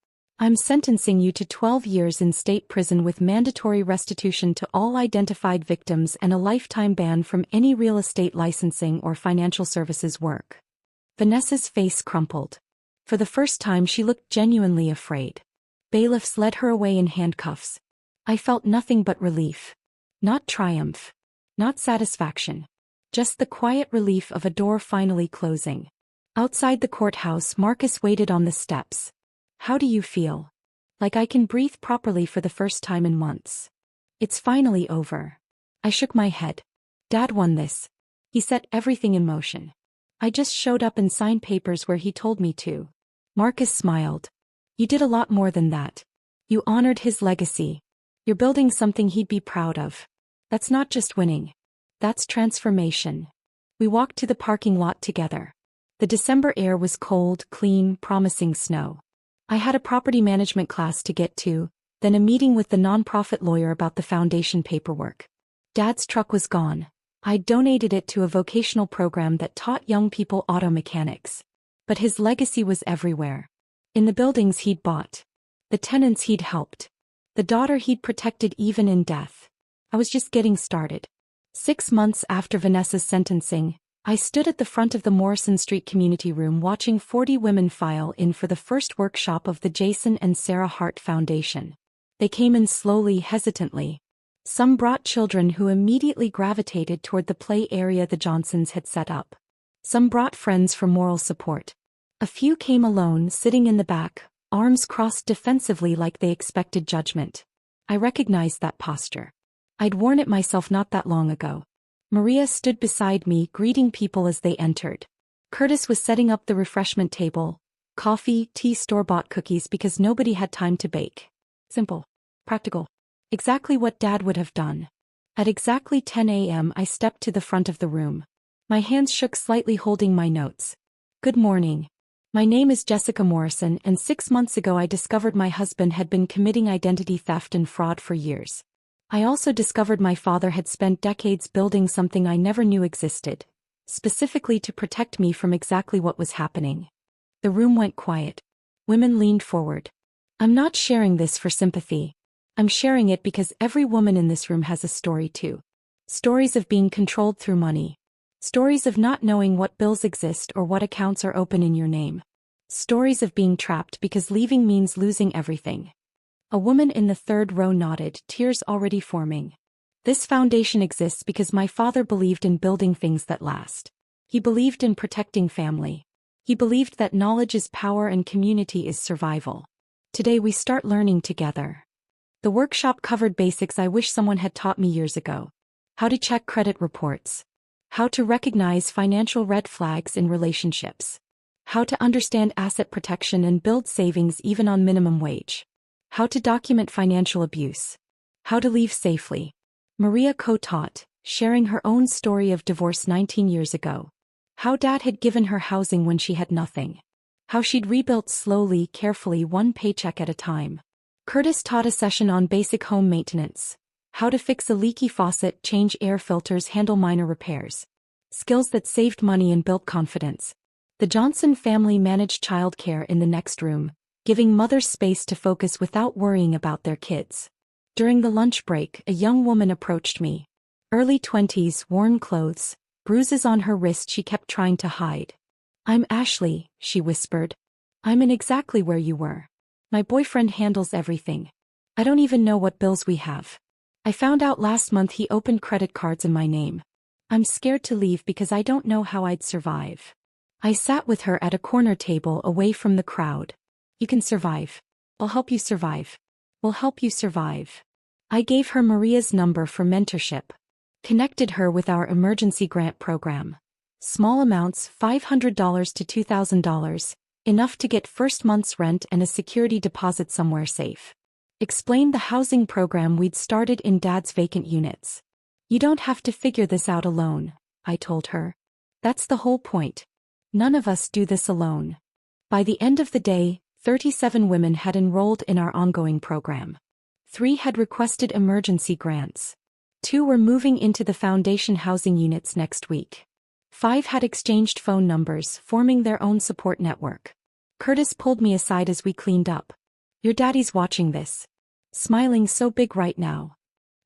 I'm sentencing you to 12 years in state prison with mandatory restitution to all identified victims and a lifetime ban from any real estate licensing or financial services work." Vanessa's face crumpled. For the first time she looked genuinely afraid. Bailiffs led her away in handcuffs. I felt nothing but relief. Not triumph. Not satisfaction. Just the quiet relief of a door finally closing. Outside the courthouse, Marcus waited on the steps. "How do you feel?" "Like I can breathe properly for the first time in months. It's finally over." I shook my head. "Dad won this. He set everything in motion. I just showed up and signed papers where he told me to." Marcus smiled. "You did a lot more than that. You honored his legacy. You're building something he'd be proud of. That's not just winning. That's transformation." We walked to the parking lot together. The December air was cold, clean, promising snow. I had a property management class to get to, then a meeting with the nonprofit lawyer about the foundation paperwork. Dad's truck was gone. I donated it to a vocational program that taught young people auto mechanics. But his legacy was everywhere. In the buildings he'd bought. The tenants he'd helped. The daughter he'd protected even in death. I was just getting started. 6 months after Vanessa's sentencing, I stood at the front of the Morrison Street community room watching 40 women file in for the first workshop of the Jason and Sarah Hart Foundation. They came in slowly, hesitantly. Some brought children who immediately gravitated toward the play area the Johnsons had set up. Some brought friends for moral support. A few came alone, sitting in the back, arms crossed defensively like they expected judgment. I recognized that posture. I'd worn it myself not that long ago. Maria stood beside me, greeting people as they entered. Curtis was setting up the refreshment table. Coffee, tea, store-bought cookies because nobody had time to bake. Simple. Practical. Exactly what Dad would have done. At exactly 10 a.m. I stepped to the front of the room. My hands shook slightly holding my notes. "Good morning. My name is Jessica Morrison, and 6 months ago I discovered my husband had been committing identity theft and fraud for years. I also discovered my father had spent decades building something I never knew existed, specifically to protect me from exactly what was happening." The room went quiet. Women leaned forward. "I'm not sharing this for sympathy. I'm sharing it because every woman in this room has a story too. Stories of being controlled through money. Stories of not knowing what bills exist or what accounts are open in your name. Stories of being trapped because leaving means losing everything." A woman in the third row nodded, tears already forming. "This foundation exists because my father believed in building things that last. He believed in protecting family. He believed that knowledge is power and community is survival. Today we start learning together." The workshop covered basics I wish someone had taught me years ago. How to check credit reports. How to recognize financial red flags in relationships. How to understand asset protection and build savings even on minimum wage. How to document financial abuse. How to leave safely. Maria co-taught, sharing her own story of divorce 19 years ago. How Dad had given her housing when she had nothing. How she'd rebuilt slowly, carefully, one paycheck at a time. Curtis taught a session on basic home maintenance. How to fix a leaky faucet, change air filters, handle minor repairs. Skills that saved money and built confidence. The Johnson family managed childcare in the next room, giving mothers space to focus without worrying about their kids. During the lunch break, a young woman approached me. Early 20s, worn clothes, bruises on her wrist she kept trying to hide. "I'm Ashley," she whispered. "I'm in exactly where you were. My boyfriend handles everything. I don't even know what bills we have. I found out last month he opened credit cards in my name. I'm scared to leave because I don't know how I'd survive." I sat with her at a corner table away from the crowd. "You can survive. I'll help you survive. We'll help you survive." I gave her Maria's number for mentorship. Connected her with our emergency grant program. Small amounts, $500 to $2,000, enough to get first month's rent and a security deposit somewhere safe. Explained the housing program we'd started in Dad's vacant units. "You don't have to figure this out alone," I told her. "That's the whole point. None of us do this alone." By the end of the day, 37 women had enrolled in our ongoing program. 3 had requested emergency grants. 2 were moving into the foundation housing units next week. 5 had exchanged phone numbers, forming their own support network. Curtis pulled me aside as we cleaned up. Your daddy's watching this. Smiling so big right now.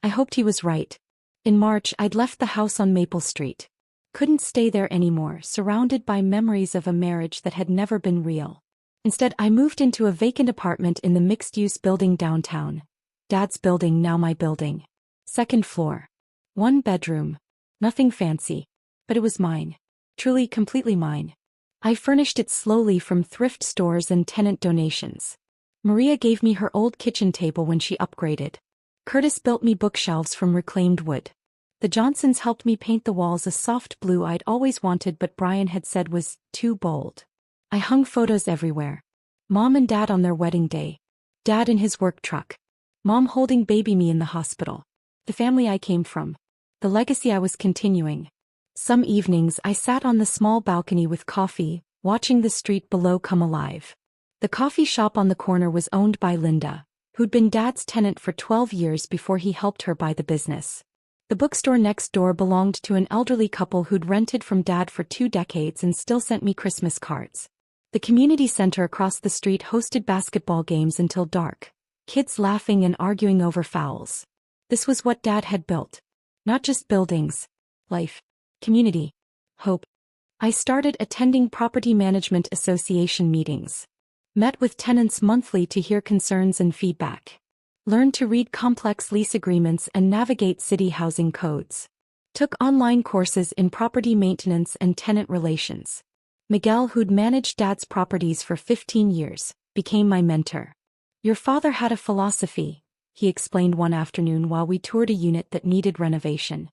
I hoped he was right. In March, I'd left the house on Maple Street. Couldn't stay there anymore, surrounded by memories of a marriage that had never been real. Instead, I moved into a vacant apartment in the mixed-use building downtown. Dad's building, now my building. Second floor. 1 bedroom. Nothing fancy. But it was mine. Truly, completely mine. I furnished it slowly from thrift stores and tenant donations. Maria gave me her old kitchen table when she upgraded. Curtis built me bookshelves from reclaimed wood. The Johnsons helped me paint the walls a soft blue I'd always wanted but Brian had said was too bold. I hung photos everywhere. Mom and Dad on their wedding day. Dad in his work truck. Mom holding baby me in the hospital. The family I came from. The legacy I was continuing. Some evenings I sat on the small balcony with coffee, watching the street below come alive. The coffee shop on the corner was owned by Linda, who'd been Dad's tenant for 12 years before he helped her buy the business. The bookstore next door belonged to an elderly couple who'd rented from Dad for 2 decades and still sent me Christmas cards. The community center across the street hosted basketball games until dark, kids laughing and arguing over fouls. This was what Dad had built. Not just buildings. Life. Community. Hope. I started attending Property Management Association meetings. Met with tenants monthly to hear concerns and feedback. Learned to read complex lease agreements and navigate city housing codes. Took online courses in property maintenance and tenant relations. Miguel, who'd managed Dad's properties for 15 years, became my mentor. Your father had a philosophy, he explained one afternoon while we toured a unit that needed renovation.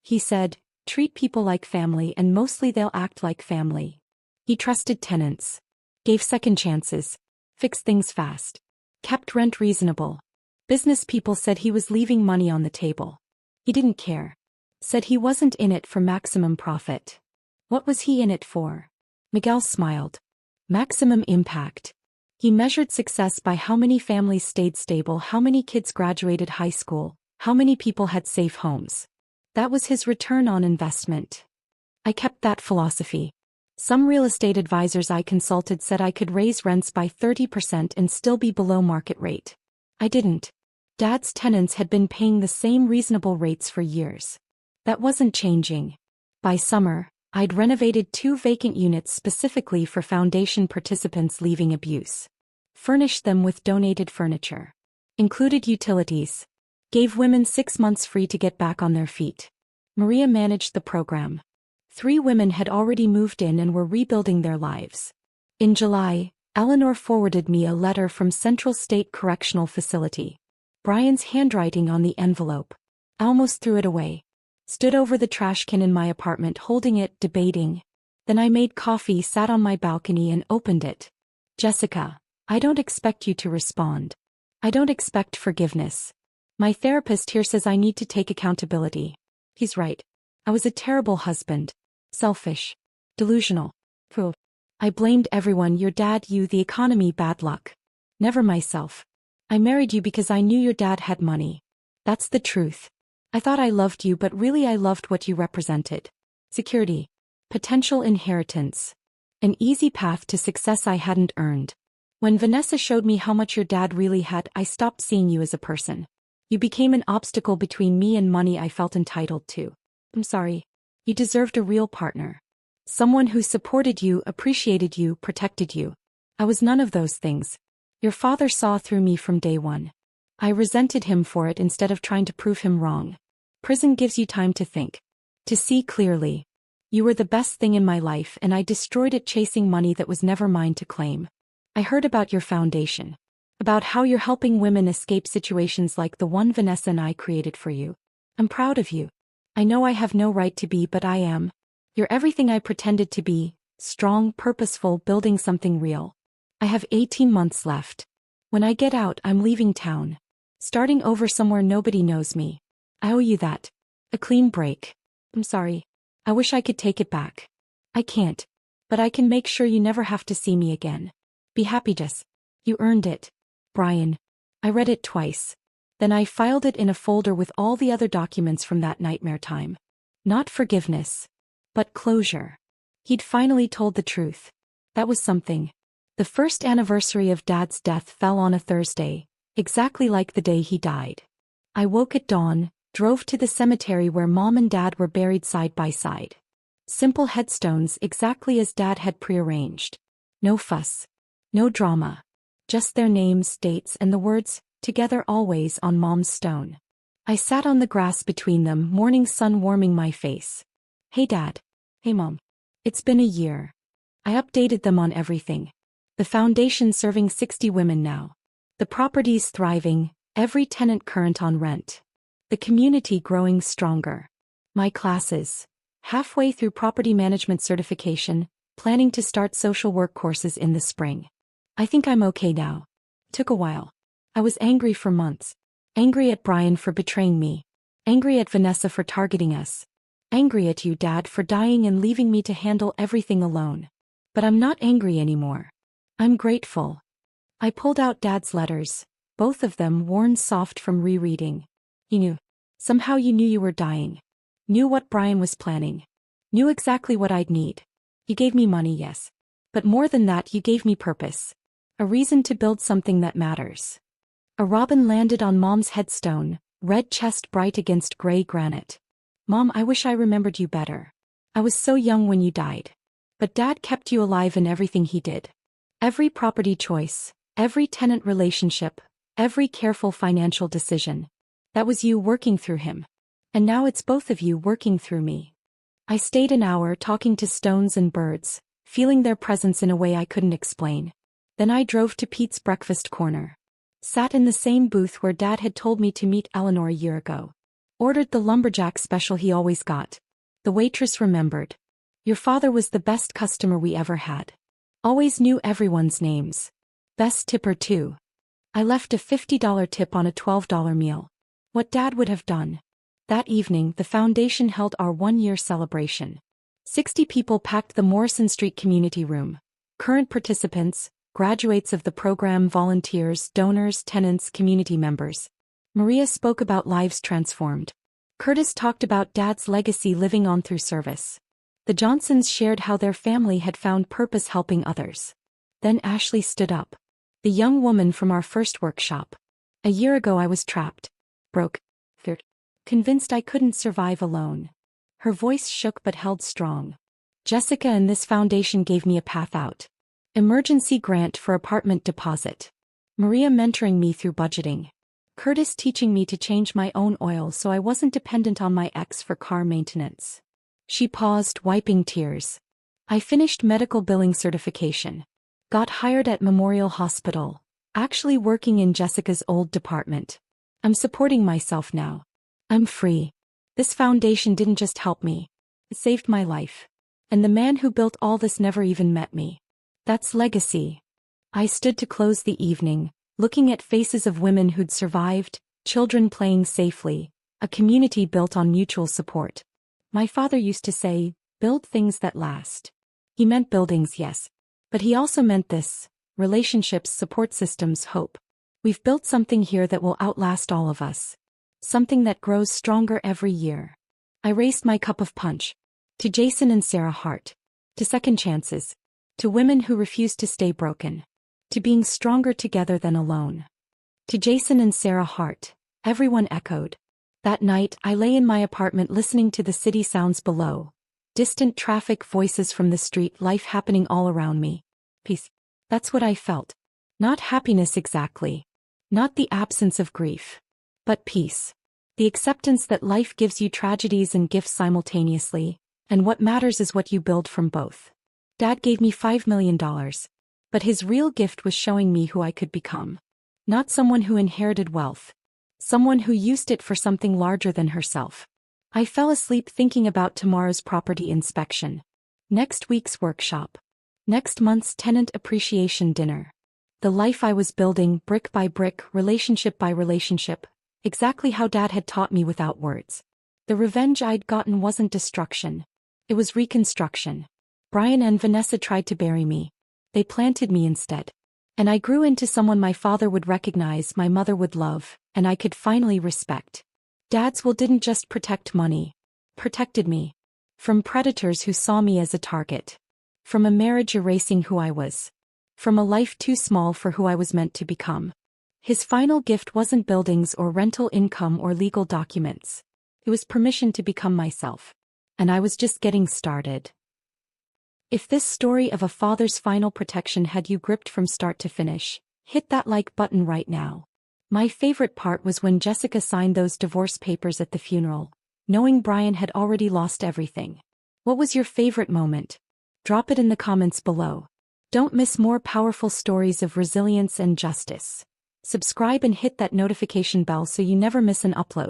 He said, treat people like family and mostly they'll act like family. He trusted tenants. Gave second chances. Fixed things fast. Kept rent reasonable. Business people said he was leaving money on the table. He didn't care. Said he wasn't in it for maximum profit. What was he in it for? Miguel smiled. Maximum impact. He measured success by how many families stayed stable, how many kids graduated high school, how many people had safe homes. That was his return on investment. I kept that philosophy. Some real estate advisors I consulted said I could raise rents by 30% and still be below market rate. I didn't. Dad's tenants had been paying the same reasonable rates for years. That wasn't changing. By summer, I'd renovated 2 vacant units specifically for foundation participants leaving abuse. Furnished them with donated furniture. Included utilities. Gave women 6 months free to get back on their feet. Maria managed the program. 3 women had already moved in and were rebuilding their lives. In July, Eleanor forwarded me a letter from Central State Correctional Facility. Brian's handwriting on the envelope. I almost threw it away. Stood over the trash can in my apartment holding it, debating. Then I made coffee, sat on my balcony and opened it. Jessica, I don't expect you to respond. I don't expect forgiveness. My therapist here says I need to take accountability. He's right. I was a terrible husband. Selfish. Delusional. Pooh. I blamed everyone, your dad, you, the economy, bad luck. Never myself. I married you because I knew your dad had money. That's the truth. I thought I loved you but really I loved what you represented. Security. Potential inheritance. An easy path to success I hadn't earned. When Vanessa showed me how much your dad really had, I stopped seeing you as a person. You became an obstacle between me and money I felt entitled to. I'm sorry. You deserved a real partner. Someone who supported you, appreciated you, protected you. I was none of those things. Your father saw through me from day one. I resented him for it instead of trying to prove him wrong. Prison gives you time to think. To see clearly. You were the best thing in my life and I destroyed it chasing money that was never mine to claim. I heard about your foundation. About how you're helping women escape situations like the one Vanessa and I created for you. I'm proud of you. I know I have no right to be, but I am. You're everything I pretended to be, strong, purposeful, building something real. I have 18 months left. When I get out, I'm leaving town. Starting over somewhere nobody knows me. I owe you that. A clean break. I'm sorry. I wish I could take it back. I can't. But I can make sure you never have to see me again. Be happy, Jess. You earned it. Brian. I read it twice. Then I filed it in a folder with all the other documents from that nightmare time. Not forgiveness. But closure. He'd finally told the truth. That was something. The first anniversary of Dad's death fell on a Thursday, exactly like the day he died. I woke at dawn, drove to the cemetery where Mom and Dad were buried side by side. Simple headstones exactly as Dad had prearranged. No fuss. No drama. Just their names, dates, and the words, "Together always," on Mom's stone. I sat on the grass between them, morning sun warming my face. "Hey Dad." "Hey Mom." It's been a year. I updated them on everything. The foundation serving 60 women now. The property's thriving, every tenant current on rent. The community growing stronger. My classes. Halfway through property management certification, planning to start social work courses in the spring. I think I'm okay now. Took a while. I was angry for months. Angry at Brian for betraying me. Angry at Vanessa for targeting us. Angry at you, Dad, for dying and leaving me to handle everything alone. But I'm not angry anymore. I'm grateful. I pulled out Dad's letters, both of them worn soft from rereading. You knew. Somehow you knew you were dying. Knew what Brian was planning. Knew exactly what I'd need. You gave me money, yes. But more than that, you gave me purpose. A reason to build something that matters. A robin landed on Mom's headstone, red chest bright against gray granite. Mom, I wish I remembered you better. I was so young when you died. But Dad kept you alive in everything he did. Every property choice, every tenant relationship, every careful financial decision. That was you working through him. And now it's both of you working through me. I stayed an hour talking to stones and birds, feeling their presence in a way I couldn't explain. Then I drove to Pete's Breakfast Corner. Sat in the same booth where Dad had told me to meet Eleanor a year ago. Ordered the lumberjack special he always got. The waitress remembered. "Your father was the best customer we ever had. Always knew everyone's names. Best tipper too." I left a $50 tip on a $12 meal. What Dad would have done. That evening, the foundation held our one-year celebration. 60 people packed the Morrison Street community room. Current participants, graduates of the program, volunteers, donors, tenants, community members. Maria spoke about lives transformed. Curtis talked about Dad's legacy living on through service. The Johnsons shared how their family had found purpose helping others. Then Ashley stood up. The young woman from our first workshop. "A year ago I was trapped. Broke. Feared. Convinced I couldn't survive alone." Her voice shook but held strong. "Jessica and this foundation gave me a path out. Emergency grant for apartment deposit. Maria mentoring me through budgeting. Curtis teaching me to change my own oil so I wasn't dependent on my ex for car maintenance." She paused, wiping tears. "I finished medical billing certification. Got hired at Memorial Hospital, actually working in Jessica's old department. I'm supporting myself now. I'm free. This foundation didn't just help me. It saved my life. And the man who built all this never even met me. That's legacy." I stood to close the evening, looking at faces of women who'd survived, children playing safely, a community built on mutual support. My father used to say, "Build things that last." He meant buildings, yes. But he also meant this: relationships, support systems, hope. We've built something here that will outlast all of us. Something that grows stronger every year. I raised my cup of punch. To Jason and Sarah Hart. To second chances. To women who refuse to stay broken. To being stronger together than alone. To Jason and Sarah Hart. Everyone echoed. That night, I lay in my apartment listening to the city sounds below. Distant traffic, voices from the street, life happening all around me. Peace. That's what I felt. Not happiness exactly. Not the absence of grief. But peace. The acceptance that life gives you tragedies and gifts simultaneously, and what matters is what you build from both. Dad gave me $5 million. But his real gift was showing me who I could become. Not someone who inherited wealth. Someone who used it for something larger than herself. I fell asleep thinking about tomorrow's property inspection. Next week's workshop. Next month's tenant appreciation dinner. The life I was building, brick by brick, relationship by relationship, exactly how Dad had taught me without words. The revenge I'd gotten wasn't destruction. It was reconstruction. Brian and Vanessa tried to bury me. They planted me instead. And I grew into someone my father would recognize, my mother would love, and I could finally respect. Dad's will didn't just protect money. Protected me. From predators who saw me as a target. From a marriage erasing who I was. from a life too small for who I was meant to become. His final gift wasn't buildings or rental income or legal documents. It was permission to become myself. And I was just getting started. If this story of a father's final protection had you gripped from start to finish, hit that like button right now. My favorite part was when Jessica signed those divorce papers at the funeral, knowing Brian had already lost everything. What was your favorite moment? Drop it in the comments below. Don't miss more powerful stories of resilience and justice. Subscribe and hit that notification bell so you never miss an upload.